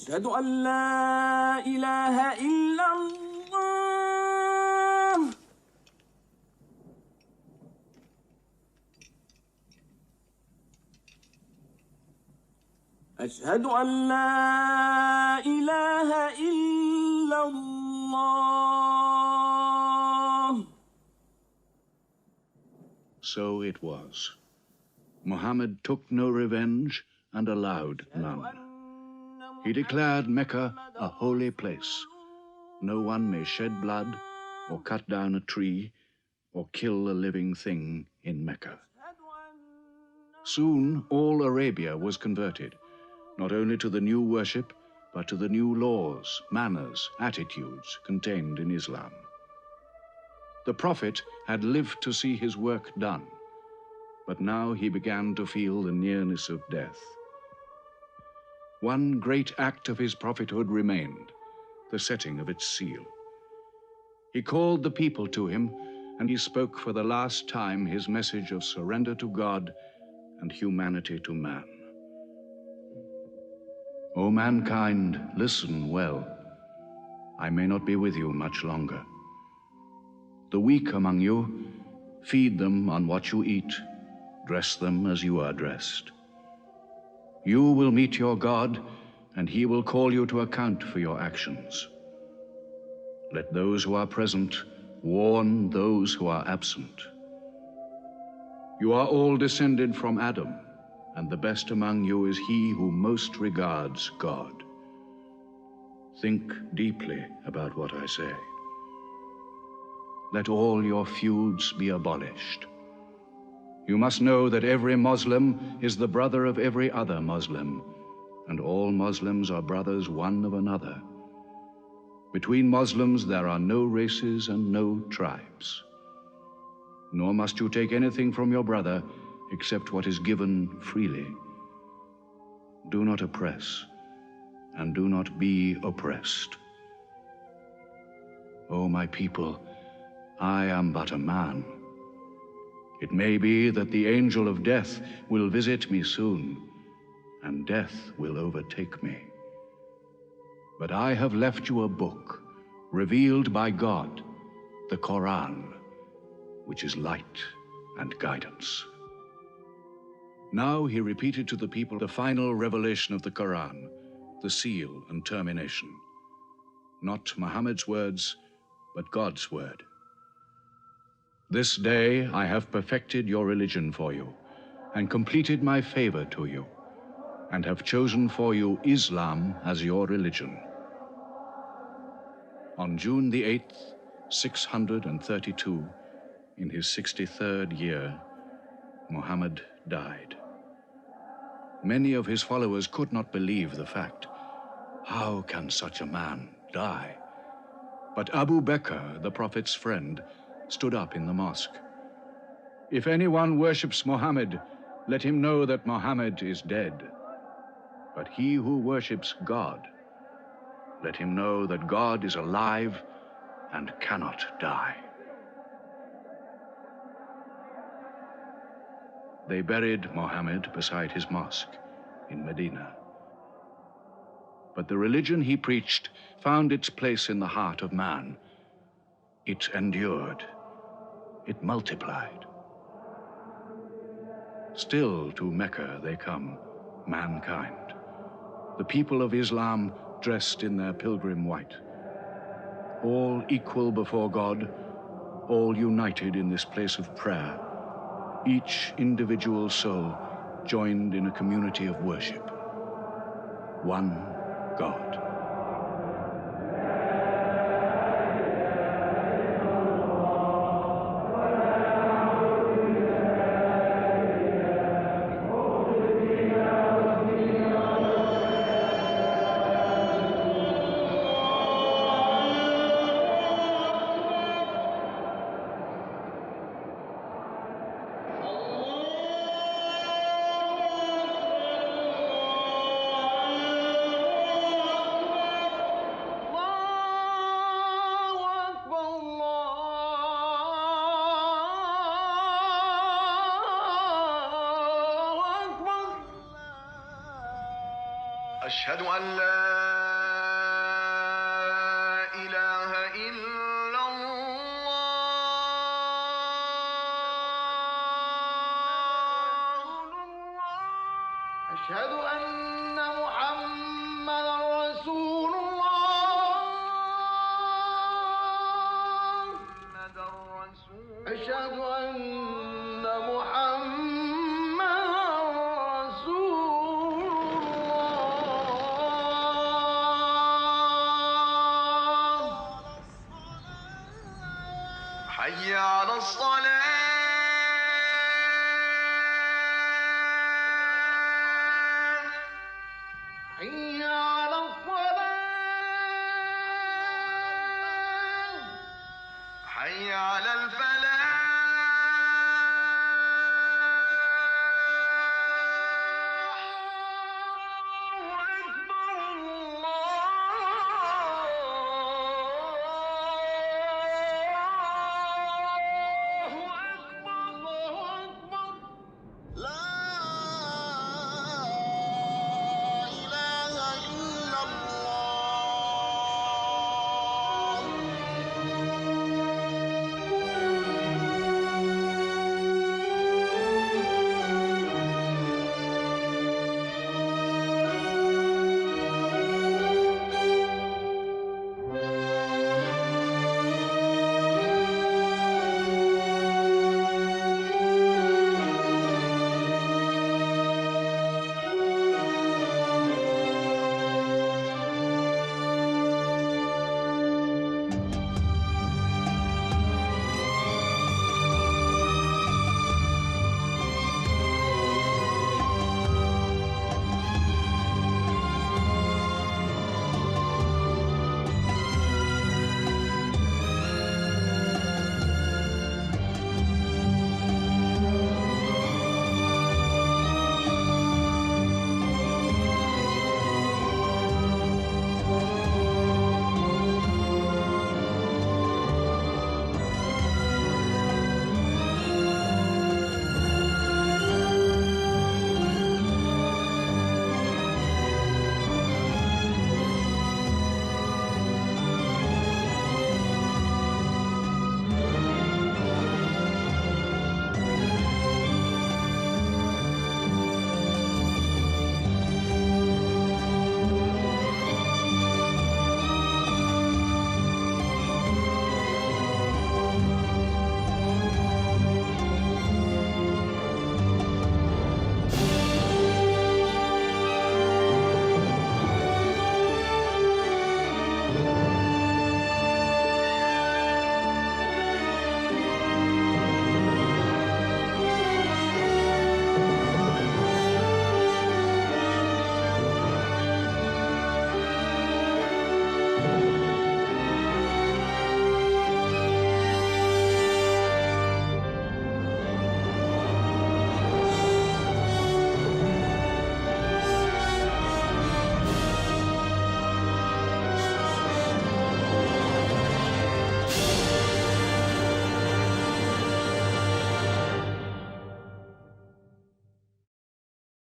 [SPEAKER 3] أشهد أن لا إله إلا الله. أشهد أن لا إله إلا الله.
[SPEAKER 19] So it was. Muhammad took no revenge and allowed none. He declared Mecca a holy place. No one may shed blood or cut down a tree or kill a living thing in Mecca. Soon all Arabia was converted, not only to the new worship, but to the new laws, manners, attitudes contained in Islam. The Prophet had lived to see his work done, but now he began to feel the nearness of death. One great act of his prophethood remained, the setting of its seal. He called the people to him, and he spoke for the last time his message of surrender to God and humanity to man. O mankind, listen well. I may not be with you much longer. The weak among you, feed them on what you eat, dress them as you are dressed. You will meet your God, and he will call you to account for your actions. Let those who are present warn those who are absent. You are all descended from Adam, and the best among you is he who most regards God. Think deeply about what I say. Let all your feuds be abolished. You must know that every Muslim is the brother of every other Muslim, and all Muslims are brothers one of another. Between Muslims there are no races and no tribes. Nor must you take anything from your brother except what is given freely. Do not oppress, and do not be oppressed. O my people, I am but a man. It may be that the angel of death will visit me soon, and death will overtake me. But I have left you a book, revealed by God, the Quran, which is light and guidance. Now he repeated to the people the final revelation of the Quran, the seal and termination. Not Muhammad's words, but God's word. This day I have perfected your religion for you, and completed my favor to you, and have chosen for you Islam as your religion. On June the 8th, 632, in his 63rd year, Muhammad died. Many of his followers could not believe the fact. How can such a man die? But Abu Bakr, the Prophet's friend, stood up in the mosque. If anyone worships Muhammad, let him know that Muhammad is dead. But he who worships God, let him know that God is alive and cannot die. They buried Muhammad beside his mosque in Medina. But the religion he preached found its place in the heart of man. It endured. It multiplied. Still to Mecca they come, mankind. The people of Islam dressed in their pilgrim white. All equal before God, all united in this place of prayer. Each individual soul joined in a community of worship. One God.
[SPEAKER 5] أشهد أن لا
[SPEAKER 3] أشهد أن محمدا رسول الله. حي على الصلاة.